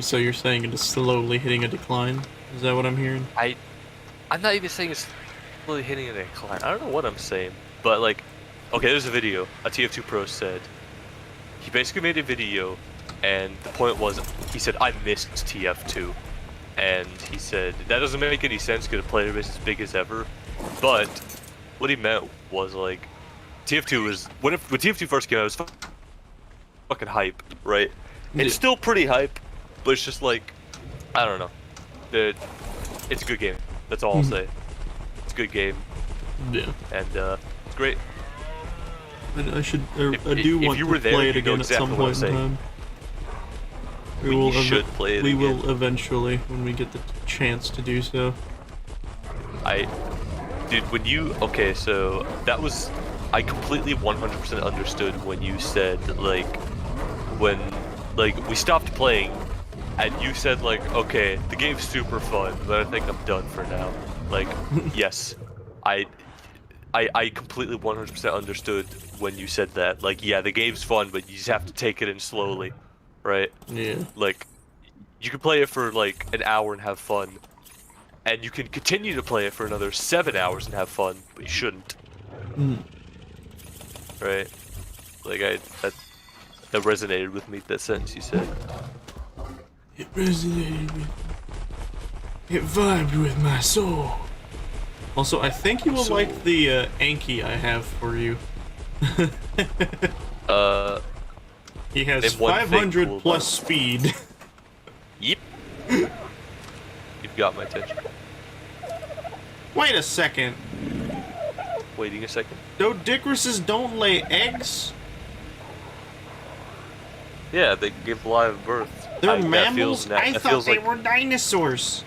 So you're saying it is slowly hitting a decline? Is that what I'm hearing? I'm not even saying it's really hitting a decline. I don't know what I'm saying, but like, okay, there's a video. A TF2 Pro said, he basically made a video, and the point was, he said, "I missed TF2," and he said that doesn't make any sense because the player base is as big as ever. But what he meant was like, TF2 was when TF2 first came out, it was fucking hype, right? It's still pretty hype, but it's just like, I don't know. It's a good game. That's all I'll say. It's a good game. Yeah. And it's great. And I should. If do want you to were there, play it you'd know again exactly at some what I'm point in saying. time. We should play it We again. will eventually when we get the chance to do so. Dude, when you so that was, I completely 100% understood when you said when we stopped playing, and you said like, okay, the game's super fun, but I think I'm done for now. Like, yes, I completely 100% understood when you said that. Like, yeah, the game's fun, but you just have to take it in slowly, right? Yeah. Like, you can play it for like an hour and have fun, and you can continue to play it for another 7 hours and have fun, but you shouldn't. Right? Like, that resonated with me, that sentence you said. It resonated with me. It vibed with my soul. Also, I think you will like the Anki I have for you. He has name one thing 500 cool plus speed. Yep. You've got my attention. Wait a second. Waiting a second. Dodicruses don't lay eggs? Yeah, they give live birth. They're mammals? I thought they were dinosaurs.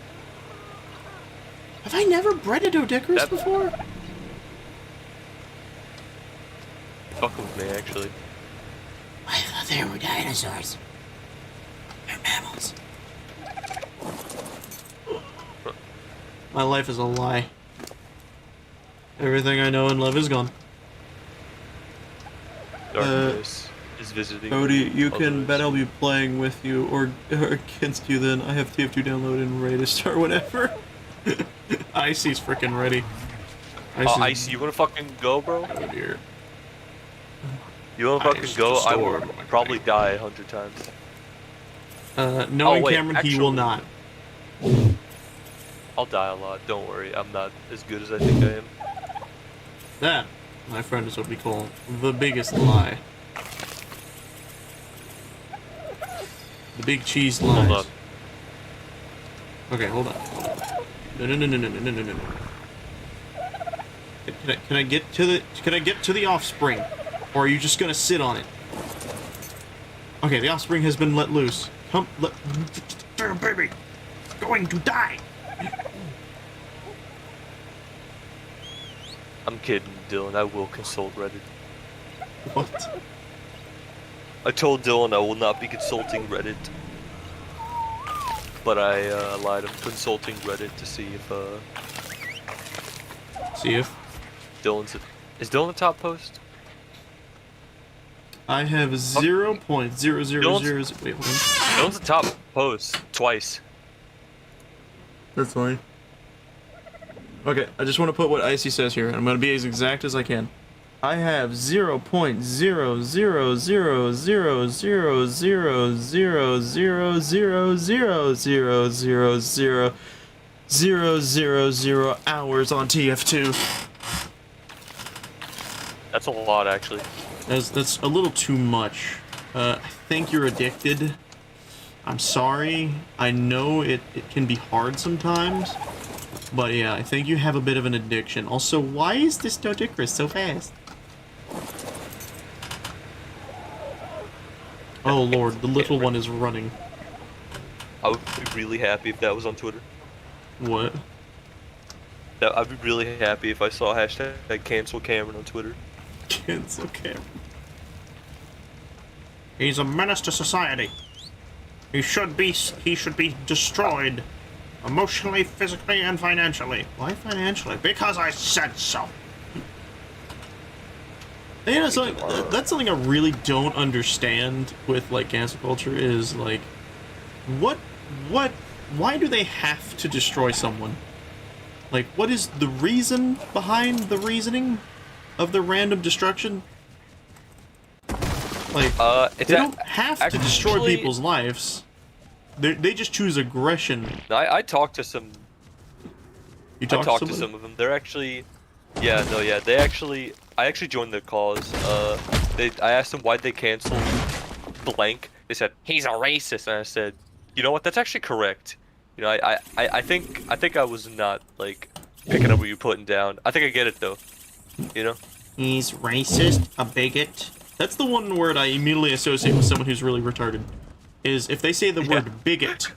Have I never bred a Doedicurus before? Fuck with me, actually. I thought they were dinosaurs. They're mammals. My life is a lie. Everything I know and love is gone. Darkness is visiting. Cody, you can others. bet I'll be playing with you or against you then. I have TF2 downloaded and ready to start whenever. Icy's freaking ready. Icy, you wanna fucking go, bro? Oh dear. You wanna fucking go? I will probably die 100 times. Knowing wait, Cameron, he will not. I'll die a lot, don't worry. I'm not as good as I think I am. That, my friend, is what we call the biggest lie. The big cheese lies. Hold on. Okay, hold on. No. Can I get to the offspring? Or are you just gonna sit on it? Okay, the offspring has been let loose. Come, baby! Going to die! I'm kidding, Dylan. I will consult Reddit. What? I told Dylan I will not be consulting Reddit. But I lied. I'm consulting Reddit to see if See if Dylan's... Is Dylan the top post? I have 0.0000. Wait, hold on. Dylan's the top post twice. That's fine. Okay, I just want to put what Icy says here. I'm going to be as exact as I can. I have 0.00000000000000 hours on TF2. That's a lot, actually. That's a little too much. I think you're addicted. I'm sorry. I know it can be hard sometimes. But yeah, I think you have a bit of an addiction. Also, why is this Dodicris so fast? Oh lord, the little one is running. I would be really happy if that was on Twitter. What? I'd be really happy if I saw hashtag cancel Cameron on Twitter. Cancel Cameron. He's a menace to society. He should be destroyed. Emotionally, physically, and financially. Why financially? Because I said so. You know, that's something I really don't understand with, like, cancel culture is, like, why do they have to destroy someone? Like, what is the reason behind the reasoning of the random destruction? Like, they don't have to destroy people's lives. They just choose aggression. I talked to some. You I talked to to some of them. They're actually, they actually. I actually joined their cause. I asked them why'd they cancel blank. They said he's a racist, and I said, you know what? That's actually correct. You know, I think I was not like picking up what you're putting down. I think I get it though. You know. He's racist, a bigot. That's the one word I immediately associate with someone who's really retarded. Is if they say the word bigot,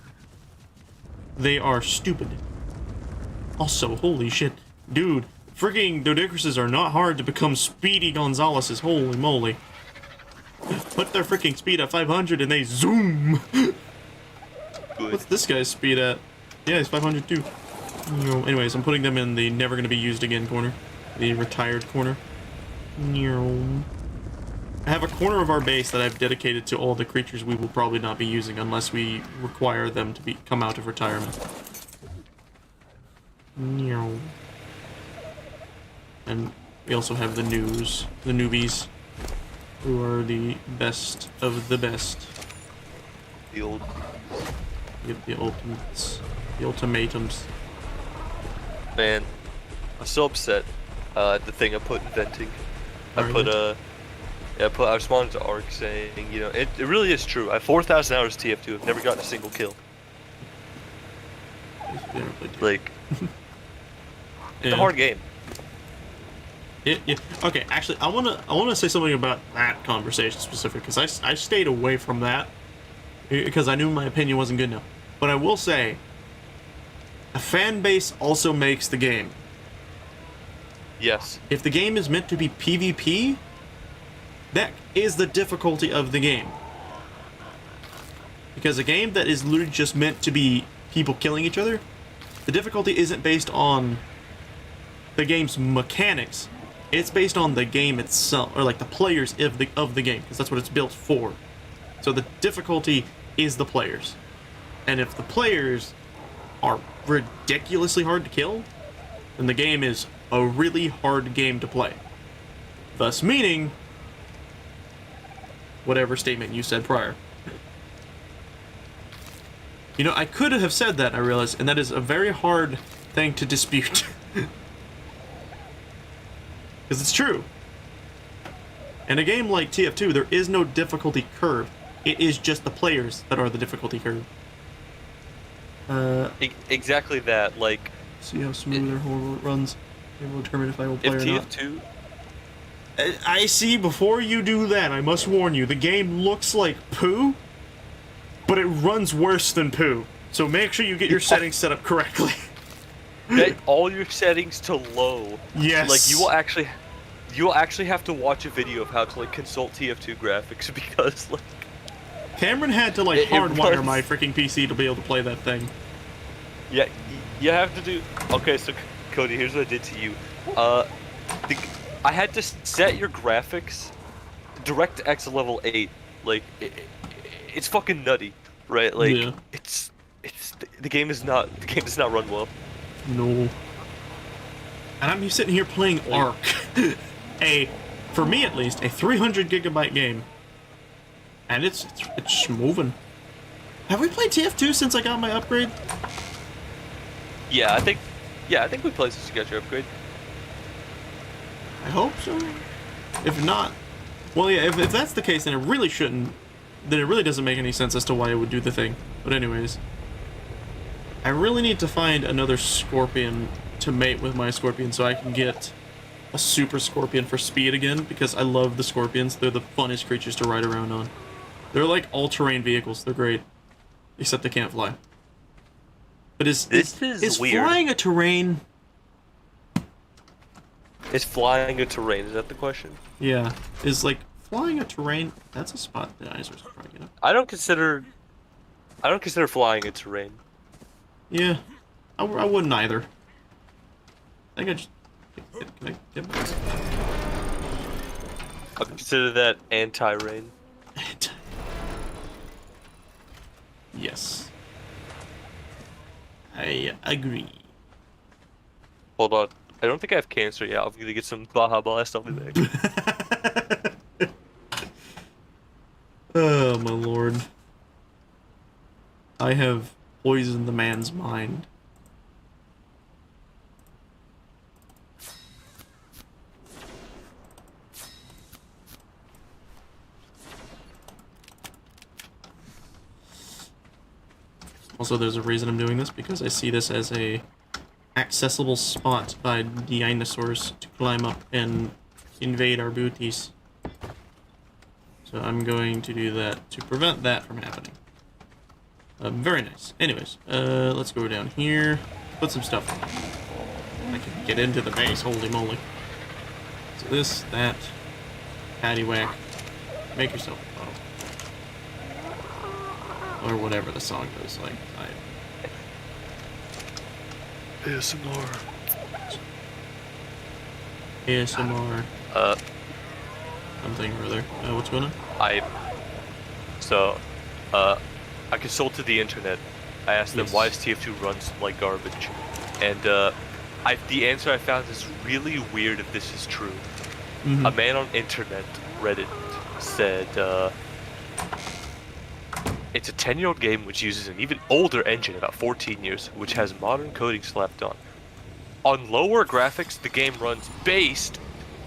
they are stupid. Also, holy shit. Dude, freaking Dodicruses are not hard to become Speedy Gonzaleses, holy moly. Put their freaking speed at 500 and they zoom! Good. What's this guy's speed at? Yeah, he's 500 too. No, anyways, I'm putting them in the never gonna be used again corner. The retired corner. I have a corner of our base that I've dedicated to all the creatures we will probably not be using unless we require them to come out of retirement. And we also have the newbies, who are the best of the best. The old. The ultimates, the ultimatums. Man, I'm so upset at the thing I put in venting. I responded to Ark saying, you know, it really is true. I have 4,000 hours TF2. I've never gotten a single kill. Like, it's a hard game. Yeah. Okay, actually, I wanna say something about that conversation specifically, because I stayed away from that because I knew my opinion wasn't good enough. But I will say, a fan base also makes the game. Yes. If the game is meant to be PvP, that is the difficulty of the game. Because a game that is literally just meant to be people killing each other, the difficulty isn't based on the game's mechanics. It's based on the game itself, or like the players of the game, because that's what it's built for. So the difficulty is the players. And if the players are ridiculously hard to kill, then the game is a really hard game to play. Thus meaning whatever statement you said prior. You know, I could have said that, I realize, and that is a very hard thing to dispute. Because it's true. In a game like TF2, there is no difficulty curve. It is just the players that are the difficulty curve. Exactly that, like... See how smooth their whole runs. It will determine if I will play or not. TF2... I see, before you do that, I must warn you, the game looks like poo, but it runs worse than poo. So make sure you get your settings set up correctly. Get all your settings to low. Yes. Like you will actually have to watch a video of how to like consult TF2 graphics because like Cameron had to like It hardwire was- my freaking PC to be able to play that thing. yeah, you have to do. Okay, so Cody, here's what I did to you. I had to set your graphics DirectX level 8. Like it's fucking nutty, right? Like Yeah. it's the game does not run well. No. And I'm sitting here playing Ark, for me at least, a 300 gigabyte game, and it's moving. Have we played TF2 since I got my upgrade? Yeah, I think we played since you got your upgrade. I hope so. If not, well, yeah. If that's the case, then it really shouldn't. Then it really doesn't make any sense as to why it would do the thing. But anyways, I really need to find another scorpion to mate with my scorpion so I can get a super scorpion for speed again, because I love the scorpions. They're the funnest creatures to ride around on. They're like all-terrain vehicles. They're great, except they can't fly. But is weird. flying a terrain? Is flying a terrain? Is that the question? Yeah, is like flying a terrain? That's a spot the dinosaurs are probably gonna. I don't consider flying a terrain. Yeah, I wouldn't either. I think I just. Can I get my... I consider that anti-rain. Yes. I agree. Hold on. I don't think I have cancer yet. I'm gonna get some Baja Blast. I'll be back. Oh my lord. I have poisoned the man's mind. Also, there's a reason I'm doing this, because I see this as a accessible spot by dinosaurs to climb up and invade our booties. So I'm going to do that to prevent that from happening. Very nice. Anyways, let's go down here, put some stuff on. I can get into the base, holy moly. So this, that, paddywhack, make yourself a bottle. Or whatever the song goes like. ASMR. ASMR, something or other. What's going on? I consulted the internet. I asked them Yes. why does TF2 runs like garbage, and the answer I found is really weird if this is true. Mhm. A man on internet Reddit said it's a 10-year-old game which uses an even older engine, about 14 years, which has modern coding slapped on. On lower graphics, the game runs based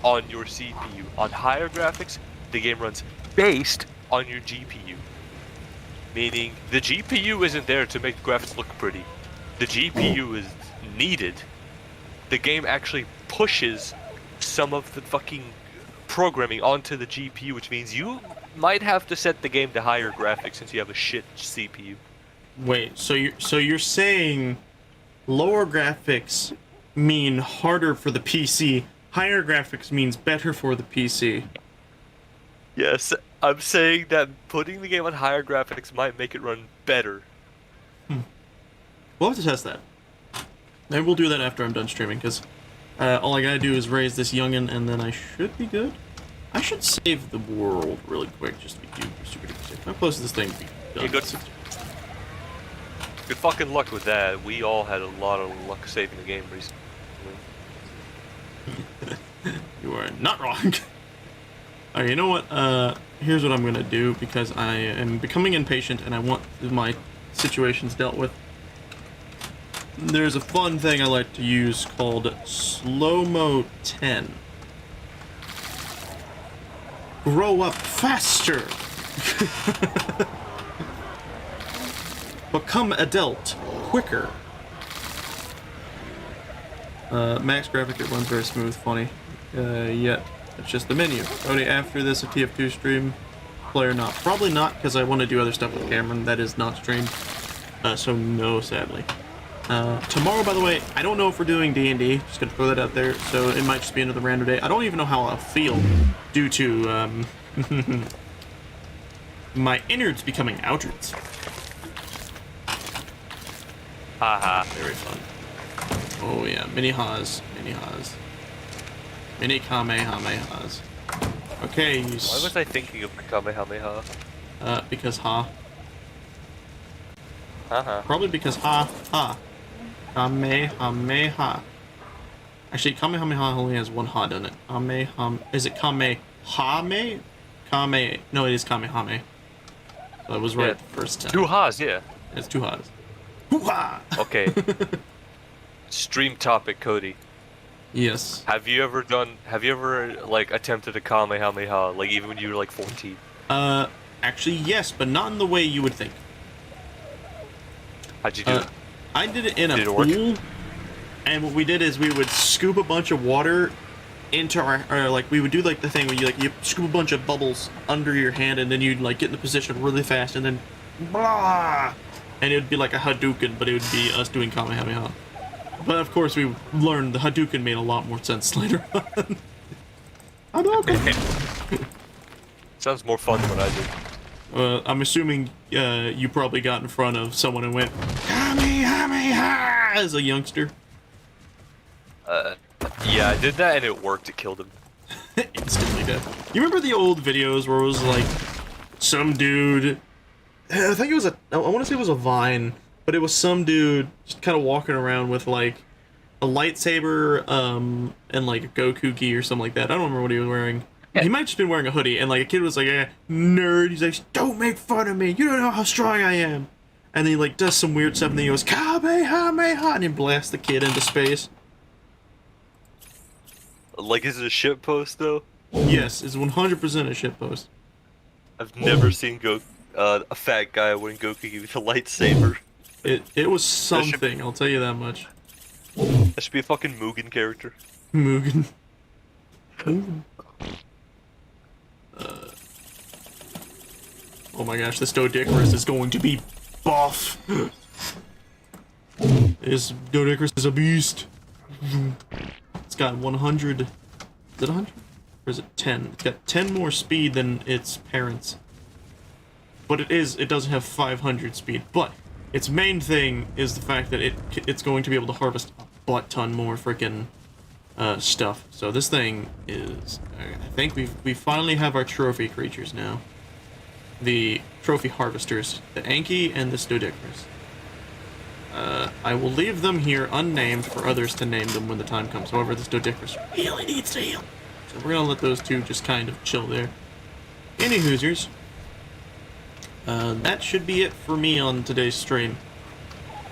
on your CPU. On higher graphics, the game runs based on your GPU. Meaning, the GPU isn't there to make the graphics look pretty. The GPU is needed. The game actually pushes some of the fucking programming onto the GPU, which means you might have to set the game to higher graphics since you have a shit CPU. Wait, so you're saying lower graphics mean harder for the PC, higher graphics means better for the PC? Yes, I'm saying that putting the game on higher graphics might make it run better. We'll have to test that. And we'll do that after I'm done streaming, because all I gotta do is raise this youngin', and then I should be good. I should save the world really quick, just to be super duper safe. How close is this thing to be done? Yeah, good fucking luck with that. We all had a lot of luck saving the game recently. You are not wrong. Alright, you know what? Here's what I'm gonna do, because I am becoming impatient and I want my situations dealt with. There's a fun thing I like to use called Slow-Mo 10. Grow up faster! Become adult quicker. Max graphic, it runs very smooth, funny. Yet, it's just the menu. Cody, after this, a TF2 stream, play or not? Probably not, because I want to do other stuff with Cameron that is not streamed. So no, sadly. Tomorrow, by the way, I don't know if we're doing D&D. Just gonna throw that out there. So it might just be another random day. I don't even know how I'll feel due to my innards becoming outards. Haha. Very fun. Oh yeah, mini Haas. Mini Kamehamehas. Okay, Why was I thinking of the Kamehameha? because ha. Haha. Probably because ha. Kamehameha. Actually, Kamehameha only has one ha, doesn't it? Is it Kamehame? No, it is Kamehame. So I was right the first time. 2 Ha's, yeah. It's 2 ha's. Hoo-ha! Okay. Stream topic, Cody. Yes. Have you ever like attempted a Kamehameha, like even when you were like 14? Actually, yes, but not in the way you would think. How'd you do it? I did it in a Did it work? pool, and what we did is we would scoop a bunch of water into our, like, we would do like the thing where you scoop a bunch of bubbles under your hand, and then you'd like get in the position really fast, and then blah, and it would be like a Hadouken, but it would be us doing Kamehameha. But of course, we learned the Hadouken made a lot more sense later on. Hadouken. Sounds more fun than what I did. I'm assuming you probably got in front of someone and went Kamehameha as a youngster. Yeah, I did that and it worked. It killed him. Instantly dead. You remember the old videos where it was like some dude? I think it was I want to say it was a Vine, but it was some dude just kind of walking around with like a lightsaber, and like a Goku gi or something like that. I don't remember what he was wearing. He might have just been wearing a hoodie, and like a kid was like, nerd. He's like, don't make fun of me. You don't know how strong I am. And then he like does some weird stuff, and then he goes Kamehameha, and he blasts the kid into space. Like, is it a shit post though? Yes, it's 100% a shitpost. I've never seen a fat guy wearing Goku with a lightsaber. It was something, I'll tell you that much. That should be a fucking Mugen character. Mugen. Oh my gosh, this Dodicarus is going to be buff. This Dodicarus is a beast. It's got 100. Is it 100? Or is it 10? It's got 10 more speed than its parents. But it doesn't have 500 speed. But its main thing is the fact that it's going to be able to harvest a butt ton more freaking stuff. So this thing is, I think we finally have our trophy creatures now. The trophy harvesters, the Anki and the Dodicarus. I will leave them here unnamed for others to name them when the time comes. However, this Dodicarus really needs to heal. So we're gonna let those two just kind of chill there. Any Hoosiers. That should be it for me on today's stream.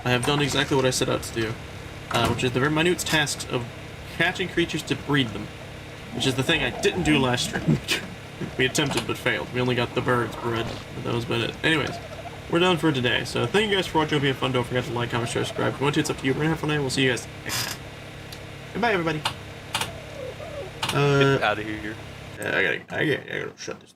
I have done exactly what I set out to do, which is the very minute tasks of catching creatures to breed them, which is the thing I didn't do last stream. We attempted but failed. We only got the birds bred, but that was about it. Anyways, we're done for today. So thank you guys for watching. Hope you had fun. Don't forget to like, comment, share, subscribe. If you want to, it's up to you. We're gonna have fun today. We'll see you guys next time. Goodbye, everybody. Get out of here. I gotta shut this thing.